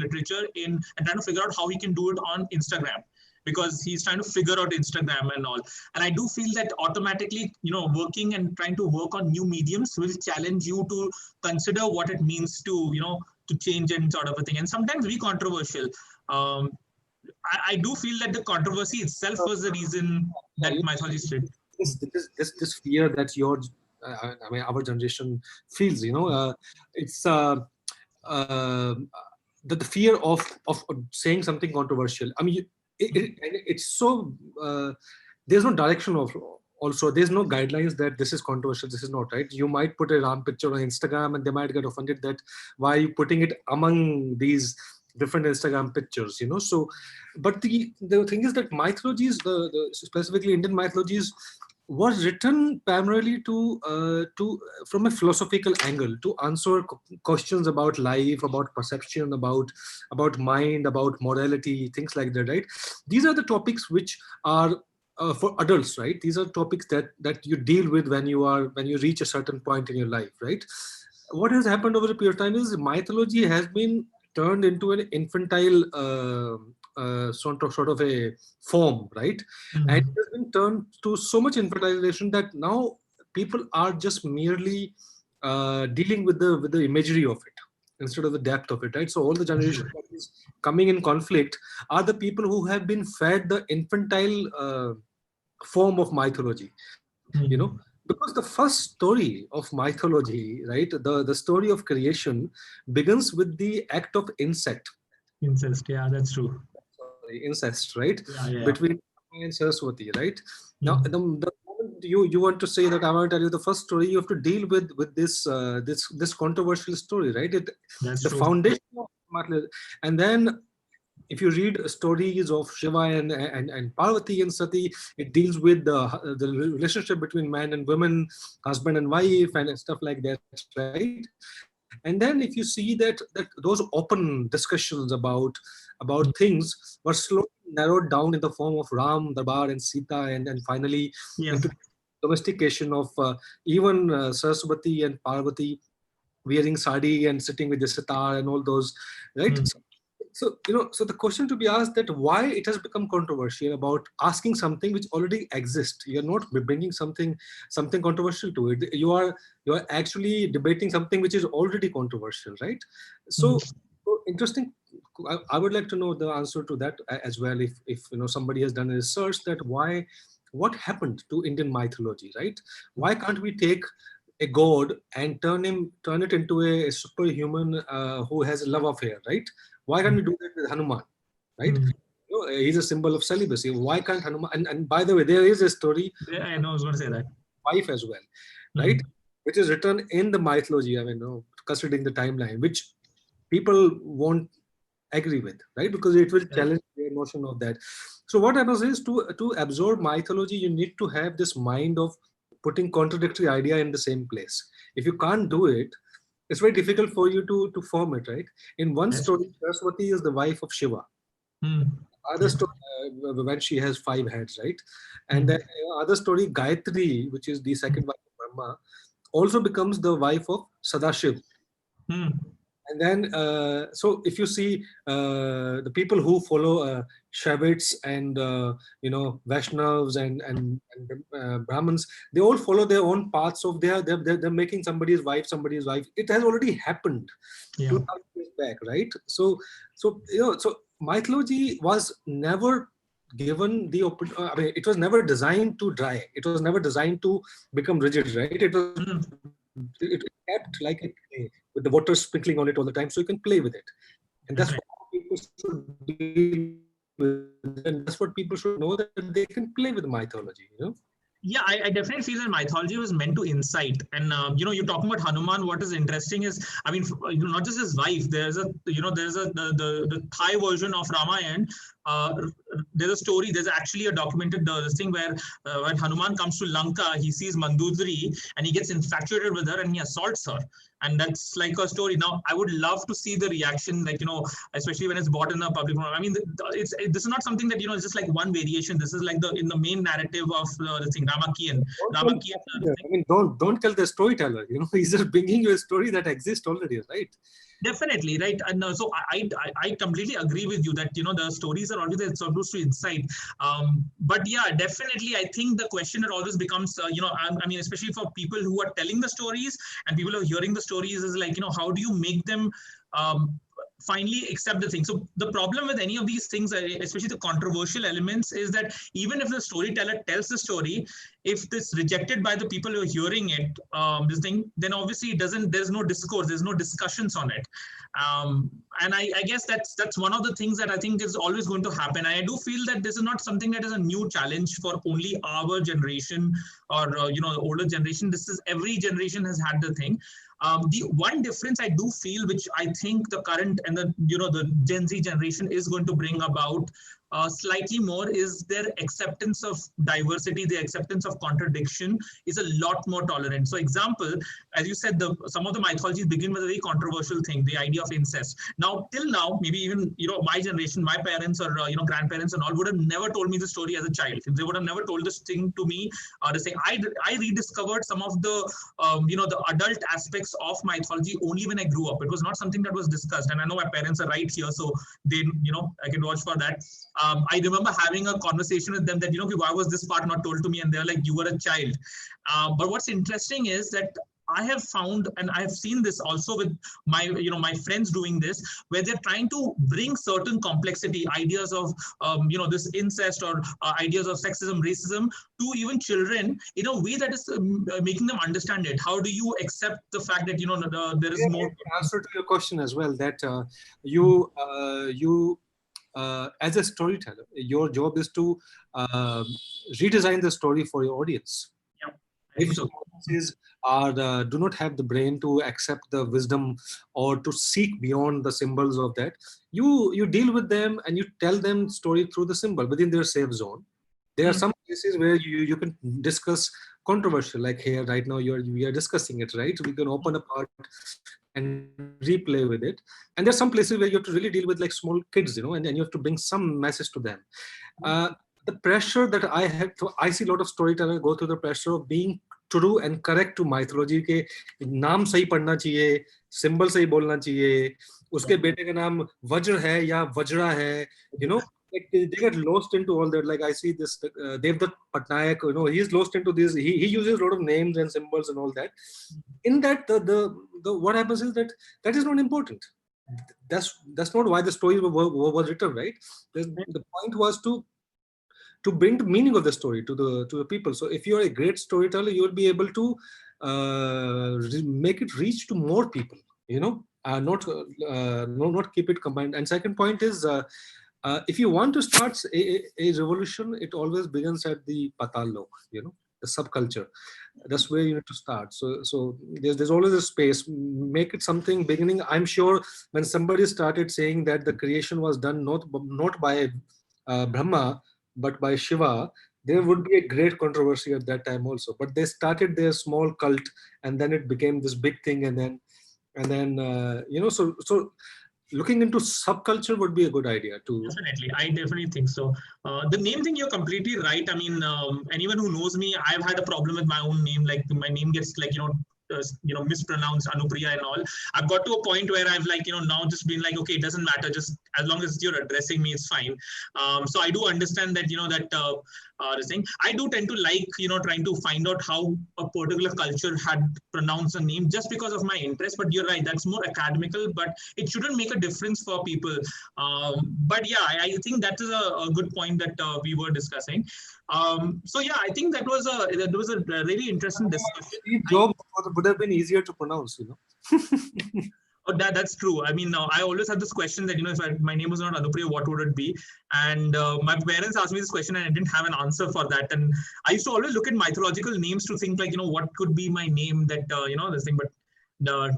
literature and trying to figure out how he can do it on Instagram, because he's trying to figure out Instagram and all. And I do feel that automatically, working and trying to work on new mediums will challenge you to consider what it means to, to change and sort of a thing, and sometimes be controversial. I do feel that the controversy itself was the reason that mythology spread. This fear that I mean, our generation feels, it's the fear of saying something controversial. I mean, it's so there's no direction of. Also, there's no guidelines that this is controversial, this is not, right? You might put a Ram picture on Instagram and they might get offended that why are you putting it among these different Instagram pictures, So, but the thing is that mythologies, the specifically Indian mythologies, was written primarily to from a philosophical angle to answer questions about life, about perception, about mind, about morality, things like that, right? These are the topics which are for adults, right? These are topics that you deal with when you reach a certain point in your life, right? What has happened over a period of time is mythology has been turned into an infantile sort of a form, right? And it has been turned to so much infantilization that now people are just merely dealing with the imagery of it instead of the depth of it, right? So all the generation that is coming in conflict are the people who have been fed the infantile form of mythology, because the first story of mythology, right, the story of creation begins with the act of incest. Yeah, that's true. Sorry, incest, right? Yeah. Between Rama and Saraswati, right? Now, the moment you want to say that, I want to tell you the first story, you have to deal with this this controversial story, right? That's the true. foundation of mythology, and then if you read stories of Shiva and Parvati and Sati, it deals with the relationship between man and woman, husband and wife, and stuff like that, right? And then if you see that those open discussions about things were slowly narrowed down in the form of Ram, Darbar, and Sita, and finally into domestication of even Saraswati and Parvati wearing sari and sitting with the sitar and all those, right? So so the question to be asked that why it has become controversial about asking something which already exists. You're not bringing something controversial to it. You are actually debating something which is already controversial, right? So interesting. I would like to know the answer to that as well. If somebody has done a research that what happened to Indian mythology, right? Why can't we take a god and turn it into a superhuman who has a love affair, right? Why can't we do that with Hanuman, right? He's a symbol of celibacy. Why can't Hanuman? And by the way, there is a story. Yeah, I know I was going to say that. Wife as well, right? Which is written in the mythology. I mean, considering the timeline, which people won't agree with, right? Because it will challenge their notion of that. So what happens is to absorb mythology, you need to have this mind of putting contradictory idea in the same place. If you can't do it, it's very difficult for you to form it, right? In one story, Saraswati is the wife of Shiva. Other story, when she has 5 heads, right? And then other story, Gayatri, which is the second wife of Brahma, also becomes the wife of Sadashiv. And then, so if you see the people who follow Shravits and Vaishnavas and Brahmins, they all follow their own paths of they're making somebody's wife. It has already happened 2000 years back, right? So mythology was never given the I mean, it was never designed to dry. It was never designed to become rigid, right? It kept like a clay with the water sprinkling on it all the time, so you can play with it. And that's what people should deal with, and that's what people should know, that they can play with mythology. Yeah, I definitely feel that mythology was meant to incite. And you're talking about Hanuman. What is interesting is, I mean, not just his wife. There's the Thai version of Ramayana. There's a story. There's actually a documented this thing where when Hanuman comes to Lanka, he sees Mandodari and he gets infatuated with her and he assaults her. And that's like a story. Now, I would love to see the reaction, like, especially when it's bought in a public forum. I mean, this is not something that, it's just like one variation. This is like in the main narrative of the thing, Ramakian. I mean, don't tell the storyteller, he's just bringing you a story that exists already, right? Definitely, right. And so I completely agree with you that, the stories are always supposed to incite. But yeah, definitely, I think the question that always becomes, I mean, especially for people who are telling the stories and people who are hearing the stories is like, how do you make them finally accept the thing. So the problem with any of these things, especially the controversial elements, is that even if the storyteller tells the story, if this rejected by the people who are hearing it, this thing, then obviously it doesn't. There's no discourse. There's no discussions on it. And I guess that's one of the things that I think is always going to happen. I do feel that this is not something that is a new challenge for only our generation or the older generation. This is every generation has had the thing. The one difference I do feel, which I think the current and the Gen Z generation is going to bring about slightly more, is their acceptance of diversity, the acceptance of contradiction is a lot more tolerant. So example, as you said, some of the mythologies begin with a very controversial thing, the idea of incest. Now, till now, maybe even my generation, my parents or grandparents and all would have never told me the story as a child. They would have never told this thing to me. I rediscovered some of the the adult aspects of mythology only when I grew up. It was not something that was discussed, and I know my parents are right here, so they I can vouch for that. I remember having a conversation with them that, why was this part not told to me? And they're like, you were a child. But what's interesting is that I have found, and I have seen this also with my friends doing this, where they're trying to bring certain complexity, ideas of, this incest or ideas of sexism, racism to even children in a way that is making them understand it. How do you accept the fact that, there is more? Answer to your question as well, that as a storyteller, your job is to redesign the story for your audience. Yeah. If audiences do not have the brain to accept the wisdom or to seek beyond the symbols of that, you deal with them and you tell them story through the symbol within their safe zone. There are some places where you can discuss controversial, like here right now we are discussing it, right? We can open a part and replay with it. And there's some places where you have to really deal with like small kids, and you have to bring some message to them. The pressure that I have, I see a lot of storytellers go through the pressure of being true and correct to mythology के नाम सही पढ़ना चाहिए, symbol सही बोलना चाहिए, उसके बेटे का नाम वज्र है या वज्रा है, like they get lost into all that. Like I see this Devdutt Patnaik, he's lost into this. He uses a lot of names and symbols and all that. In that, the what happens is that is not important. That's not why the story was written, right? The point was to bring the meaning of the story to the people. So if you're a great storyteller, you will be able to make it reach to more people. Not keep it combined. And second point is, if you want to start a revolution, it always begins at the Patal Lok, the subculture. That's where you need to start. So there's always a space. Make it something beginning. I'm sure when somebody started saying that the creation was done not by Brahma but by Shiva, there would be a great controversy at that time also. But they started their small cult, and then it became this big thing, and then so looking into subculture would be a good idea too. Definitely, I definitely think so. The name thing, you're completely right. I mean, anyone who knows me, I've had a problem with my own name. Like my name gets mispronounced, Anupriya and all. I've got to a point where I've now just been like, okay, it doesn't matter. Just as long as you're addressing me, it's fine. So I do understand that this thing. I do tend to like trying to find out how a particular culture had pronounced a name just because of my interest. But you're right, that's more academical. But it shouldn't make a difference for people. But yeah, I think that is a good point that we were discussing. So yeah, I think that was a really interesting discussion. Steve Jobs would have been easier to pronounce, Oh, that's true. I mean, I always have this question that, if my name was not Anupriya, what would it be? And my parents asked me this question and I didn't have an answer for that. And I used to always look at mythological names to think like, what could be my name that, this thing, but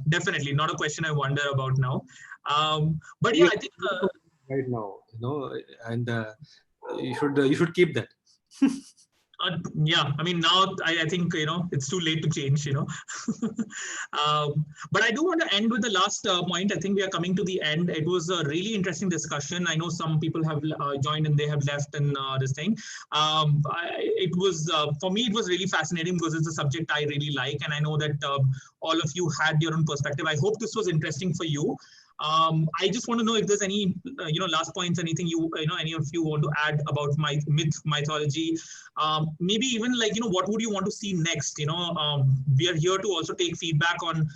definitely not a question I wonder about now. But yeah, I think right now, and you should keep that. Yeah, I mean, now I think, it's too late to change, But I do want to end with the last point. I think we are coming to the end. It was a really interesting discussion. I know some people have joined and they have left and this thing. It was, for me, it was really fascinating because it's a subject I really like. And I know that all of you had your own perspective. I hope this was interesting for you. I just want to know if there's any, last points, anything any of you want to add about mythology. Maybe even like, what would you want to see next? We are here to also take feedback on,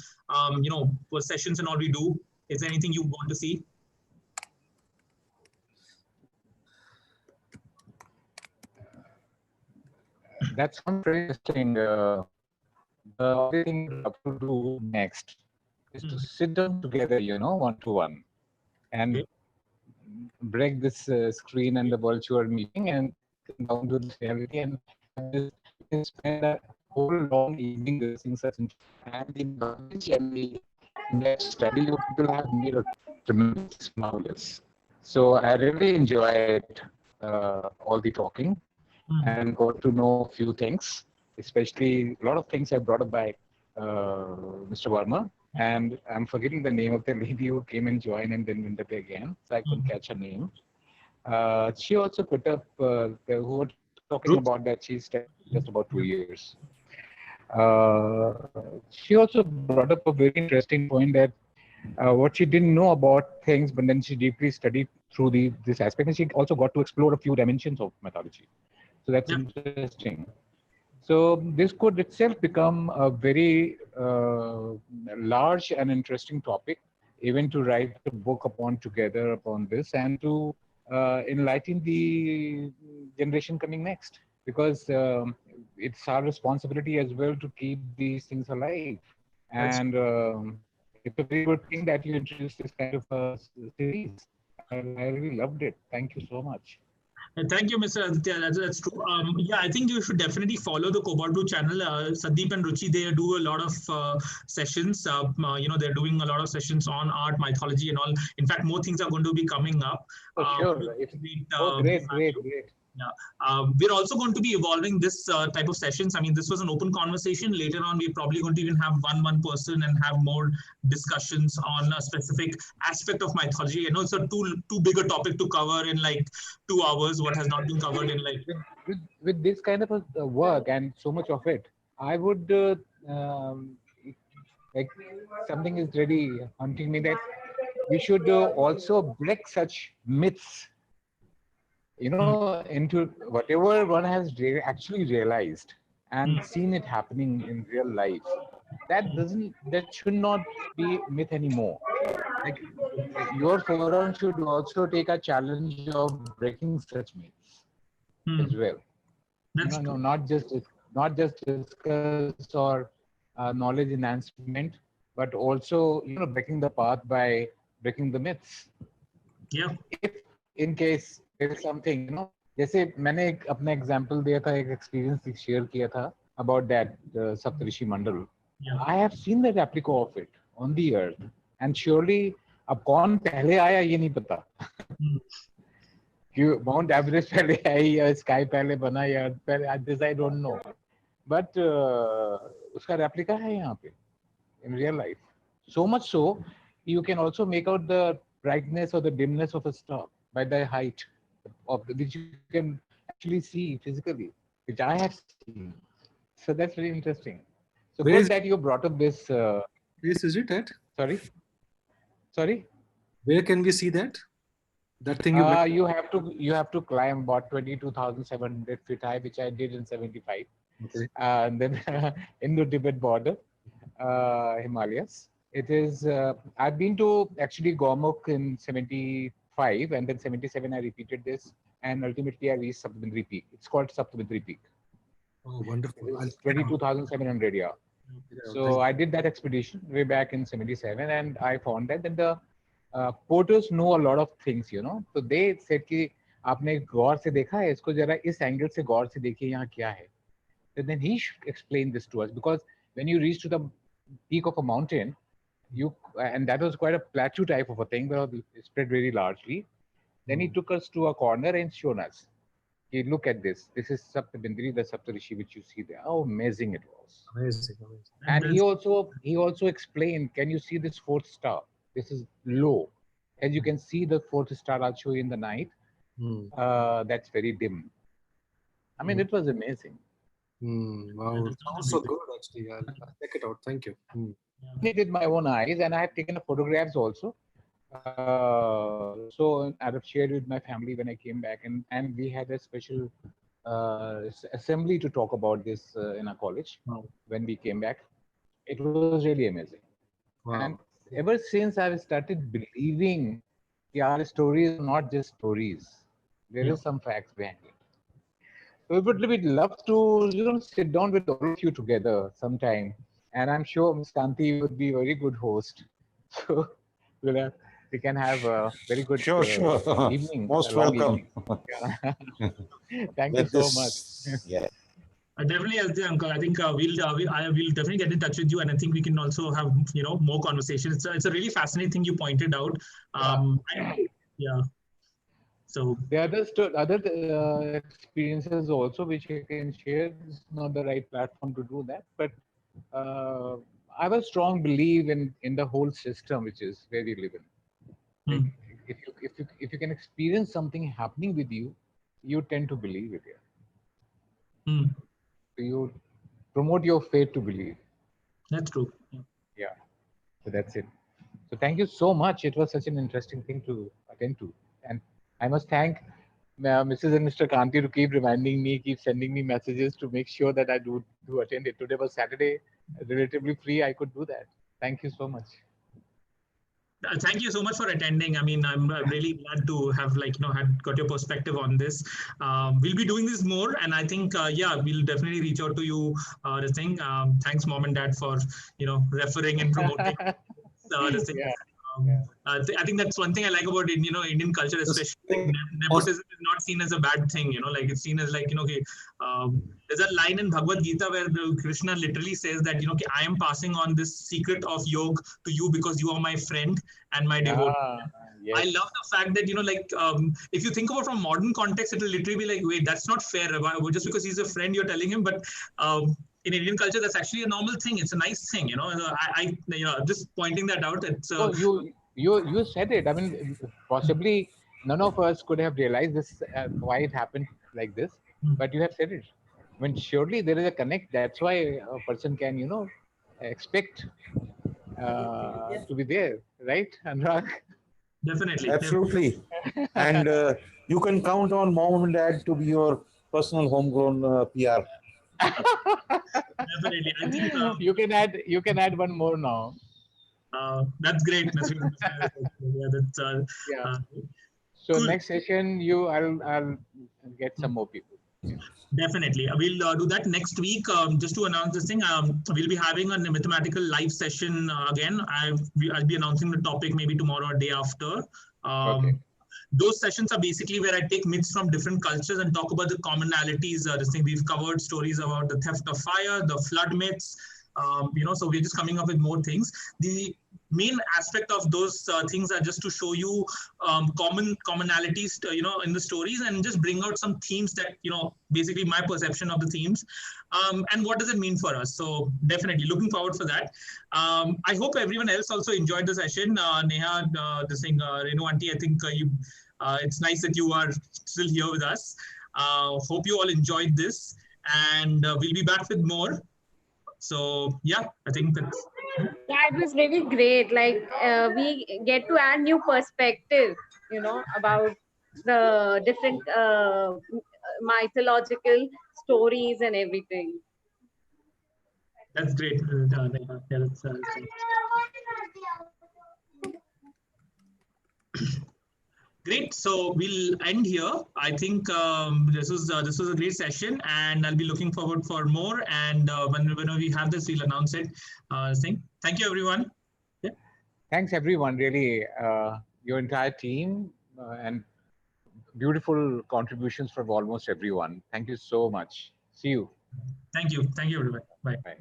what sessions and all we do. Is there anything you want to see? That sounds very interesting. The only thing you'd have to do next is to sit down together, one to one, and break this screen and the virtual meeting and come down to this reality, and have this. You can spend a whole long evening discussing such and the knowledge and the in-depth study you people have made a tremendous, marvelous. So I really enjoyed all the talking and got to know a few things, especially a lot of things I brought up by Mr. Verma. And I'm forgetting the name of the lady who came and joined and then went up again, so I couldn't catch her name. She also put up, who were talking about that she's just about 2 years. She also brought up a very interesting point that what she didn't know about things, but then she deeply studied through this aspect, and she also got to explore a few dimensions of mythology. So that's interesting. So this could itself become a very large and interesting topic, even to write a book upon together upon this, and to enlighten the generation coming next, because it's our responsibility as well to keep these things alive. And it's a very good thing that you introduced this kind of a series. I really loved it. Thank you so much. Thank you, Mr. Aditya. That's true. Yeah, I think you should definitely follow the Cobalt Blue channel. Sandeep and Ruchi, they do a lot of sessions. They're doing a lot of sessions on art, mythology, and all. In fact, more things are going to be coming up. Sure. Great. Yeah, we're also going to be evolving this type of sessions. I mean, this was an open conversation. Later on, we're probably going to even have one person and have more discussions on a specific aspect of mythology. I know it's a too big a topic to cover in like 2 hours. What has not been covered in like with this kind of a work and so much of it, I would like something is really haunting me that we should also break such myths, into whatever one has actually realized and seen it happening in real life. That should not be myth anymore. Like your forum should also take a challenge of breaking such myths as well. Not just discuss or knowledge enhancement, but also breaking the path by breaking the myths. Yeah. If in case there is something, जैसे मैंने अपना example दिया था, एक experience share किया था about that Saptarishi Mandal. I have seen the replica of it on the earth, and surely अब कौन पहले आया ये नहीं पता. कि माउंट एवरेस्ट पहले आई या स्काई पहले बना या पहले, this I don't know, but उसका रेप्लिका है यहाँ पे in real life. So much so, you can also make out the brightness or the dimness of a star by the height of which you can actually see physically, which I have seen. So that's very interesting. So Where good that you brought up this. Yes, is it at? Sorry. Where can we see that? That thing you have to climb about 22,700 feet high, which I did in 75. Okay. And then in the Tibet border, Himalayas. It is. I've been to actually Gormukh in 75, and then 77 I repeated this, and ultimately I reached Saptamandri Peak. It's called Saptamandri Peak. Oh, wonderful! 22,700, yeah. So I did that expedition way back in 77, and I found that then the porters know a lot of things, So they said कि आपने गौर से देखा है इसको, जरा इस angle से गौर से देखिए यहाँ क्या है. And then he explained this to us, because when you reach to the peak of a mountain, and that was quite a plateau type of a thing, but spread very largely. Then he took us to a corner and shown us. He look at this. This is Saptabindri, the Saptarishi, which you see there. How amazing it was! Amazing. And he also explained. Can you see this fourth star? This is low. As you can see, the fourth star I'll show you in the night. That's very dim. I mean, it was amazing. Wow, it sounds so good. Actually, I'll check it out. Thank you. I did it with my own eyes, and I have taken photographs also. So I have shared with my family when I came back, and we had a special assembly to talk about this in our college when we came back. It was really amazing. Wow. And ever since I've started believing our stories are not just stories. There is some facts behind it. So we'd love to, sit down with all of you together sometime. And I'm sure Ms. Kanti would be a very good host. So we can have a very good Sure, sure. evening, a Most long welcome. evening. Thank you With so much. this, yeah. Definitely, Uncle. I think I will definitely get in touch with you, and I think we can also have more conversations. It's a really fascinating thing you pointed out. Yeah. So the other experiences also which you can share is not the right platform to do that, but I have a strong belief in the whole system which is where we live in. Like, if you can experience something happening with you, you tend to believe it. Hmm. So you promote your faith to believe. That's true. Yeah. So that's it. So thank you so much. It was such an interesting thing to attend to, and I must thank Mrs. and Mr. Kanti to keep reminding me, keep sending me messages to make sure that I do attend it. Today was Saturday, relatively free. I could do that. Thank you so much. Thank you so much for attending. I mean, I'm really glad to have had got your perspective on this. We'll be doing this more, and I think we'll definitely reach out to you. This thing. Thanks, mom and dad, for referring and promoting this thing. I think that's one thing I like about Indian culture, especially nepotism is not seen as a bad thing. Like it's seen as okay. There's a line in Bhagavad Gita where Krishna literally says that I am passing on this secret of yoga to you because you are my friend and my devotee. Yes. I love the fact that if you think about from modern context, it will literally be like, wait, that's not fair. Just because he's a friend, you're telling him, but in Indian culture, that's actually a normal thing. It's a nice thing, I just pointing that out. It's Oh, you said it. I mean, possibly none of us could have realized this why it happened like this, but you have said it. I mean, surely there is a connect. That's why a person can expect to be there, right, Anurag? Definitely. Absolutely. And you can count on mom and dad to be your personal homegrown PR. Definitely. I think you can add one more now. That's great. That's great. So cool. Next session, I'll get some more people. Yeah. Definitely. We'll do that next week. Just to announce this thing, we'll be having a mathematical live session again. I'll be announcing the topic maybe tomorrow or day after. Okay. Those sessions are basically where I take myths from different cultures and talk about the commonalities. This thing we've covered stories about the theft of fire, the flood myths. So we're just coming up with more things. The main aspect of those things are just to show you commonalities, in the stories and just bring out some themes that, basically my perception of the themes and what does it mean for us. So definitely looking forward for that. I hope everyone else also enjoyed the session. Neha, this thing, Renu Auntie, I think it's nice that you are still here with us. Hope you all enjoyed this and we'll be back with more. So yeah, I think that's. Yeah, it was really great. Like we get to add new perspective, about the different mythological stories and everything. That's great. Yeah, that's great. So we'll end here. I think this was a great session, and I'll be looking forward for more. And whenever we have this, we'll announce it. Thank you, everyone. Yeah. Thanks, everyone. Really, your entire team and beautiful contributions from almost everyone. Thank you so much. See you. Thank you. Thank you, everyone. Bye. Bye.